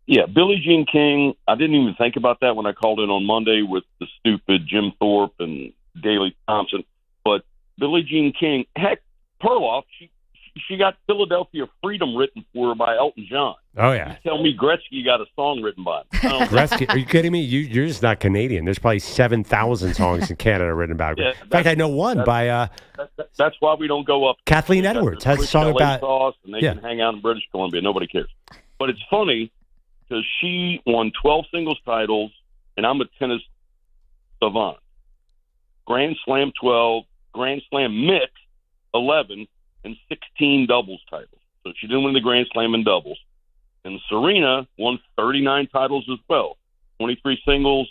Billie Jean King, I didn't even think about that when I called in on Monday with the stupid Jim Thorpe and Daley Thompson. But Billie Jean King, heck, Perloff, she got Philadelphia Freedom written for her by Elton John. Oh, yeah. You tell me Gretzky got a song written by him. Gretzky, are you kidding me? You're just not Canadian. There's probably 7,000 songs in Canada written about it. In fact, I know one by... That's why we don't go up. Kathleen Edwards has a song about... Sauce and they can hang out in British Columbia. Nobody cares. But it's funny because she won 12 singles titles, and I'm a tennis savant. Grand Slam 12, Grand Slam mixed 11, and 16 doubles titles. So she didn't win the Grand Slam in doubles. And Serena won 39 titles as well. 23 singles,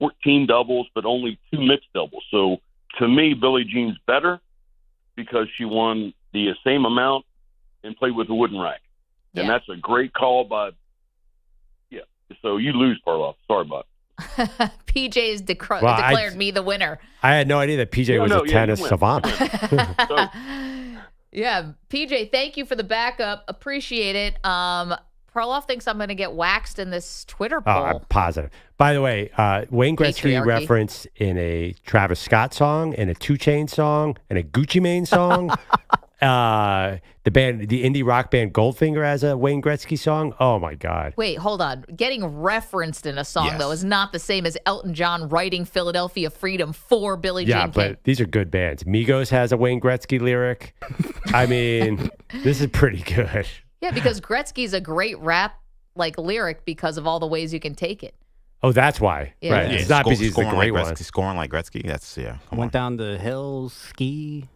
14 doubles, but only 2 mixed doubles. So to me, Billie Jean's better because she won the same amount and played with a wooden rack. And that's a great call by, so you lose, Perloff. Sorry about it. PJ's declared me the winner. I had no idea that PJ was a tennis savant. Yeah, PJ, thank you for the backup. Appreciate it. Perloff thinks I'm going to get waxed in this Twitter poll. Oh, I'm positive. By the way, Wayne Gretzky referenced in a Travis Scott song, in a 2 Chainz song, and a Gucci Mane song. The indie rock band Goldfinger has a Wayne Gretzky song. Oh my God! Wait, hold on. Getting referenced in a song though is not the same as Elton John writing "Philadelphia Freedom" for Billie Jean King. But these are good bands. Migos has a Wayne Gretzky lyric. I mean, this is pretty good. Yeah, because Gretzky's a great rap lyric because of all the ways you can take it. Oh, that's why. Yeah. Right. It's not because he's the great one. Scoring like Gretzky. That's Went down the hills,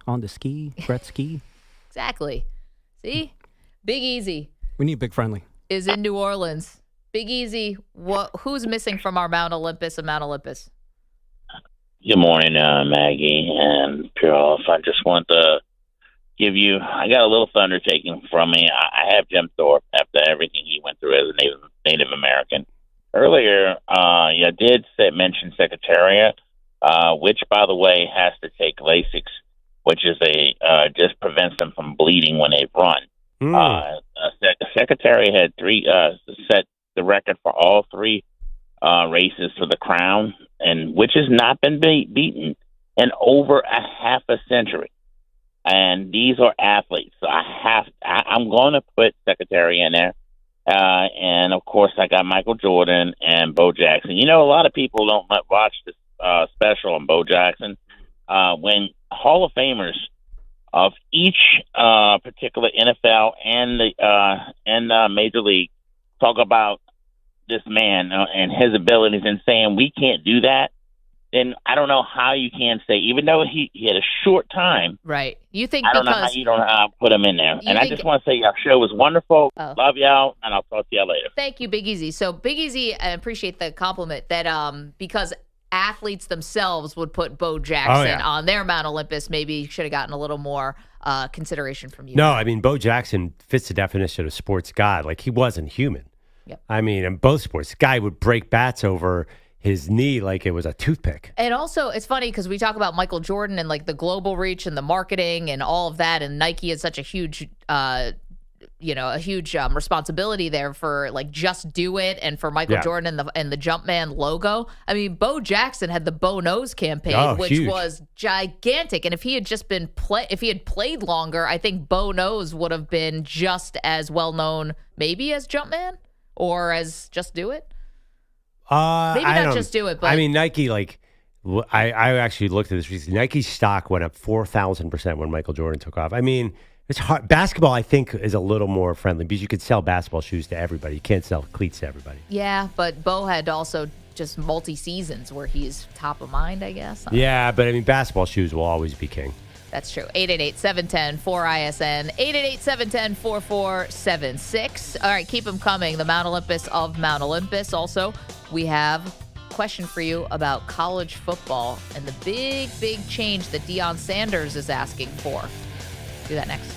on the ski, Gretzky. Exactly. See? Big Easy. We need Big Friendly. Is in New Orleans. Big Easy, who's missing from our Mount Olympus and Mount Olympus? Good morning, Maggie and Perloff. I just want to give you, I got a little thunder taken from me. I have Jim Thorpe after everything he went through as a Native American. Earlier, you did mention Secretariat, which, by the way, has to take Lasix, which is just prevents them from bleeding when they run. Secretary had set the record for all 3 races for the crown, and which has not been beaten in over a half a century. And these are athletes, so I'm going to put Secretary in there. And of course, I got Michael Jordan and Bo Jackson. You know, a lot of people don't watch this special on Bo Jackson. When Hall of Famers of each particular NFL and Major League talk about this man and his abilities and saying we can't do that, then I don't know how you can say, even though he had a short time. Right. You think I don't know how you don't put him in there. And I just want to say your show was wonderful. Love y'all, and I'll talk to y'all later. Thank you, Big Easy. So Big Easy, I appreciate the compliment that because athletes themselves would put Bo Jackson on their Mount Olympus, maybe should have gotten a little more consideration from you. No, I mean, Bo Jackson fits the definition of sports god. Like, he wasn't human. Yep. I mean, in both sports, the guy would break bats over his knee like it was a toothpick. And also, it's funny because we talk about Michael Jordan and like the global reach and the marketing and all of that, and Nike is such a huge, responsibility there for like Just Do It and for Michael Jordan and the Jumpman logo. I mean, Bo Jackson had the Bo Knows campaign, which huge. was gigantic. And if he had just been if he had played longer, I think Bo Knows would have been just as well known, maybe as Jumpman or as Just Do It. Maybe not Just Do It, but I mean, Nike, like, I actually looked at this recently. Nike's stock went up 4,000% when Michael Jordan took off. I mean, it's hard. Basketball, I think, is a little more friendly because you could sell basketball shoes to everybody. You can't sell cleats to everybody. yeah, but Bo had also just multi-seasons where he's top of mind, I guess. Yeah, but I mean, basketball shoes will always be king. That's true. 888-710-4ISN, 888-710-4476. All right, keep them coming. The Mount Olympus of Mount Olympus. Also, we have a question for you about college football and the big, big change that Deion Sanders is asking for. Do that next.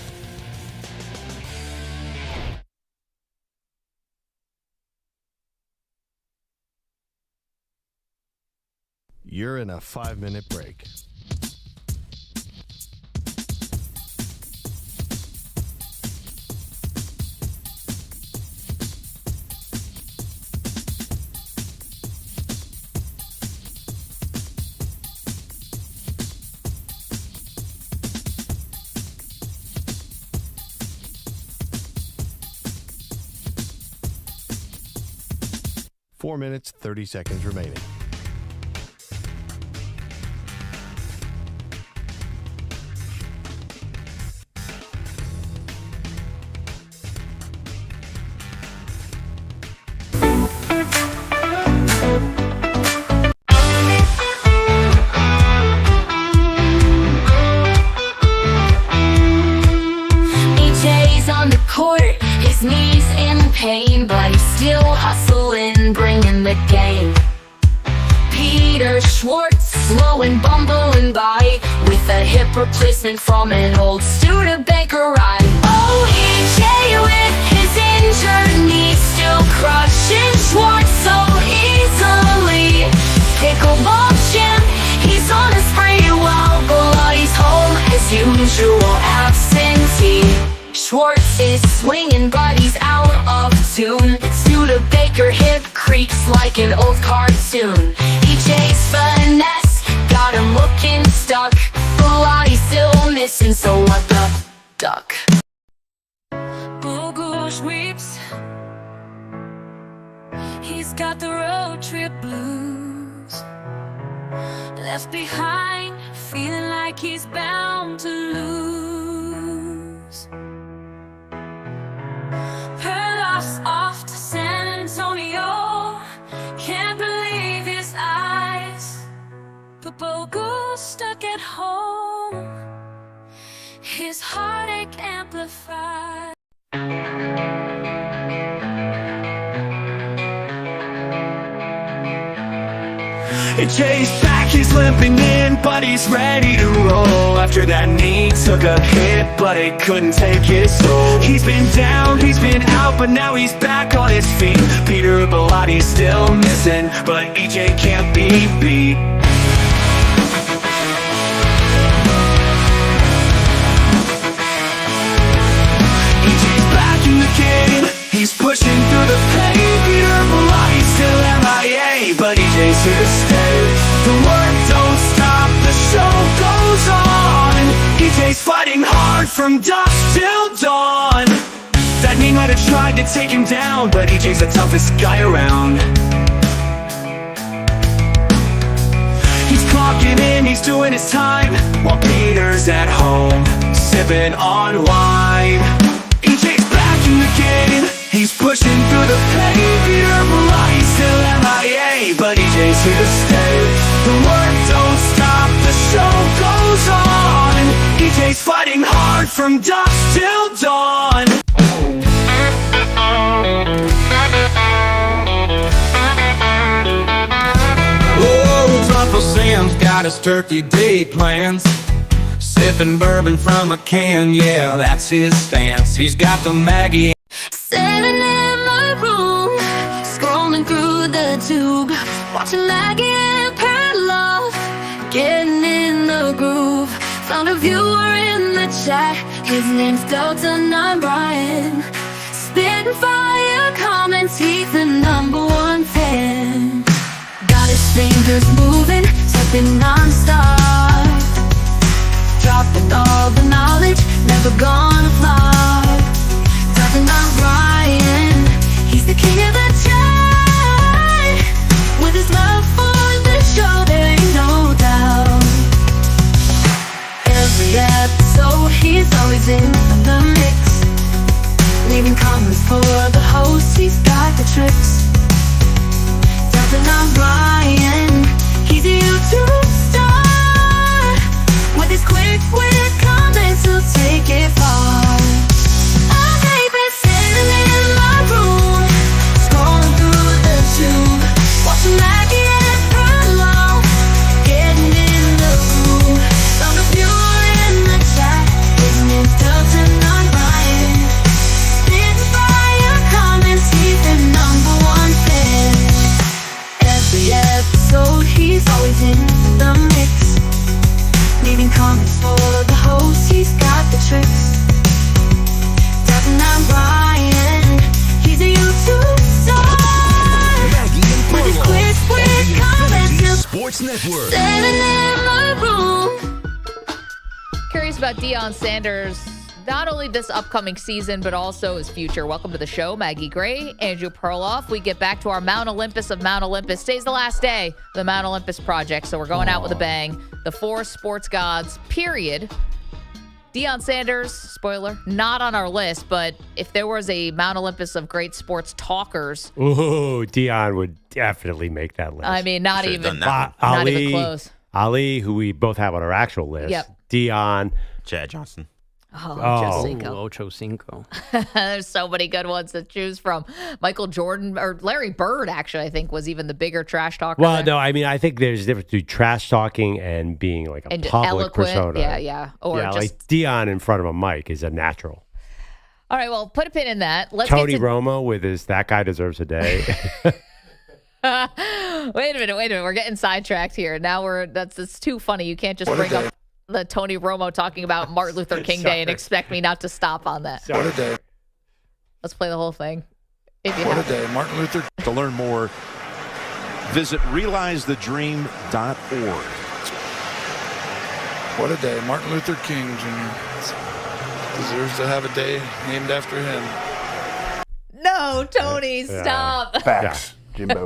You're in a 5-minute break. Four minutes, 30 seconds remaining. EJ's on the court, his knees in pain, but he's still hustling, bringing the game. Peter Schwartz, slow and bumbling by, with a hip replacement from an old Studebaker ride. Oh, EJ with his injured knee, still crushing Schwartz so easily. Pickleball champ, he's on a spree while Bulletti's home as usual absentee. Schwartz is swinging, but he's out of tune. Studebaker hip creaks like an old cartoon. EJ's finesse got him looking stuck. Bulletti's still missing, so what the duck? Bogusch weeps. He's got the road trip blues. Left behind, feeling like he's bound to lose. Perloff's off to San Antonio. Can't believe his eyes. But Bogusch stuck at home. His heartache amplified. Jay's back, he's limping in, but he's ready to roll. After that knee took a hit, but it couldn't take his soul. He's been down, he's been out, but now he's back on his feet. Peter Bulletti's still missing, but EJ can't be beat. EJ's back in the game, he's pushing through the pain. Peter Bulletti's still MIA, but EJ's here to stay. The work don't stop, the show goes on. EJ's fighting hard from dusk till dawn. That knee might have tried to take him down, but EJ's the toughest guy around. He's clocking in, he's doing his time, while Peter's at home, sipping on wine. EJ's back in the game, he's pushing through the pain. Peter Bulletti's still MIA, but EJ's here to stay. The work don't stop, the show goes on. EJ's fighting hard from dusk till dawn. Oh, Truffle Sam's got his turkey day plans. Sipping bourbon from a can, yeah, that's his stance. He's got the Maggie. Sitting in my room, scrolling through the tube, watching that His name's Dalton O'Brien. Spitting fire comments, he's the #1 fan. Got his fingers moving, stepping non-stop. Dropping all the knowledge, never gonna flop. Dalton O'Brien, he's the king of the chat. With his love for the show, there ain't no doubt. Every episode, he's always in the mix. Leaving comments for the host, he's got the tricks. Dalton O'Brien, he's a YouTube star. With his quick comments, he'll take it far. I've been sitting in my room, scrolling through the tube, watching Maggie and Perloff, getting in the groove. Some of you are in the chat, his name's Dalton O'Brien. Spitting fire comments, he's the #1 fan. Every episode, he's always in the mix. Leaving comments for the host, he's got the tricks. Dalton O'Brien, he's a YouTube star. With his quick comments, he'll Sports Network. sitting in my room. Curious about Deion Sanders, not only this upcoming season, but also his future. Welcome to the show, Maggie Gray, Andrew Perloff. We get back to our Mount Olympus of Mount Olympus. Today's the last day of the Mount Olympus project, so we're going out with a bang. The 4 sports gods, period. Deion Sanders, spoiler, not on our list, but if there was a Mount Olympus of great sports talkers. Ooh, Deion would definitely make that list. I mean, not even close. Ali, who we both have on our actual list. Yep. Deion. Chad Johnson. Ocho Cinco. There's so many good ones to choose from. Michael Jordan, or Larry Bird, actually, I think, was even the bigger trash talker. Well, there. no, I mean, I think there's a difference between trash talking and being like a public eloquent, persona. yeah. Or yeah, just, like Deion in front of a mic is a natural. All right, well, put a pin in that. Let's Tony get to... Romo with his "That Guy Deserves a Day." Wait a minute. We're getting sidetracked here. Now that's too funny. You can't just bring up the Tony Romo talking about Martin Luther King Day and expect me not to stop on that. What a day. Let's play the whole thing. What a day. Martin Luther. To learn more, visit realizethedream.org. What a day. Martin Luther King Jr. deserves to have a day named after him. No, Tony, stop. Facts, Jimbo.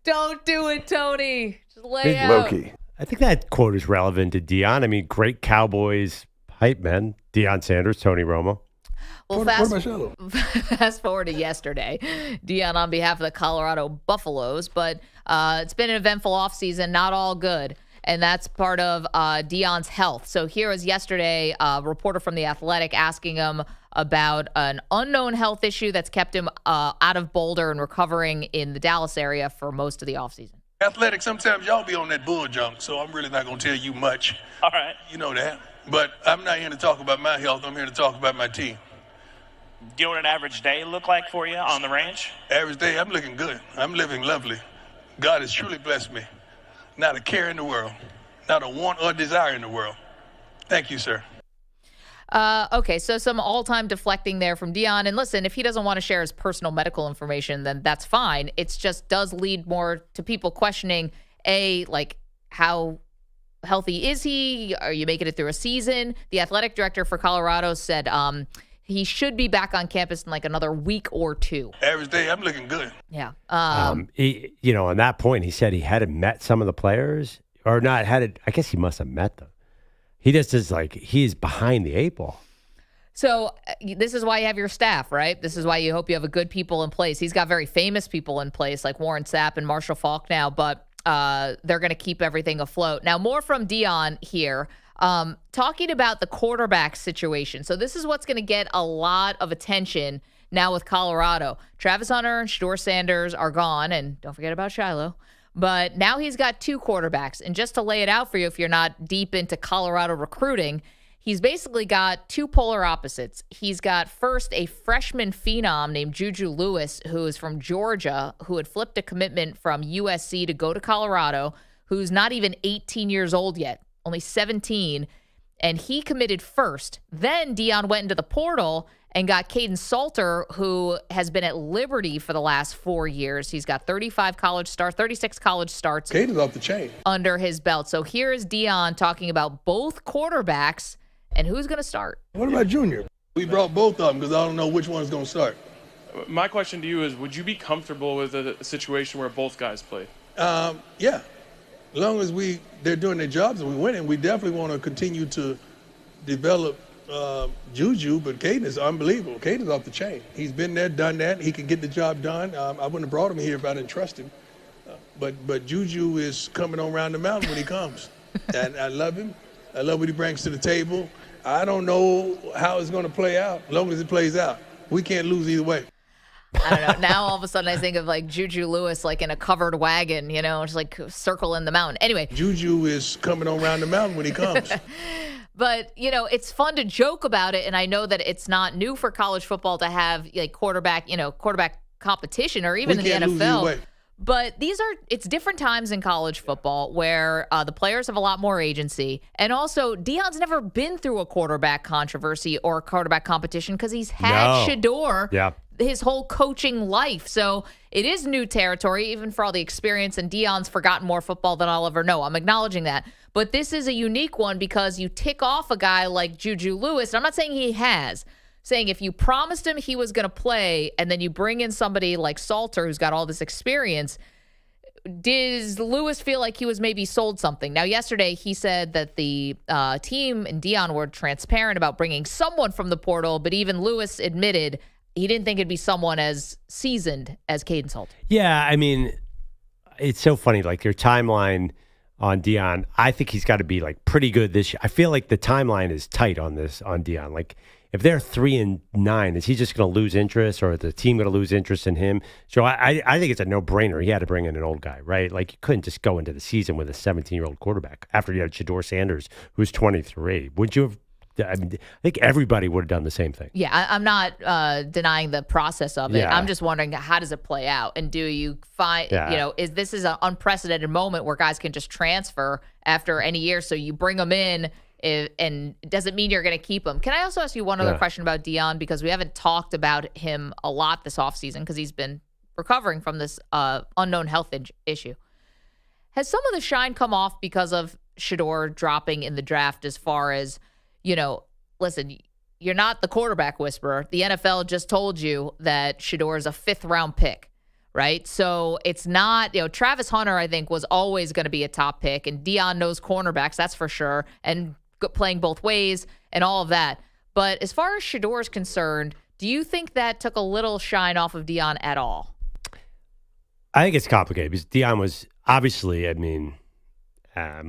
Don't do it, Tony. Just lay out. Low-key. I think that quote is relevant to Deion. I mean, great Cowboys hype men. Deion Sanders, Tony Romo. Well, fast forward to yesterday. Deion on behalf of the Colorado Buffaloes, but it's been an eventful offseason, not all good. And that's part of Deion's health. So here was yesterday a reporter from The Athletic asking him about an unknown health issue that's kept him out of Boulder and recovering in the Dallas area for most of the offseason. Athletic, sometimes y'all be on that bull junk, so I'm really not going to tell you much. All right. You know that. But I'm not here to talk about my health. I'm here to talk about my team. Do you know what an average day look like for you on the range? Average day, I'm looking good. I'm living lovely. God has truly blessed me. Not a care in the world. Not a want or desire in the world. Thank you, sir. Okay, so some all-time deflecting there from Deion. And listen, if he doesn't want to share his personal medical information, then that's fine. It just does lead more to people questioning, like, how healthy is he? Are you making it through a season? The athletic director for Colorado said he should be back on campus in like another week or two. Average day, I'm looking good. Yeah. On that point, he said he hadn't met some of the players or not had it. I guess he must have met them. He just is like, he's behind the 8 ball. So this is why you have your staff, right? This is why you hope you have a good people in place. He's got very famous people in place like Warren Sapp and Marshall Faulk now, but they're going to keep everything afloat. Now, more from Deion here, talking about the quarterback situation. So this is what's going to get a lot of attention now with Colorado. Travis Hunter and Shedeur Sanders are gone, and don't forget about Shiloh. But now he's got 2 quarterbacks. And just to lay it out for you, if you're not deep into Colorado recruiting, he's basically got 2 polar opposites. He's got first a freshman phenom named Juju Lewis, who is from Georgia, who had flipped a commitment from USC to go to Colorado, who's not even 18 years old yet, only 17. and he committed first. Then Deion went into the portal and got Caden Salter, who has been at Liberty for the last 4 years. He's got 36 college starts. Caden's off the chain under his belt. So here is Deion talking about both quarterbacks and who's going to start. What about Junior? We brought both of them because I don't know which one's going to start. My question to you is, would you be comfortable with a situation where both guys play? Yeah. As long as they're doing their jobs and we winning, we definitely want to continue to develop Juju, but Caden is unbelievable. Caden's off the chain. He's been there, done that. He can get the job done. I wouldn't have brought him here if I didn't trust him. But Juju is coming on around the mountain when he comes. And I love him. I love what he brings to the table. I don't know how it's going to play out. As long as it plays out, we can't lose either way. I don't know. Now all of a sudden I think of like Juju Lewis like in a covered wagon, just like circling the mountain. Anyway. Juju is coming on around the mountain when he comes. But, it's fun to joke about it. And I know that it's not new for college football to have like quarterback competition or even in the NFL. But it's different times in college football where the players have a lot more agency. And also, Deion's never been through a quarterback controversy or a quarterback competition because he's had Shador his whole coaching life. So it is new territory, even for all the experience. And Deion's forgotten more football than I'll ever know. I'm acknowledging that. But this is a unique one because you tick off a guy like Juju Lewis. And I'm not saying he has. Saying if you promised him he was going to play and then you bring in somebody like Salter who's got all this experience, does Lewis feel like he was maybe sold something? Now, yesterday he said that the team and Deion were transparent about bringing someone from the portal, but even Lewis admitted he didn't think it'd be someone as seasoned as Caden Salter. Yeah, I mean, it's so funny. Like your timeline on Deion, I think he's got to be like pretty good this year. I feel like the timeline is tight on Deion. Like, if they're 3-9, is he just going to lose interest, or is the team going to lose interest in him? So I think it's a no-brainer. He had to bring in an old guy, right? Like you couldn't just go into the season with a 17-year-old quarterback after you had Shador Sanders, who's 23. Wouldn't you have? I think everybody would have done the same thing. Yeah, I'm not denying the process of it. Yeah. I'm just wondering, how does it play out? And do you find, is this an unprecedented moment where guys can just transfer after any year? So you bring them in. And it doesn't mean you're going to keep him. Can I also ask you one other question about Deion? Because we haven't talked about him a lot this offseason because he's been recovering from this unknown health issue. Has some of the shine come off because of Shador dropping in the draft as far as, listen, you're not the quarterback whisperer. The NFL just told you that Shador is a 5th-round pick, right? So it's not, Travis Hunter, I think, was always going to be a top pick, and Deion knows cornerbacks, that's for sure, and playing both ways and all of that. But as far as Shador is concerned, do you think that took a little shine off of Deion at all? I think it's complicated because Deion was obviously, I'm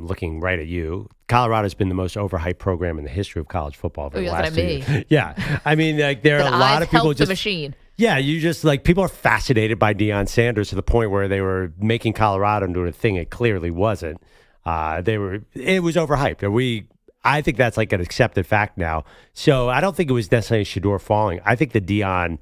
looking right at you. Colorado's been the most overhyped program in the history of college football for the last 2 years. Yeah. I mean, like there are a lot of people just. The machine. Yeah, you just people are fascinated by Deion Sanders to the point where they were making Colorado into a thing it clearly wasn't. It was overhyped. I think that's like an accepted fact now. So I don't think it was necessarily Shador falling. I think that Deion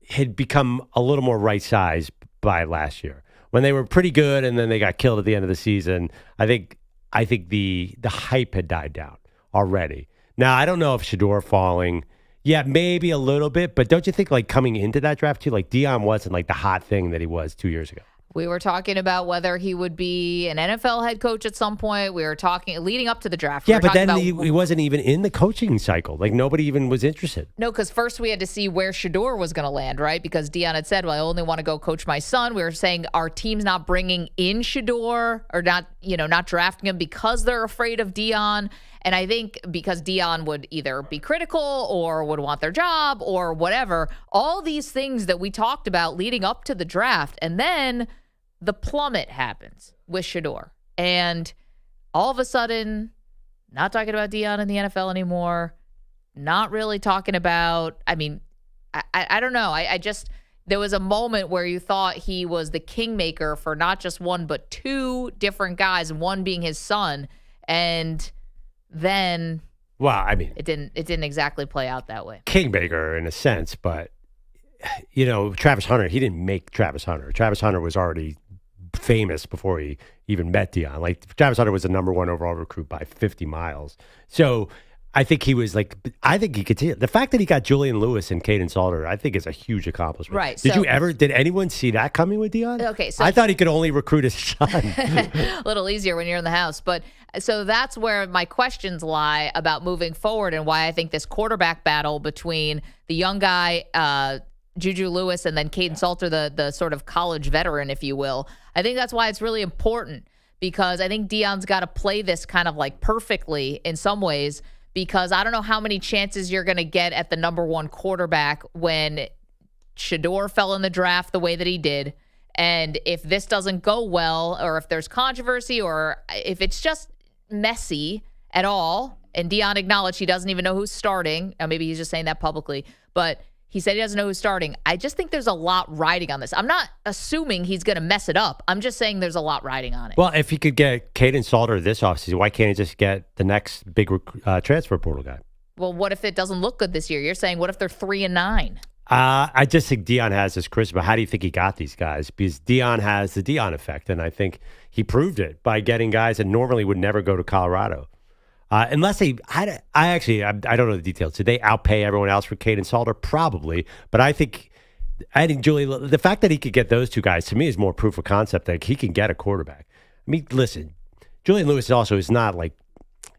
had become a little more right size by last year when they were pretty good, and then they got killed at the end of the season. I think the hype had died down already. Now I don't know if Shador falling. Yeah, maybe a little bit, but don't you think like coming into that draft too, like Deion wasn't like the hot thing that he was 2 years ago? We were talking about whether he would be an NFL head coach at some point. We were talking leading up to the draft. Yeah, but then he wasn't even in the coaching cycle. Like nobody even was interested. No, because first we had to see where Shador was going to land, right? Because Deion had said, well, I only want to go coach my son. We were saying our team's not bringing in Shador or not drafting him because they're afraid of Deion. And I think because Deion would either be critical or would want their job or whatever, all these things that we talked about leading up to the draft. And then the plummet happens with Shador. And all of a sudden, not talking about Deion in the NFL anymore, not really talking about, I don't know. There was a moment where you thought he was the kingmaker for not just one, but 2 different guys, one being his son. And then it didn't exactly play out that way. Kingmaker in a sense, but Travis Hunter, he didn't make Travis Hunter. Travis Hunter was already famous before he even met Deion. Like Travis Hunter was the number 1 overall recruit by 50 miles. So I think he was like, I think he could see it. The fact that he got Julian Lewis and Caden Salter, I think is a huge accomplishment. Right. Did anyone see that coming with Deion? Okay. So I thought he could only recruit his son. a little easier when you're in the house. But so that's where my questions lie about moving forward and why I think this quarterback battle between the young guy, Juju Lewis, and then Caden Salter, the sort of college veteran, if you will. I think that's why it's really important, because I think Deion's got to play this kind of like perfectly in some ways, because I don't know how many chances you're going to get at the number 1 quarterback when Shedeur fell in the draft the way that he did. And if this doesn't go well, or if there's controversy, or if it's just messy at all, and Deion acknowledged he doesn't even know who's starting, or maybe he's just saying that publicly, but he said he doesn't know who's starting. I just think there's a lot riding on this. I'm not assuming he's going to mess it up. I'm just saying there's a lot riding on it. Well, if he could get Caden Salter this offseason, why can't he just get the next big transfer portal guy? Well, what if it doesn't look good this year? You're saying, what if they're 3-9? I just think Deion has this charisma. How do you think he got these guys? Because Deion has the Deion effect, and I think he proved it by getting guys that normally would never go to Colorado. Unless I don't know the details. Did they outpay everyone else for Caden Salter? Probably. But I think Julie, the fact that he could get those two guys, to me, is more proof of concept that he can get a quarterback. I mean, listen, Julian Lewis also is not like,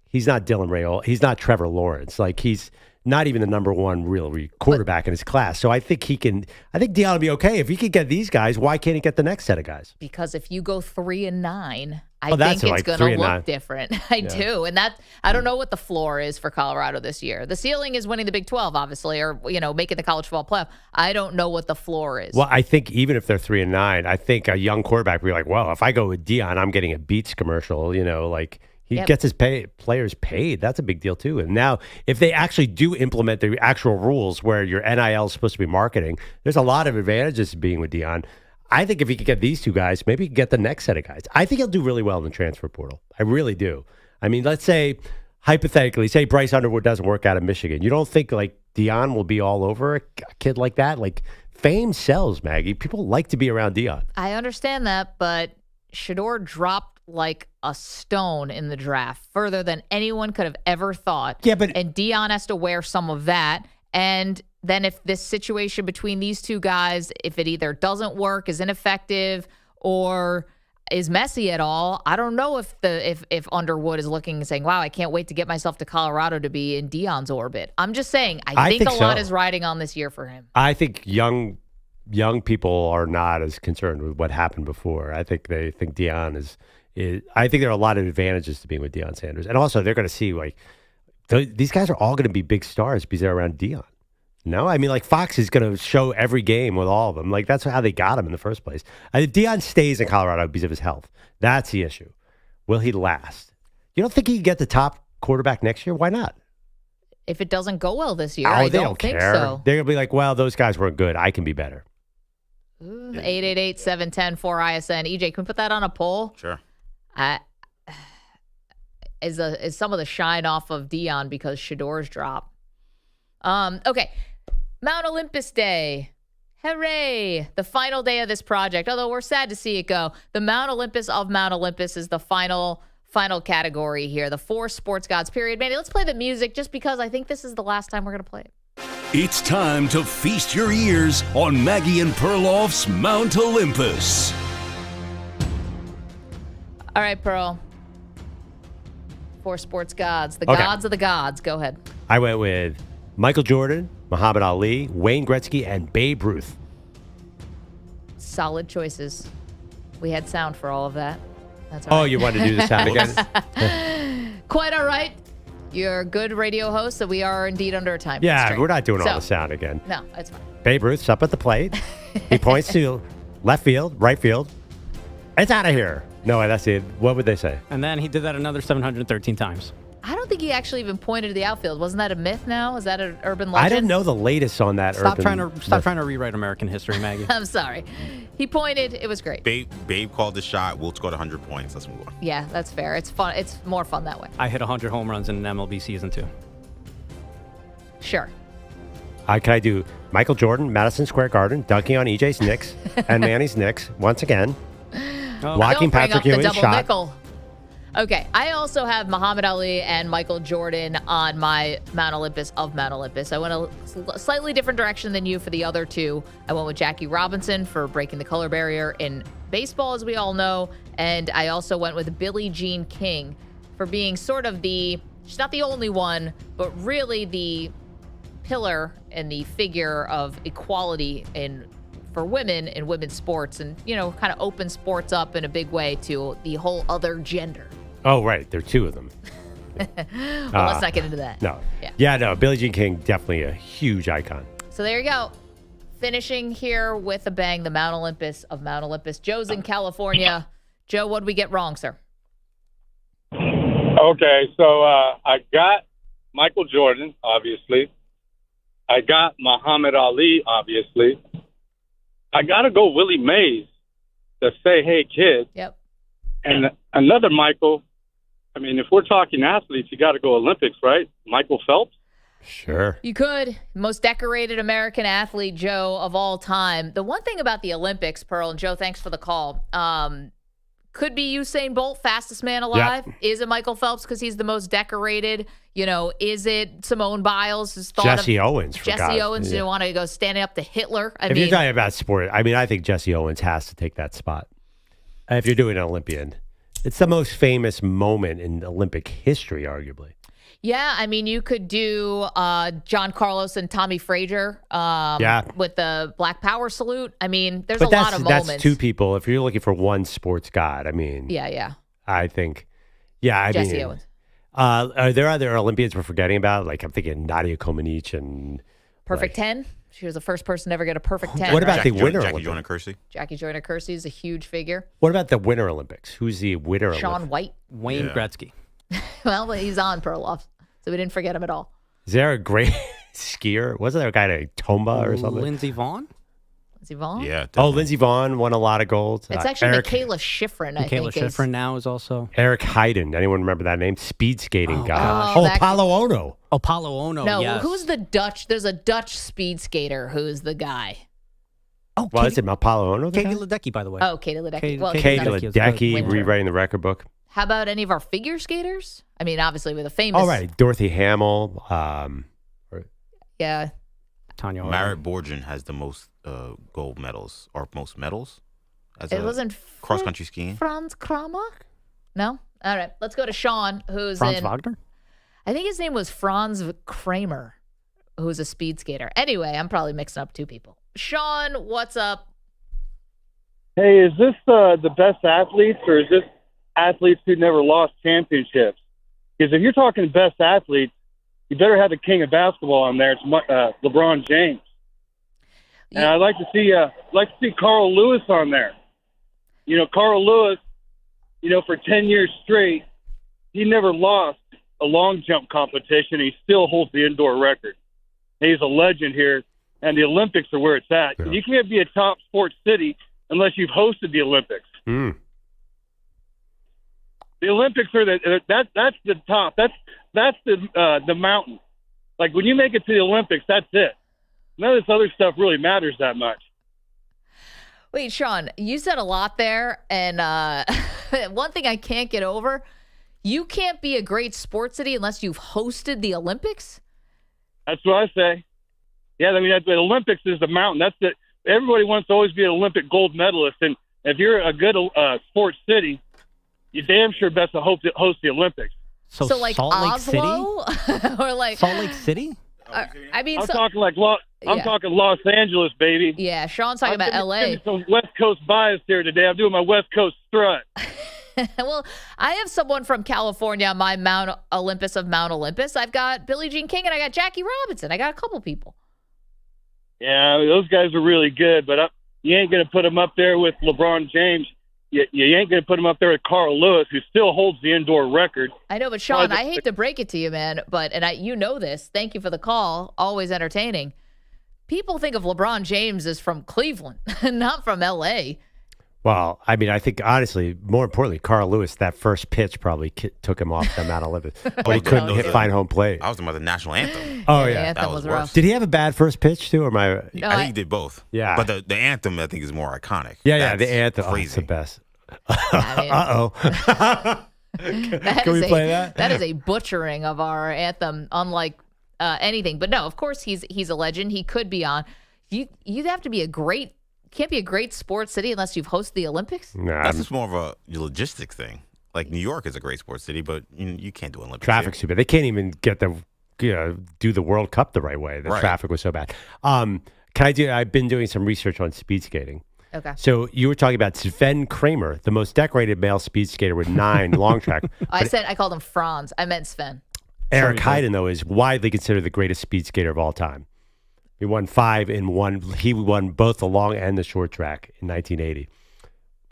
he's not Dylan Rayola. He's not Trevor Lawrence. Like, he's not even the number 1 real quarterback in his class. So I think Deion will be okay. If he could get these guys, why can't he get the next set of guys? Because if you go 3-9, I think it's going to look different. I do. And I don't know what the floor is for Colorado this year. The ceiling is winning the Big 12, obviously, or, making the college football playoff. I don't know what the floor is. Well, I think even if they're 3-9, I think a young quarterback would be like, well, if I go with Deion, I'm getting a Beats commercial, like he gets his players paid. That's a big deal too. And now if they actually do implement the actual rules where your NIL is supposed to be marketing, there's a lot of advantages to being with Deion. I think if he could get these two guys, maybe he could get the next set of guys. I think he'll do really well in the transfer portal. I really do. I mean, let's say, hypothetically, say Bryce Underwood doesn't work out of Michigan. You don't think, like, Deion will be all over a kid like that? Like, fame sells, Maggie. People like to be around Deion. I understand that, but Shedeur dropped like a stone in the draft, further than anyone could have ever thought. Yeah, but... And Deion has to wear some of that. And then if this situation between these two guys, if it either doesn't work, is ineffective, or is messy at all, I don't know if Underwood is looking and saying, wow, I can't wait to get myself to Colorado to be in Deion's orbit. I'm just saying, I think a lot is riding on this year for him. I think young people are not as concerned with what happened before. I think they think Deion is I think there are a lot of advantages to being with Deion Sanders. And also, they're going to see, like, these guys are all going to be big stars because they're around Deion. No, I mean, like, Fox is going to show every game with all of them. Like, that's how they got him in the first place. Deion stays in Colorado because of his health. That's the issue. Will he last? You don't think he can get the top quarterback next year? Why not? If it doesn't go well this year, I don't think care. So. They're going to be like, well, those guys weren't good. I can be better. 888-710-4ISN. EJ, can we put that on a poll? Sure. Is some of the shine off of Deion because Shedeur's drop. Okay. Mount Olympus Day. Hooray. The final day of this project. Although we're sad to see it go. The Mount Olympus of Mount Olympus is the final category here. The 4 sports gods period. Manny, let's play the music just because I think this is the last time we're going to play it. It's time to feast your ears on Maggie and Perloff's Mount Olympus. All right, Pearl. 4 sports gods. The gods of the gods. Go ahead. I went with Michael Jordan, Muhammad Ali, Wayne Gretzky, and Babe Ruth. Solid choices. We had sound for all of that. That's all right. Oh, you wanted to do the sound again? Quite all right. You're a good radio host, so we are indeed under a time Yeah, constraint. we're not doing all the sound again. No, it's fine. Babe Ruth's up at the plate. He points to left field, right field. It's out of here. No, that's it. What would they say? And then he did that another 713 times. I don't think he actually even pointed to the outfield. Wasn't that a myth now? Is that an urban legend? I didn't know the latest on that. Stop trying to rewrite American history, Maggie. I'm sorry. He pointed. It was great. Babe called the shot. We'll score 100 points. Let's move on. Yeah, that's fair. It's fun. It's more fun that way. I hit 100 home runs in an MLB season, too. Sure. Can I do Michael Jordan, Madison Square Garden, dunking on EJ's Knicks and Manny's Knicks once again? Blocking Don't bring Patrick up the Ewing's double shot. nickel. Okay, I also have Muhammad Ali and Michael Jordan on my Mount Olympus of Mount Olympus. I went a slightly different direction than you for the other two. I went with Jackie Robinson for breaking the color barrier in baseball, as we all know. And I also went with Billie Jean King for being sort of she's not the only one, but really the pillar and the figure of equality for women in women's sports, and kind of open sports up in a big way to the whole other gender. Oh, right. There are two of them. Well, let's not get into that. No. Yeah. No. Billie Jean King, definitely a huge icon. So there you go. Finishing here with a bang, the Mount Olympus of Mount Olympus. Joe's in California. Joe, what did we get wrong, sir? Okay, so I got Michael Jordan, obviously. I got Muhammad Ali, obviously. I got to go Willie Mays to say, hey, kid. Yep. And another Michael, I mean, if we're talking athletes, you got to go Olympics, right? Michael Phelps? Sure. You could. Most decorated American athlete, Joe, of all time. The one thing about the Olympics, Pearl, and Joe, thanks for the call, could be Usain Bolt, fastest man alive. Yep. Is it Michael Phelps because he's the most decorated? Is it Simone Biles? Jesse Owens. Jesse Owens didn't want to go standing up to Hitler. If you're talking about sport, I think Jesse Owens has to take that spot. If you're doing an Olympian, it's the most famous moment in Olympic history, arguably. Yeah, you could do John Carlos and Tommy Frazier with the Black Power salute. There's a lot of moments. That's two people. If you're looking for one sports god, Yeah. I think, Jesse Owens. Are there other Olympians we're forgetting about? Like, I'm thinking Nadia Comaneci and... Perfect 10. She was the first person to ever get a perfect 10. What about the winner Jackie Olympics? Joyner Kersey? Jackie Joyner Kersey is a huge figure. What about the winter Olympics? Who's the winner Shaun White. Wayne Gretzky. Well, he's on Perloff, so we didn't forget him at all. Is there a great skier? Wasn't there a guy named Tomba or something? Lindsey Vonn? Lindsey Vonn? Yeah. Definitely. Lindsey Vonn won a lot of golds. It's actually Michaela Schifrin, I think. Michaela Schifrin now is also. Eric Heiden. Anyone remember that name? Speed skating guy. gosh. Apollo Ono. Apollo Ono, No, yes. who's the Dutch? There's a Dutch speed skater who's the guy. Oh, well, is it Apollo Ono? Katie Ledecky, by the way. Oh, Katie Ledecky. Katie Ledecky rewriting the record book. How about any of our figure skaters? Obviously with a famous. All right, Dorothy Hamill. Yeah. Tanya. Marit Borgen has the most gold medals or most medals. It wasn't cross country skiing. Franz Kramer? No. All right, let's go to Sean, who's Franz Wagner. I think his name was Franz Kramer, who's a speed skater. Anyway, I'm probably mixing up two people. Sean, what's up? Hey, is this the best athletes, or is this athletes who never lost championships? Because if you're talking best athletes, you better have the king of basketball on there. It's LeBron James. And I'd like to see Carl Lewis on there. Carl Lewis, for 10 years straight, he never lost a long jump competition. He still holds the indoor record. He's a legend here, and the Olympics are where it's at. Yeah. You can't be a top sports city unless you've hosted the Olympics. Mm. The Olympics are that's the top. That's the mountain. Like when you make it to the Olympics, that's it. None of this other stuff really matters that much. Wait, Sean, you said a lot there, and one thing I can't get over, you can't be a great sports city unless you've hosted the Olympics? That's what I say. Yeah, the Olympics is the mountain. That's it. Everybody wants to always be an Olympic gold medalist, and if you're a good sports city, you damn sure best to host the Olympics. So like Salt Lake Oslo? Or like Salt Lake City? I'm talking like talking Los Angeles, baby. Yeah, Sean's talking about L.A. Some West Coast bias here today. I'm doing my West Coast strut. Well, I have someone from California on my Mount Olympus of Mount Olympus. I've got Billie Jean King and I got Jackie Robinson. I got a couple people. Yeah, those guys are really good, but you ain't going to put them up there with LeBron James. You ain't going to put him up there with Carl Lewis, who still holds the indoor record. I know, but Sean, I hate to break it to you, man, you know this. Thank you for the call. Always entertaining. People think of LeBron James as from Cleveland, not from L.A. Well, I think, honestly, more importantly, Carl Lewis, that first pitch probably took him off the Mount Olympus. But he couldn't find home plate. I was talking about the national anthem. Oh, The yeah. anthem was rough. Did he have a bad first pitch, too? Or I think he did both. Yeah. But the anthem, I think, is more iconic. Yeah, the That's anthem. crazy. It's the best. Uh-oh. Can we play that? That is a butchering of our anthem, unlike anything. But no, of course he's a legend. He could be on. You'd have to be can't be a great sports city unless you've hosted the Olympics. Nah, That's just more of a logistic thing. Like New York is a great sports city, but you can't do Olympics. Traffic's too bad. They can't even get do the World Cup the right way. The traffic was so bad. I've been doing some research on speed skating. Okay. So you were talking about Sven Kramer, the most decorated male speed skater with 9 long track. I called him Franz. I meant Sven. Eric Heiden, though, is widely considered the greatest speed skater of all time. He won 5 in one. He won both the long and the short track in 1980.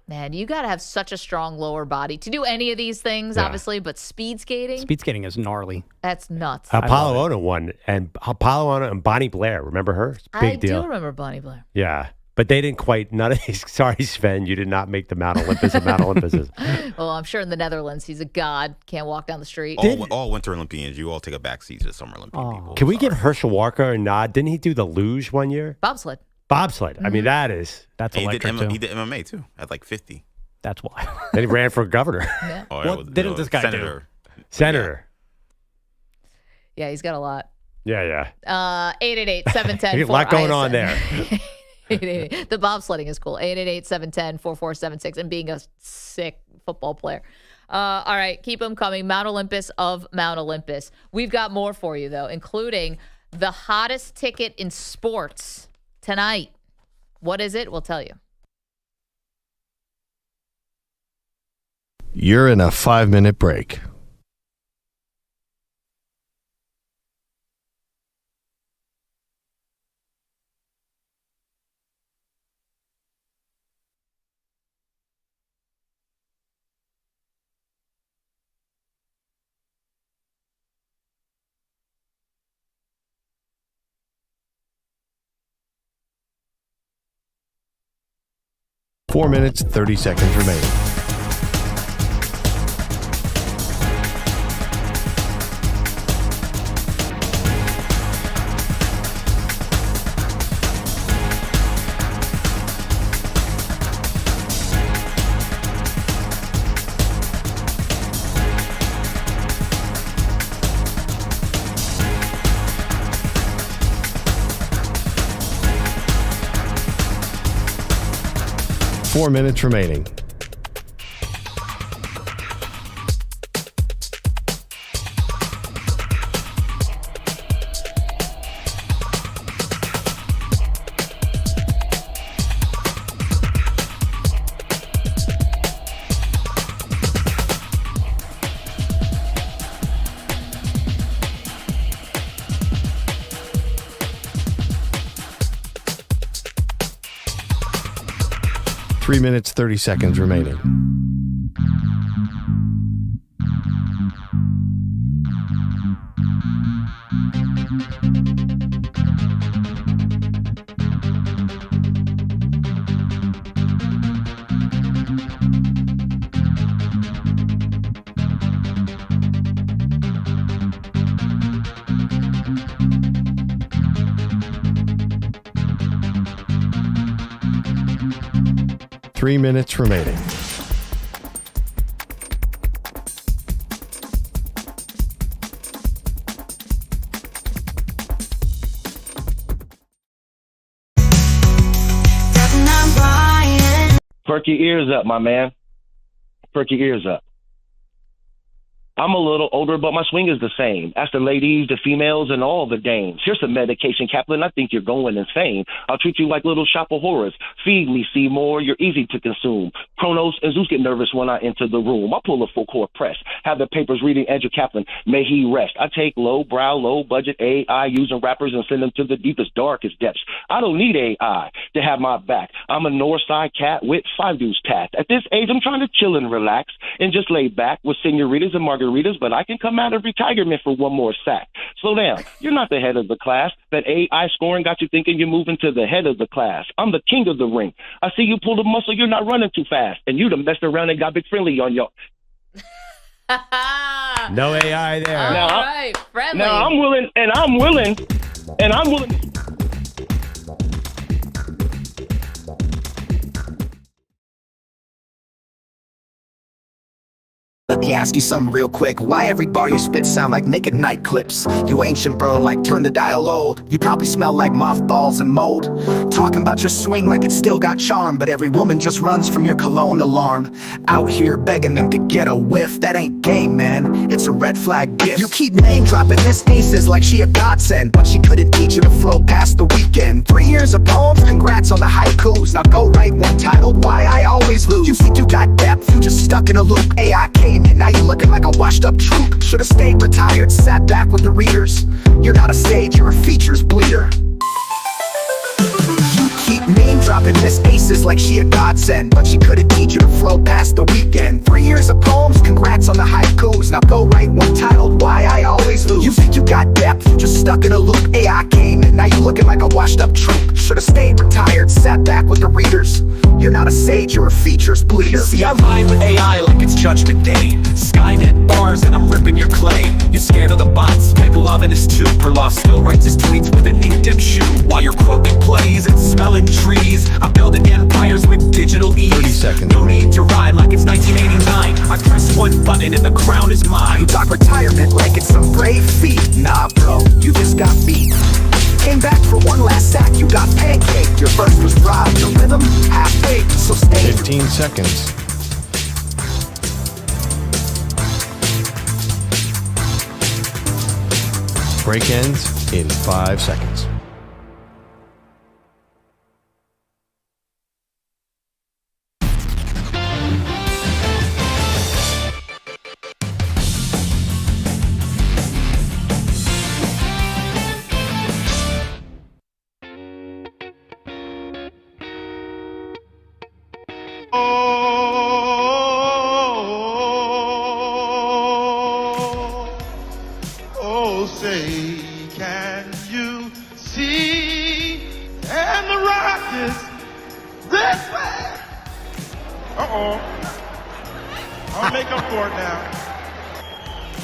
Man, you got to have such a strong lower body to do any of these things, obviously, but speed skating? Speed skating is gnarly. That's nuts. Apollo Ono won, and Apollo Ono and Bonnie Blair. Remember her? Big deal. I do remember Bonnie Blair. Yeah. But they didn't quite, none of these. Sorry, Sven, you did not make the Mount Olympus of Mount Olympuses. Well, I'm sure in the Netherlands, he's a god. Can't walk down the street. All Winter Olympians, you all take a back seat to the Summer Olympian people. Can we give Herschel Walker a nod? Didn't he do the luge one year? Bobsled. I mean, that's electric, too. He did MMA, too, at like 50. That's why. Then he ran for governor. Yeah. What didn't this guy Senator. do? Senator. Yeah, he's got a lot. Yeah. 888-710. A lot going on there. The bobsledding is cool. 888-710-4476 and being a sick football player. All right, keep them coming. Mount Olympus of Mount Olympus. We've got more for you, though, including the hottest ticket in sports tonight. What is it? We'll tell you. You're in a 5-minute break. Four minutes, 30 seconds remaining. Four minutes remaining. Three minutes, 30 seconds remaining. Three minutes remaining. Perk your ears up, my man. Perk your ears up. I'm a little older, but my swing is the same. Ask the ladies, the females, and all the dames. Here's some medication, Kaplan. I think you're going insane. I'll treat you like little shop of horrors. Feed me, Seymour. You're easy to consume. Kronos and Zeus get nervous when I enter the room. I pull a full court press. Have the papers reading Andrew Kaplan. May he rest. I take low-brow, low-budget AI using rappers and send them to the deepest, darkest depths. I don't need AI to have my back. I'm a north side cat with 5 dudes tapped. At this age, I'm trying to chill and relax and just lay back with senoritas and margaritas, but I can come out of retirement for one more sack. Slow down. You're not the head of the class. That AI scoring got you thinking you're moving to the head of the class. I'm the king of the ring. I see you pull the muscle, you're not running too fast. And you done messed around and got big friendly on your... No AI there. All right, friendly. Now I'm willing let me ask you something real quick. Why every bar you spit sound like naked night clips? You ancient bro, like turn the dial old. You probably smell like mothballs and mold. Talking about your swing like it still got charm, but every woman just runs from your cologne alarm. Out here begging them to get a whiff. That ain't gay, man, it's a red flag gift. You keep name dropping Miss Aces like she a godsend, but she couldn't teach you to flow past the weekend. 3 years of poems, congrats on the haikus. Now go write one titled Why I Always Lose. You think you got depth, you just stuck in a loop. AI came in, now you looking like a washed up troop. Should've stayed retired, sat back with the readers. You're not a sage, you're a features bleeder. Keep name dropping Miss Aces like she a godsend, but she couldn't teach you to flow past the weekend. 3 years of poems, congrats on the haikus. Now go write one titled Why I Always Lose. You think you got depth, you just stuck in a loop. AI came in, now you looking like a washed up troop. Should've stayed retired, sat back with the readers. You're not a sage, you're a features bleeder. See, I rhyme with AI like it's Judgment Day. Skynet bars and I'm ripping your clay. You're scared of the bots, people loving this too. Perloff still writes his tweets with an ink-dip shoe. While you're quoting plays and smelling trees, I'm building empires with digital ease. 30 seconds. No need to rhyme like it's 1989. I press one button and the crown is mine. You talk retirement like it's some brave feat. Nah bro, you just got beat. Came back for one last sack, you got pancaked. Your verse was dry, your rhythm half-baked. So stay 15 seconds. Break ends in 5 seconds. Oh, say, can you see? And the Rockets this way. I'll make up for it now.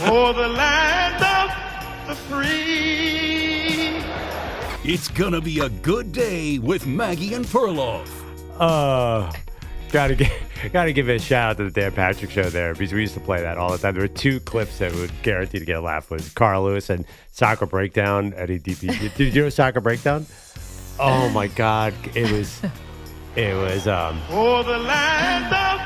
For the land of the free. It's gonna be a good day with Maggie and Perloff. Gotta give a shout out to the Dan Patrick Show there, because we used to play that all the time. There were two clips that would guarantee to get a laugh: was Carl Lewis and Soccer Breakdown. Eddie DP. Did you know Soccer Breakdown? Oh my God, it was. For the land of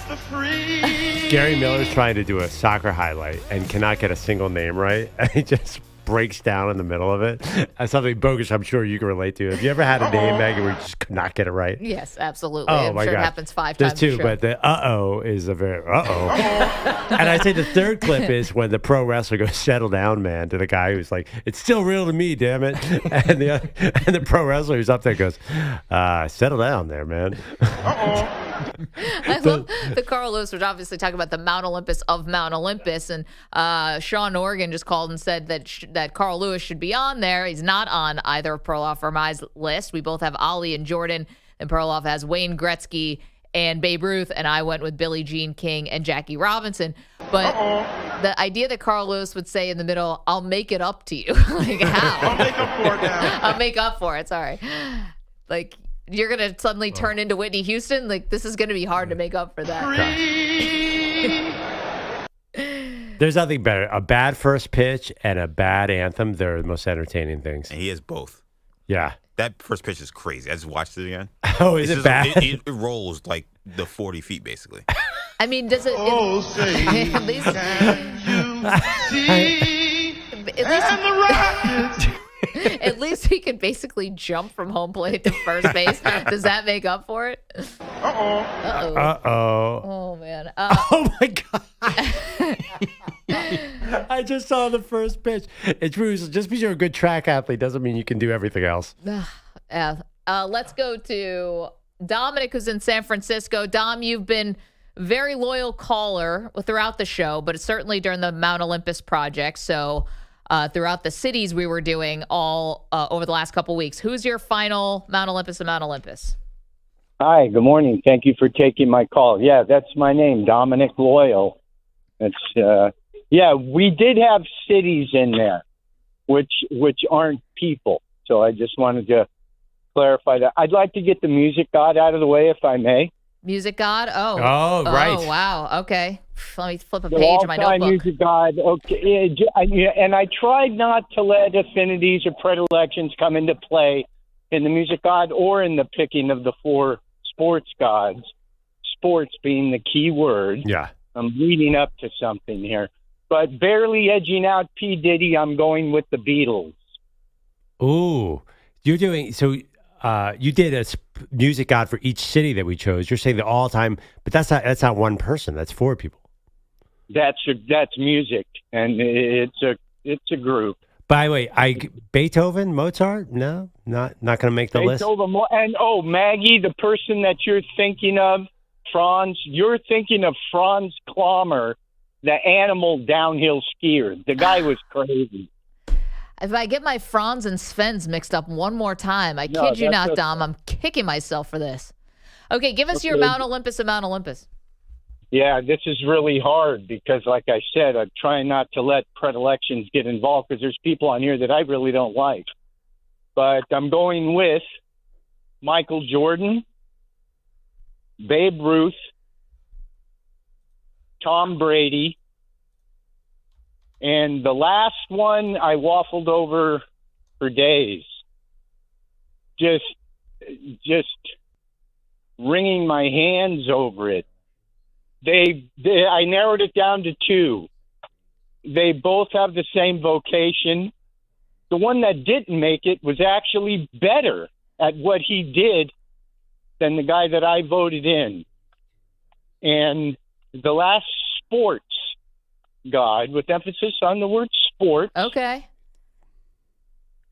the free. Gary Miller's trying to do a soccer highlight and cannot get a single name right, and he just breaks down in the middle of it. That's something Bogusch I'm sure you can relate to. Have you ever had a name, Maggie, where you just could not get it right? Yes, absolutely. Oh, I'm my sure God. it happens 5 There's times. two, a show. but the uh-oh is a very And I say the third clip is when the pro wrestler goes, "Settle down, man," to the guy who's like, "It's still real to me, damn it." And the pro wrestler who's up there goes, "Settle down there, man." I love the Carl Lewis, which obviously talking about the Mount Olympus of Mount Olympus, and Sean Organ just called and said that Carl Lewis should be on there. He's not on either of Perloff or my list. We both have Ollie and Jordan, and Perloff has Wayne Gretzky and Babe Ruth, and I went with Billie Jean King and Jackie Robinson. But the idea that Carl Lewis would say in the middle, "I'll make it up to you," like how? I'll make up for it now. I'll make up for it. Sorry, like. You're going to suddenly turn into Whitney Houston? Like, this is going to be hard to make up for that. There's nothing better. A bad first pitch and a bad anthem, they're the most entertaining things. And he has both. Yeah. That first pitch is crazy. I just watched it again. Oh, is it bad? It rolls like the 40 feet, basically. I mean, does it... say, at least... can you see? And the Rockets... At least he can basically jump from home plate to first base. Does that make up for it? Oh, man. Oh, my God. I just saw the first pitch. It's true. Just because you're a good track athlete doesn't mean you can do everything else. Let's go to Dominic, who's in San Francisco. Dom, you've been very loyal caller throughout the show, but certainly during the Mount Olympus project. So throughout the cities we were doing all over the last couple weeks. Who's your final Mount Olympus of Mount Olympus? Hi, good morning. Thank you for taking my call. Yeah, that's my name, Dominic Loyal. It's we did have cities in there, which aren't people. So I just wanted to clarify that. I'd like to get the music god out of the way, if I may. Music God? Oh. Oh, right. Oh, wow. Okay. Let me flip a The page in my all-time notebook. music god. Okay, and I tried not to let affinities or predilections come into play in the music god or in the picking of the 4 sports gods. Sports being the key word. Yeah. I'm leading up to something here, but barely edging out P. Diddy. I'm going with the Beatles. Ooh, you're doing so. You did a music god for each city that we chose. You're saying the all time, but that's not one person. That's 4 people. That's music, and it's a group. By the way, Beethoven, Mozart, no, not going to make the list. And Maggie, the person that you're thinking of, Franz. You're thinking of Franz Klammer, the animal downhill skier. The guy was crazy. If I get my Franz and Sven's mixed up one more time, I kid you not, Dom, I'm kicking myself for this. Okay, give us your Mount Olympus and Mount Olympus. Yeah, this is really hard because, like I said, I'm trying not to let predilections get involved because there's people on here that I really don't like. But I'm going with Michael Jordan, Babe Ruth, Tom Brady, and the last one I waffled over for days. Just wringing my hands over it. I narrowed it down to 2. They both have the same vocation. The one that didn't make it was actually better at what he did than the guy that I voted in. And the last sports god, with emphasis on the word sport. Okay.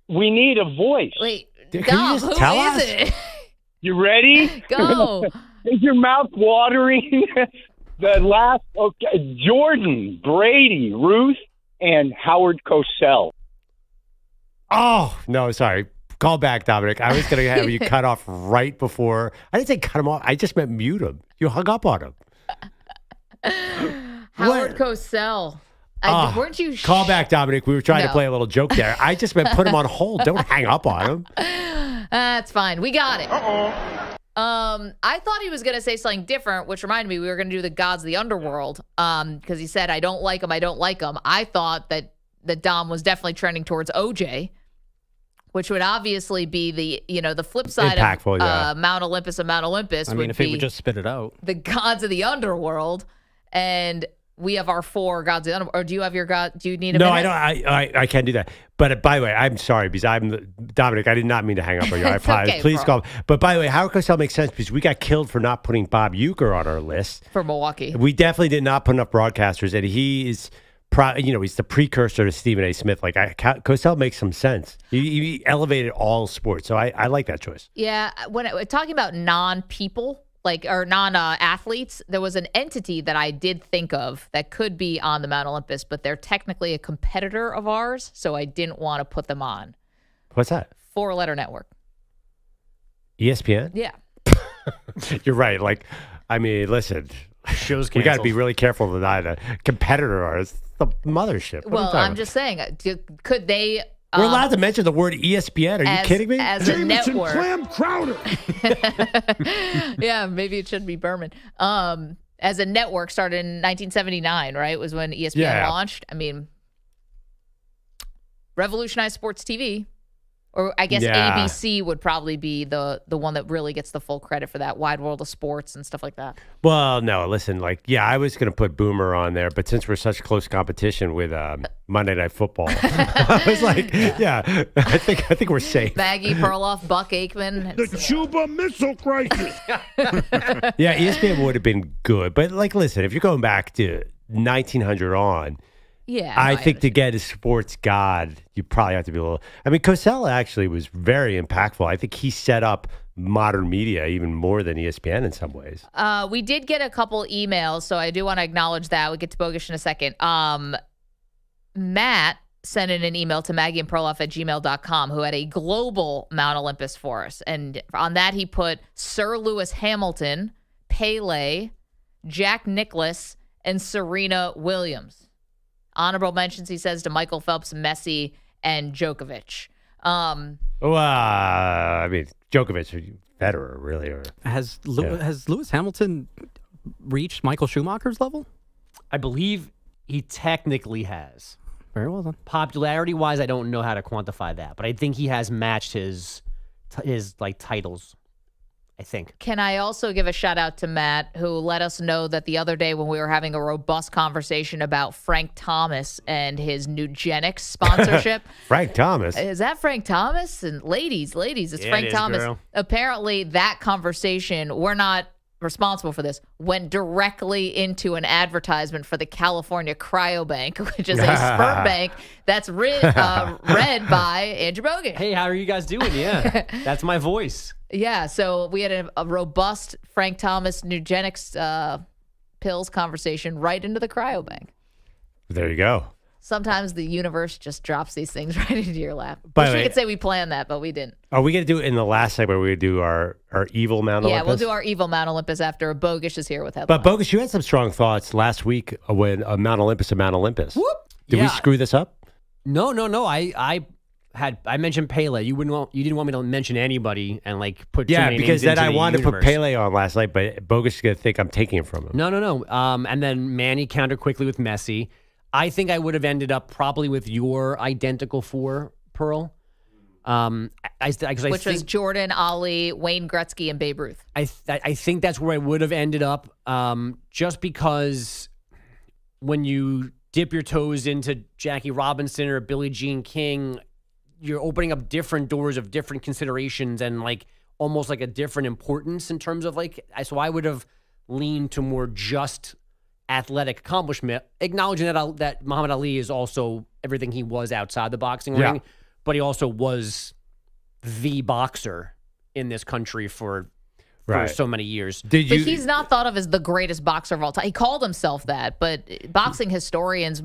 We need a voice. Wait, Dom, who is it? You ready? Go. Is your mouth watering? The last, Jordan, Brady, Ruth, and Howard Cosell. Oh, no, sorry. Call back, Dominic. I was going to have you cut off right before. I didn't say cut him off. I just meant mute him. You hung up on him. Howard Cosell. Weren't you? Call back, Dominic. We were trying to No. play a little joke there. I just meant put him on hold. Don't hang up on him. That's fine. We got it. I thought he was going to say something different, which reminded me we were going to do the gods of the underworld because he said, I don't like him. I don't like him. I thought that Dom was definitely trending towards OJ, which would obviously be the flip side impactful, of Mount Olympus and Mount Olympus. I mean, if he would just spit it out. The gods of the underworld, and we have our 4 gods of the underworld. Or do you have your god? Do you need a No, minute? I don't. I can't do that. But by the way, I'm sorry because Dominic. I did not mean to hang up on you. I It's apologize. okay, Please bro. call. But by the way, Howard Cosell makes sense because we got killed for not putting Bob Uecker on our list. For Milwaukee. We definitely did not put enough broadcasters, and he is, he's the precursor to Stephen A. Smith. Like Cosell makes some sense. He elevated all sports, so I like that choice. Yeah, when talking about non-people, or non-athletes, there was an entity that I did think of that could be on the Mount Olympus, but they're technically a competitor of ours, so I didn't want to put them on. What's that? 4-letter network. ESPN? Yeah. You're right. Listen, Show's we got to canceled. be really careful to not a competitor or it's the mothership. What are you Well, talking I'm about? just saying, could they? We're allowed to mention the word ESPN. Are you kidding me? As a network. Clam Crowder. Yeah, maybe it should be Berman. As a network, started in 1979, right? Was when ESPN Yeah. launched. I mean, revolutionized sports TV. Or I guess Yeah. ABC would probably be the one that really gets the full credit for that wide world of sports and stuff like that. Well, no, listen, I was going to put Boomer on there, but since we're such close competition with Monday Night Football, I was like, yeah, I think we're safe. Maggie Perloff, Buck Aikman. The Cuba Missile Crisis. Yeah, ESPN would have been good, but listen, if you're going back to 1900 on, Yeah. I think to get a sports god, you probably have to be a little. I mean, Cosell actually was very impactful. I think he set up modern media even more than ESPN in some ways. We did get a couple emails, so I do want to acknowledge that. We'll get to Bogusch in a second. Matt sent in an email to maggieandperloff@gmail.com who had a global Mount Olympus for us. And on that, he put Sir Lewis Hamilton, Pele, Jack Nicklaus, and Serena Williams. Honorable mentions, he says, to Michael Phelps, Messi, and Djokovic. Well, I mean, Djokovic or Federer, really. Or Has Lewis Hamilton reached Michael Schumacher's level? I believe he technically has. Very well done. Popularity-wise, I don't know how to quantify that, but I think he has matched his like titles. I think. Can I also give a shout out to Matt, who let us know that the other day when we were having a robust conversation about Frank Thomas and his Nugenics sponsorship. Frank Thomas? Is that Frank Thomas? And ladies, it's Yeah, Frank it is, Thomas. girl. Apparently, that conversation, we're not responsible for this, went directly into an advertisement for the California Cryobank, which is a sperm bank that's read by Andrew Bogusch. Hey, how are you guys doing? Yeah, that's my voice. Yeah, so we had a robust Frank Thomas Nugenics pills conversation right into the cryobank. There you go. Sometimes the universe just drops these things right into your lap. By Wish the we way- could say we planned that, but we didn't. Are we going to do it in the last segment? We're going to do our evil Mount Yeah, Olympus? we'll do our evil Mount Olympus after Bogusch is here with But headlines. Bogusch, you had some strong thoughts last week when Mount Olympus and Mount Olympus. Whoop. Did we Yeah. screw this up? No. I mentioned Pele. You didn't want me to mention anybody and like put too Yeah, many because names then I into the wanted to put universe. Pele on last night, but Bogusch is going to think I'm taking it from him. No. And then Manny countered quickly with Messi. I think I would have ended up probably with your identical four, Pearl. Which was Jordan, Ali, Wayne Gretzky, and Babe Ruth. I think that's where I would have ended up, just because when you dip your toes into Jackie Robinson or Billie Jean King, you're opening up different doors of different considerations and like almost like a different importance in terms of like. So I would have leaned to more just athletic accomplishment, acknowledging that Muhammad Ali is also everything he was outside the boxing ring, but he also was the boxer in this country for so many years. But he's not thought of as the greatest boxer of all time. He called himself that, but boxing historians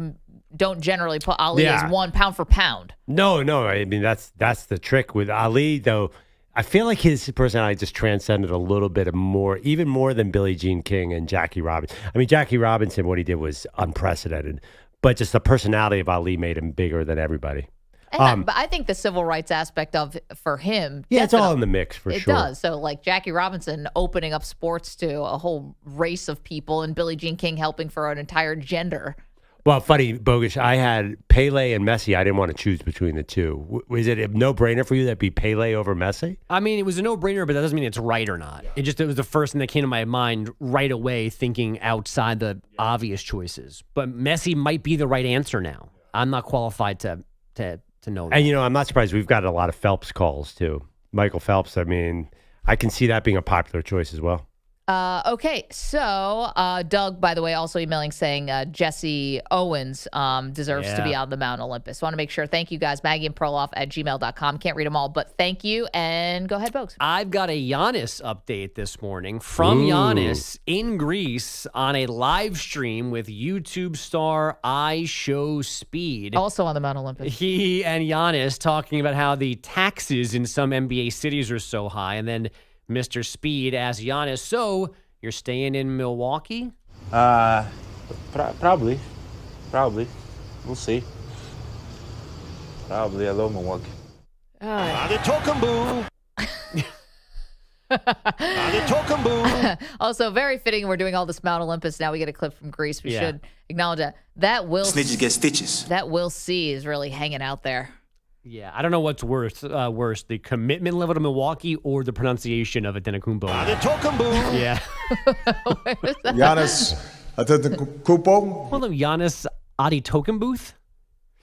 don't generally put Ali as one pound for pound. No. I mean, that's the trick with Ali, though. I feel like his personality just transcended a little bit more, even more than Billie Jean King and Jackie Robinson. I mean, Jackie Robinson, what he did was unprecedented, but just the personality of Ali made him bigger than everybody. And but I think the civil rights aspect for him. Yeah, it's all in the mix for it sure. It does. So like Jackie Robinson opening up sports to a whole race of people and Billie Jean King helping for an entire gender. Well, funny, Bogusch, I had Pele and Messi. I didn't want to choose between the two. Was it a no-brainer for you that be Pele over Messi? I mean, it was a no-brainer, but that doesn't mean it's right or not. It was the first thing that came to my mind right away, thinking outside the obvious choices. But Messi might be the right answer now. I'm not qualified to know that. And, I'm not surprised. We've got a lot of Phelps calls, too. Michael Phelps, I mean, I can see that being a popular choice as well. Okay, so Doug, by the way, also emailing saying Jesse Owens deserves to be on the Mount Olympus. Want to make sure. Thank you guys. Maggie and Perloff at gmail.com. Can't read them all, but thank you. And go ahead, folks. I've got a Giannis update this morning from Giannis in Greece on a live stream with YouTube star iShowSpeed. Also on the Mount Olympus. He and Giannis talking about how the taxes in some NBA cities are so high. And then Mr. Speed asked Giannis, so you're staying in Milwaukee? Probably. We'll see. Probably. I love Milwaukee. Also, very fitting. We're doing all this Mount Olympus. Now we get a clip from Greece. We should acknowledge that. That Will Snitches get stitches. That Will C is really hanging out there. Yeah, I don't know what's worse, the commitment level to Milwaukee or the pronunciation of Adenocumbo. Yeah. Giannis Antetokounmpo. Hold on, Giannis Antetokounmpo?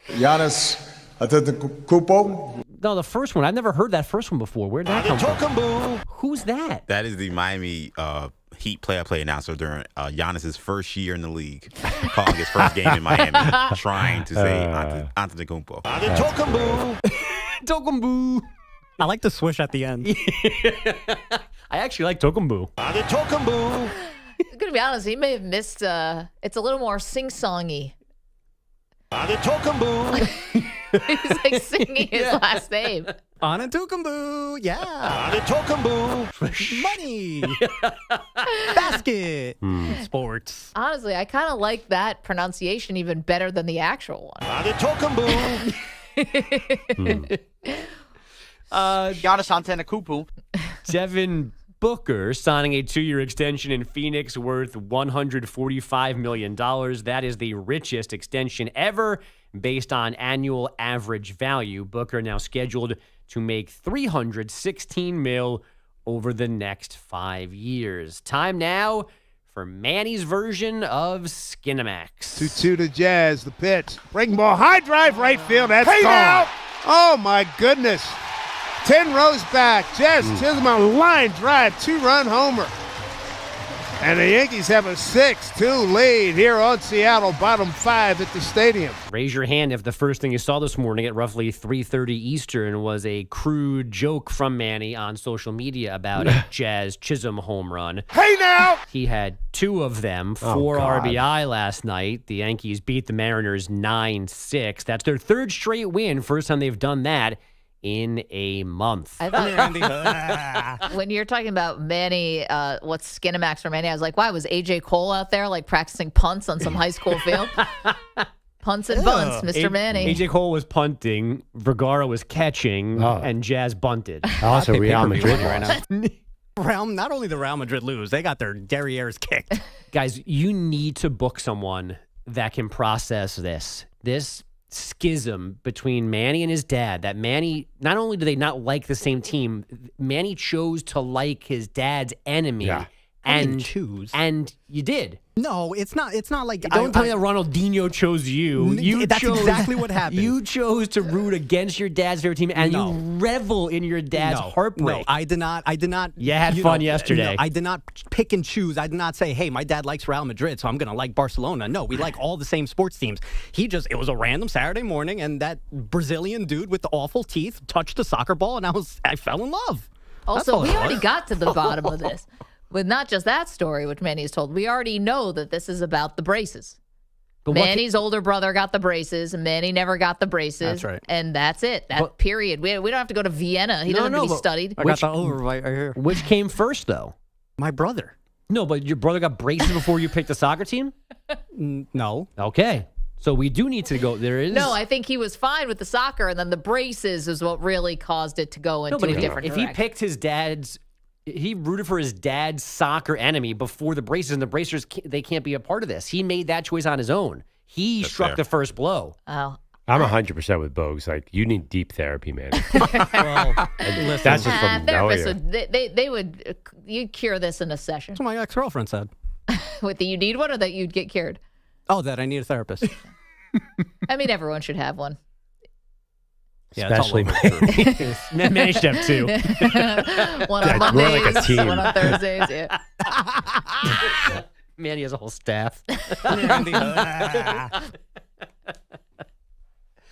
Giannis Antetokounmpo. No, the first one. I've never heard that first one before. Where'd that come from? Who's that? That is the Miami Heat play-by-play announcer during Giannis's first year in the league, calling his first game in Miami, trying to say Antetokounmpo. Tokumbu. I like the swish at the end. I actually like Tokumbu. I'm gonna be honest. He may have missed. It's a little more sing-songy. He's like singing his last name. Antetokounmpo, yeah. Money. Basket. Sports. Honestly, I kind of like that pronunciation even better than the actual one. Giannis Antetokounmpo. Devin Booker signing a 2-year extension in Phoenix worth $145 million. That is the richest extension ever based on annual average value. Booker now scheduled to make $316 million over the next 5 years. Time now for Manny's version of Skinamax. 2-2 to Jazz, the pitch. Breaking ball, high drive, right field, that's Hey gone. now! Oh my goodness. 10 rows back, Jazz Chisholm on line drive, 2-run homer. And the Yankees have a 6-2 lead here on Seattle, bottom 5 at the stadium. Raise your hand if the first thing you saw this morning at roughly 3:30 Eastern was a crude joke from Manny on social media about a Jazz Chisholm home run. Hey now! He had 2 of them, 4 Oh, God. RBI last night. The Yankees beat the Mariners 9-6. That's their 3rd straight win. First time they've done that in a month. I thought when you're talking about Manny, what's Skinamax for Manny, I was like, why was AJ Cole out there like practicing punts on some high school field? Punts and bunts, Mr. Manny. AJ Cole was punting, Vergara was catching, and Jazz bunted. Also, I pay Real pay-per-view Madrid money right lost. Not only the Real Madrid lose, they got their derrieres kicked. Guys, you need to book someone that can process this schism between Manny and his dad. That Manny, not only do they not like the same team, Manny chose to like his dad's enemy. Yeah. I didn't choose. And you did. No, it's not like Don't tell me that Ronaldinho chose you. That's exactly what happened. You chose to root against your dad's favorite team, and you revel in your dad's heartbreak. No, I did not. You had fun yesterday. No, I did not pick and choose. I did not say, hey, my dad likes Real Madrid, so I'm going to like Barcelona. No, we like all the same sports teams. It was a random Saturday morning, and that Brazilian dude with the awful teeth touched a soccer ball, and I fell in love. Also, we already got to the bottom of this. With not just that story, which Manny has told, we already know that this is about the braces. But Manny's older brother got the braces, and Manny never got the braces. That's right. And that's it. Period. We don't have to go to Vienna. He doesn't have to be studied. I got the overbite right here. Which came first, though? My brother. No, but your brother got braces before you picked the soccer team? No. Okay. So we do need to go. There is No, I think he was fine with the soccer, and then the braces is what really caused it to go into a different if direction. he picked his dad's, he rooted for his dad's soccer enemy before the braces, and the bracers, they can't be a part of this. He made that choice on his own. He struck the first blow. Oh. I'm 100% with Bogues. Like, you need deep therapy, man. Well, That's just from knowing therapists you. they would you'd cure this in a session. That's what my ex-girlfriend said. With the you need one or that you'd get cured? Oh, that I need a therapist. I mean, everyone should have one. Yeah, Especially Manny should have 2. One on Yeah, we're Mondays, like a team. one on Thursdays. Yeah. Manny has a whole staff.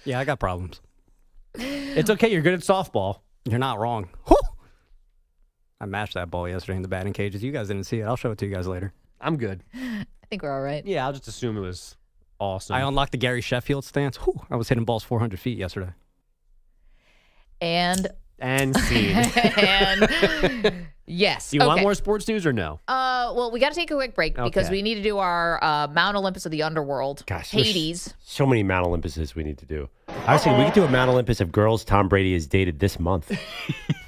Yeah, I got problems. It's okay. You're good at softball. You're not wrong. Whew! I mashed that ball yesterday in the batting cages. You guys didn't see it. I'll show it to you guys later. I'm good. I think we're all right. Yeah, I'll just assume it was awesome. I unlocked the Gary Sheffield stance. Whew, I was hitting balls 400 feet yesterday. And scene. and yes. Do you want more sports news or no? Well, we got to take a quick break because we need to do our Mount Olympus of the Underworld. Gosh, there's Hades. So many Mount Olympuses we need to do. I was thinking we could do a Mount Olympus of girls Tom Brady has dated this month.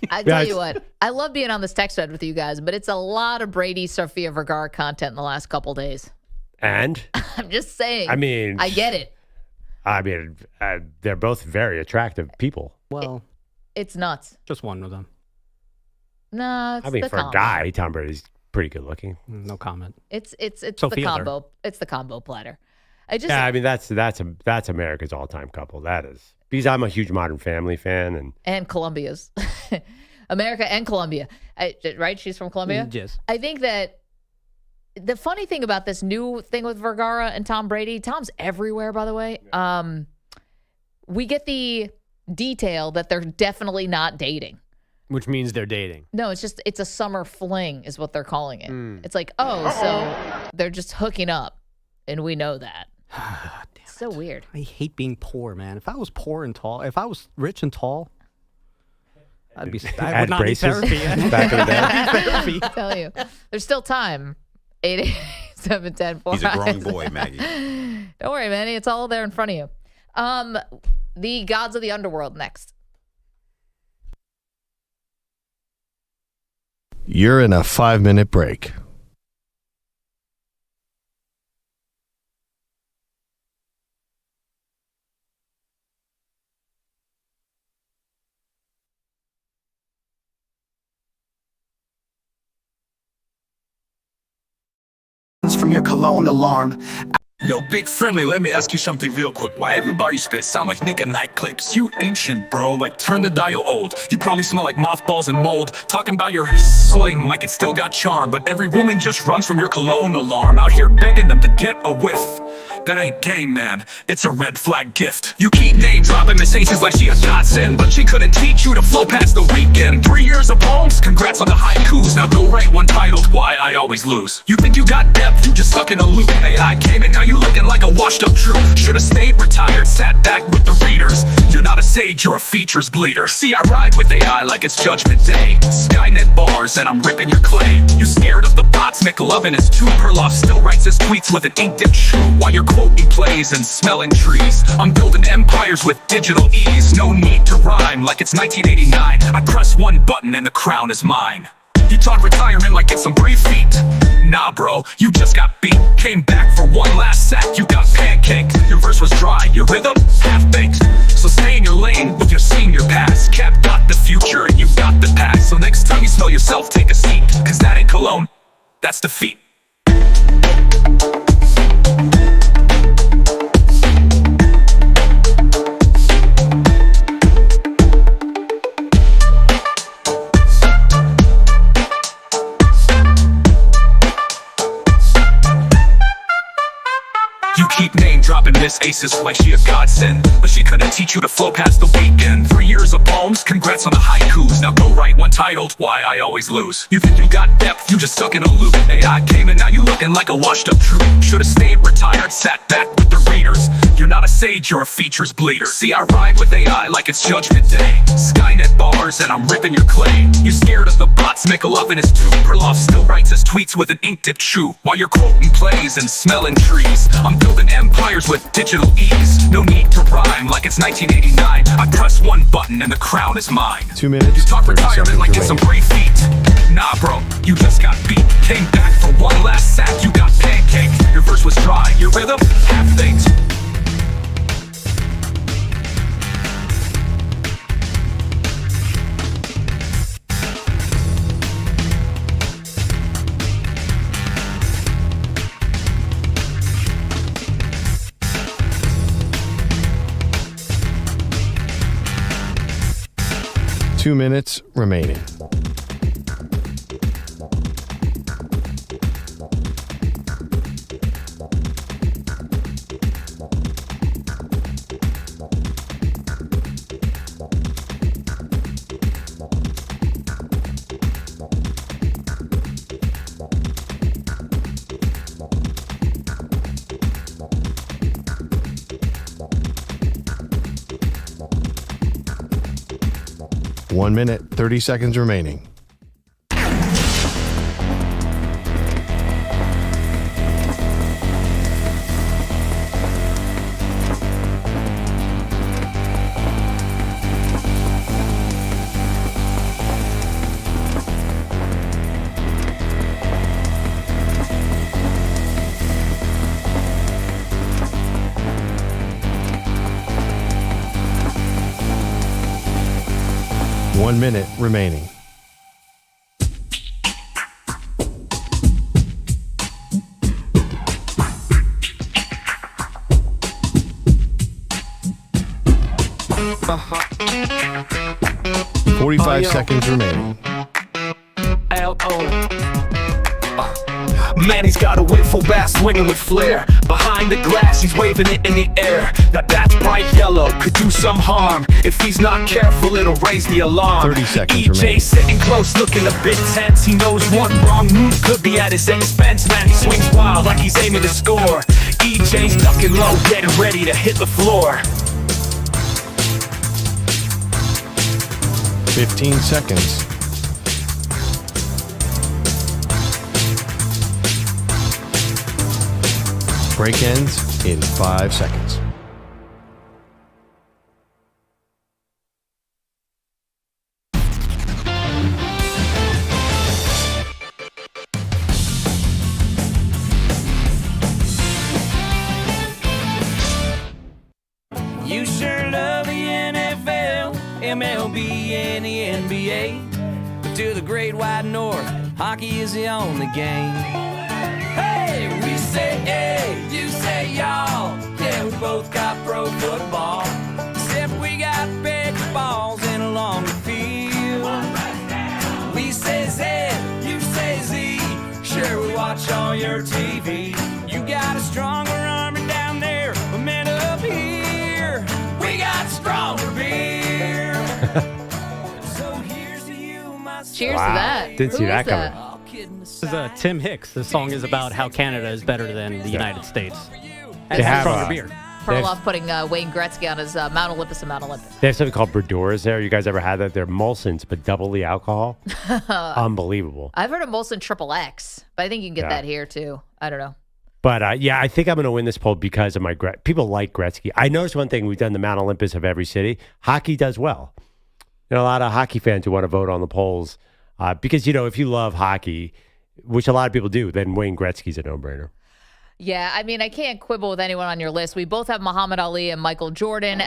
I tell you what, I love being on this text thread with you guys, but it's a lot of Brady, Sofia Vergara content in the last couple days. And? I'm just saying. I mean, I get it. I mean, they're both very attractive people. Well, it's nuts. Just one of them. No, it's I mean, the for combo. a guy, Tom Brady's pretty good looking. No comment. It's the Sophia combo. It's the combo platter. Yeah, I mean that's America's all-time couple. That is, because I'm a huge Modern Family fan and Colombia's, America and Colombia, right? She's from Colombia. Yes. I think that the funny thing about this new thing with Vergara and Tom Brady, Tom's everywhere, by the way. We get the detail that they're definitely not dating. Which means they're dating. No, it's a summer fling is what they're calling it. It's like, so they're just hooking up, and we know that. It's so weird. I hate being poor, man. If I was poor and tall, if I was rich and tall, I would not need therapy. Back in the day. Therapy. I tell you, there's still time. 888-710-4. He's a grown boy, Maggie. Don't worry, Manny. It's all there in front of you. The Gods of the Underworld next. You're in a 5-minute break. From your cologne alarm. Yo, big friendly, let me ask you something real quick. Why everybody spit sound like Nick and Night clips? You ancient, bro, like turn the dial old. You probably smell like mothballs and mold. Talking about your sling like it still got charm. But every woman just runs from your cologne alarm. Out here begging them to get a whiff. That ain't game, man, it's a red flag gift. You keep name dropping Miss Aces like she a godsend, but she couldn't teach you to flow past the weekend. 3 years of poems, congrats on the haikus. Now go write one titled Why I Always Lose. You think you got depth, you just stuck in a loop. AI came and now you looking like a washed up troop. Should've stayed retired, sat back with the readers. You're not a sage, you're a features bleeder. See, I ride with AI like it's Judgment Day. Skynet bars and I'm ripping your clay. You scared of the bots, McLovin is too. Perloff still writes his tweets with an ink dip shoe. While you're quoting plays and smelling trees, I'm building empires with digital ease. No need to rhyme like it's 1989. I press one button and the crown is mine. You taught retirement like it's some brave feat. Nah bro, you just got beat. Came back for one last sack, you got pancaked. Your verse was dry, your rhythm half-baked. So stay in your lane with your senior pass. Cap got the future and you got the past. So next time you smell yourself, take a seat. Cause that ain't cologne, that's defeat. You keep name dropping Miss Aces like she a godsend, but she couldn't teach you to flow past the weekend. 3 years of poems, congrats on the haikus. Now go write one titled Why I Always Lose. You think you got depth, you just stuck in a loop. AI came and now you looking like a washed up troop. Should've stayed retired, sat back with the readers. You're not a sage, you're a features bleeder. See, I ride with AI like it's Judgment Day. Skynet bars and I'm ripping your clay. You scared of the bots, McLovin is too. Perloff still writes his tweets with an ink dip shoe. While you're quoting plays and smelling trees, I'm building empires with digital ease. No need to rhyme like it's 1989. I press one button and the crown is mine. 2 minutes. You talk retirement like it's some brave feat. Nah bro, you just got beat. Came back for one last sack, you got pancaked. Your verse was dry, your rhythm half-baked. Two minutes remaining. One minute, 30 seconds remaining. One minute remaining. Uh-huh. 45 seconds remaining. Man, he's got a willful bass swinging with flair. Behind the glass, he's waving it in the air. Now that's bright yellow, could do some harm. If he's not careful, it'll raise the alarm. 30 seconds EJ remaining. sitting close, looking a bit tense. He knows one wrong move could be at his expense. Man, he swings wild like he's aiming to score. EJ's ducking low, getting ready to hit the floor. 15 seconds. Break ends in 5 seconds. MLB and the NBA. But to the great wide north, hockey is the only game. Hey, we say hey, you say y'all. Yeah, we both got pro football. Except we got big balls and a longer field. We say Z, you say Z. Sure, we watch all your TV. You got a stronger army down there, but man up here, we got stronger beer. So here's to you, my Cheers to that. Didn't see Who that is coming. This is Tim Hicks. The song is about how Canada is better than the United States. They And have, stronger beer. Perloff putting Wayne Gretzky on his Mount Olympus and Mount Olympus. They have something called Bradoras there. You guys ever had that? They're Molsons, but double the alcohol. Unbelievable. I've heard of Molson Triple X, but I think you can get that here too. I don't know. But yeah, I think I'm going to win this poll because of my people like Gretzky. I noticed one thing: we've done the Mount Olympus of every city. Hockey does well. A lot of hockey fans who want to vote on the polls because if you love hockey, which a lot of people do, then Wayne Gretzky's a no-brainer. Yeah, I mean, I can't quibble with anyone on your list. We both have Muhammad Ali and Michael Jordan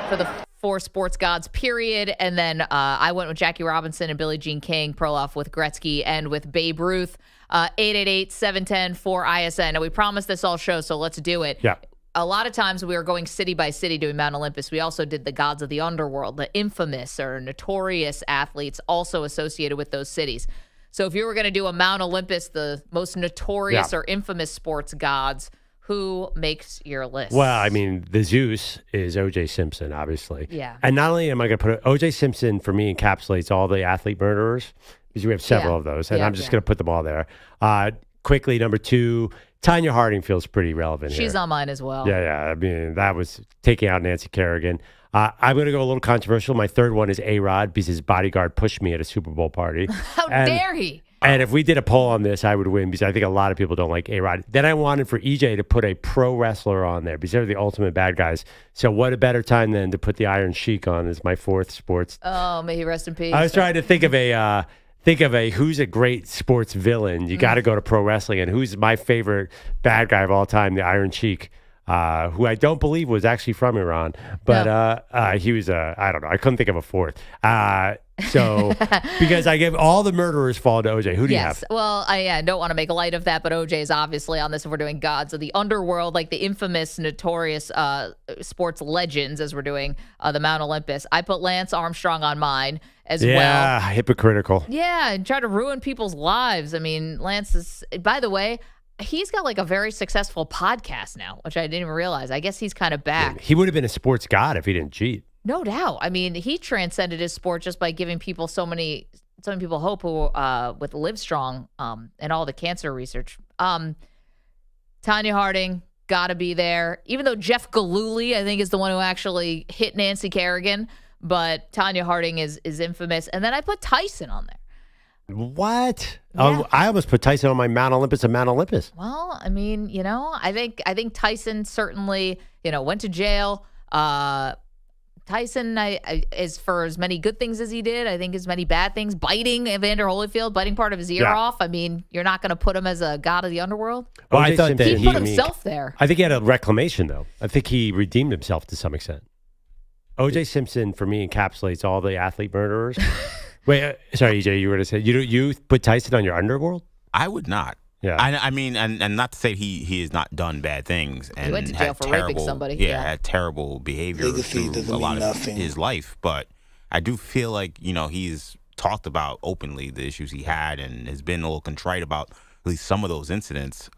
for the 4 sports gods, period. And then I went with Jackie Robinson and Billie Jean King, Perloff with Gretzky and with Babe Ruth. 888-710-4ISN. Now, we promised this all show, so let's do it. Yeah. A lot of times we were going city by city doing Mount Olympus. We also did the gods of the underworld, the infamous or notorious athletes also associated with those cities. So if you were going to do a Mount Olympus, the most notorious or infamous sports gods, who makes your list? Well, I mean, the Zeus is O.J. Simpson, obviously. Yeah. And not only am I going to put O.J. Simpson, for me, encapsulates all the athlete murderers, because we have several of those, and I'm just going to put them all there. Quickly, number 2, Tanya Harding feels pretty relevant here. She's on mine as well. Yeah. I mean, that was taking out Nancy Kerrigan. I'm going to go a little controversial. My third one is A-Rod because his bodyguard pushed me at a Super Bowl party. How dare he? And if we did a poll on this, I would win because I think a lot of people don't like A-Rod. Then I wanted for EJ to put a pro wrestler on there because they're the ultimate bad guys. So what a better time than to put the Iron Sheik on as my 4th sports. Oh, may he rest in peace. I was trying to think of a who's a great sports villain. You got to go to pro wrestling. And who's my favorite bad guy of all time, the Iron Sheik. Who I don't believe was actually from Iran, but he was I don't know. I couldn't think of a 4th. So because I give all the murderers fall to OJ. Who do you have? Well, I don't want to make light of that, but OJ is obviously on this if we're doing gods of the underworld, like the infamous, notorious sports legends as we're doing the Mount Olympus. I put Lance Armstrong on mine as well. Yeah, hypocritical. Yeah, and try to ruin people's lives. I mean, Lance is, by the way, he's got like a very successful podcast now, which I didn't even realize. I guess he's kind of back. He would have been a sports god if he didn't cheat. No doubt. I mean, he transcended his sport just by giving people so many people hope who with Livestrong and all the cancer research. Tanya Harding got to be there, even though Jeff Gillooly, I think, is the one who actually hit Nancy Kerrigan. But Tanya Harding is infamous. And then I put Tyson on there. What? Yeah. I almost put Tyson on my Mount Olympus and Mount Olympus. Well, I mean, I think Tyson certainly, went to jail. Tyson, as for as many good things as he did, I think as many bad things. Biting Evander Holyfield, biting part of his ear off. I mean, you're not going to put him as a god of the underworld. Well, I thought that he put himself there. I think he had a reclamation, though. I think he redeemed himself to some extent. O.J. Simpson, for me, encapsulates all the athlete murderers. Wait, sorry, EJ, you were going to say, you put Tyson on your underworld? I would not. Yeah. I mean, and not to say he has not done bad things. And he went to jail for raping somebody. Yeah, had terrible behavior through a lot of his life. But I do feel like, he's talked about openly the issues he had and has been a little contrite about at least some of those incidents.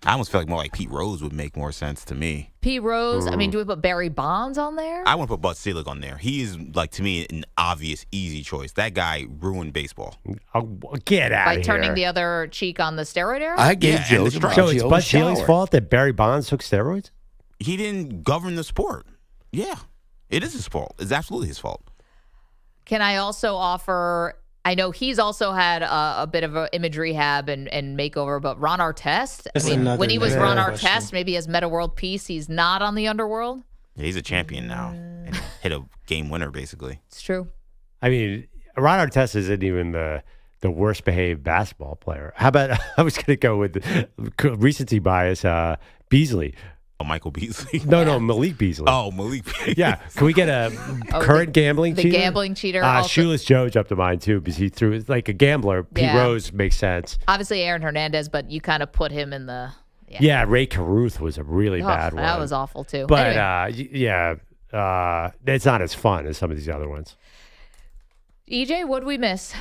I almost feel like more like Pete Rose would make more sense to me. Pete Rose? I mean, do we put Barry Bonds on there? I want to put Bud Selig on there. He is, to me, an obvious, easy choice. That guy ruined baseball. Oh, get out of here. By turning the other cheek on the steroid era? I gave Joe the So it's Bud Selig's fault that Barry Bonds took steroids? He didn't govern the sport. Yeah. It is his fault. It's absolutely his fault. Can I also offer... I know he's also had a bit of an image rehab and makeover, but Ron Artest, when he was Ron Artest, maybe as Meta World Peace, he's not on the underworld. Yeah, he's a champion now. And hit a game winner, basically. It's true. I mean, Ron Artest isn't even the worst behaved basketball player. How about, I was going to go with recency bias, Beasley. Michael Beasley. No, Malik Beasley. Oh, Malik Beasley. Yeah. Can we get a current gambling the cheater? gambling cheater. Also, Shoeless Joe jumped to mind, too, because he threw like a gambler. Pete Yeah. Rose makes sense. obviously Aaron Hernandez, but you kind of put him in the. Yeah, Ray Caruth was a really bad one. That was awful, too. But, Anyway. it's not as fun as some of these other ones. EJ, what did we miss?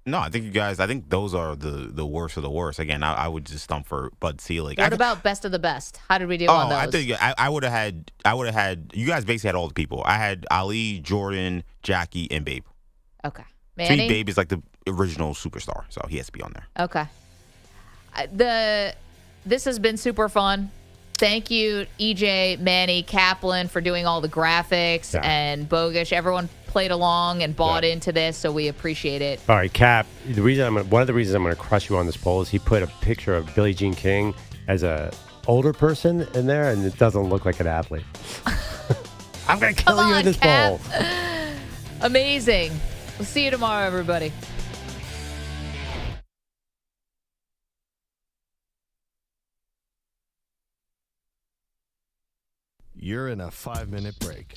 No, I think those are the worst of the worst. Again, I would just stump for Bud Selig. What about best of the best? How did we do on those? I think I would have had. You guys basically had all the people. I had Ali, Jordan, Jackie, and Babe. Okay, To me, Manny. Babe is like the original superstar, so he has to be on there. Okay. This has been super fun. Thank you, EJ, Manny, Kaplan, for doing all the graphics, and Bogusch. Everyone played along and bought into this, so we appreciate it. All right, Cap. One of the reasons I'm going to crush you on this poll is he put a picture of Billie Jean King as a older person in there, and it doesn't look like an athlete. I'm going to kill you in this poll. Amazing. We'll see you tomorrow, everybody. You're in a 5-minute break.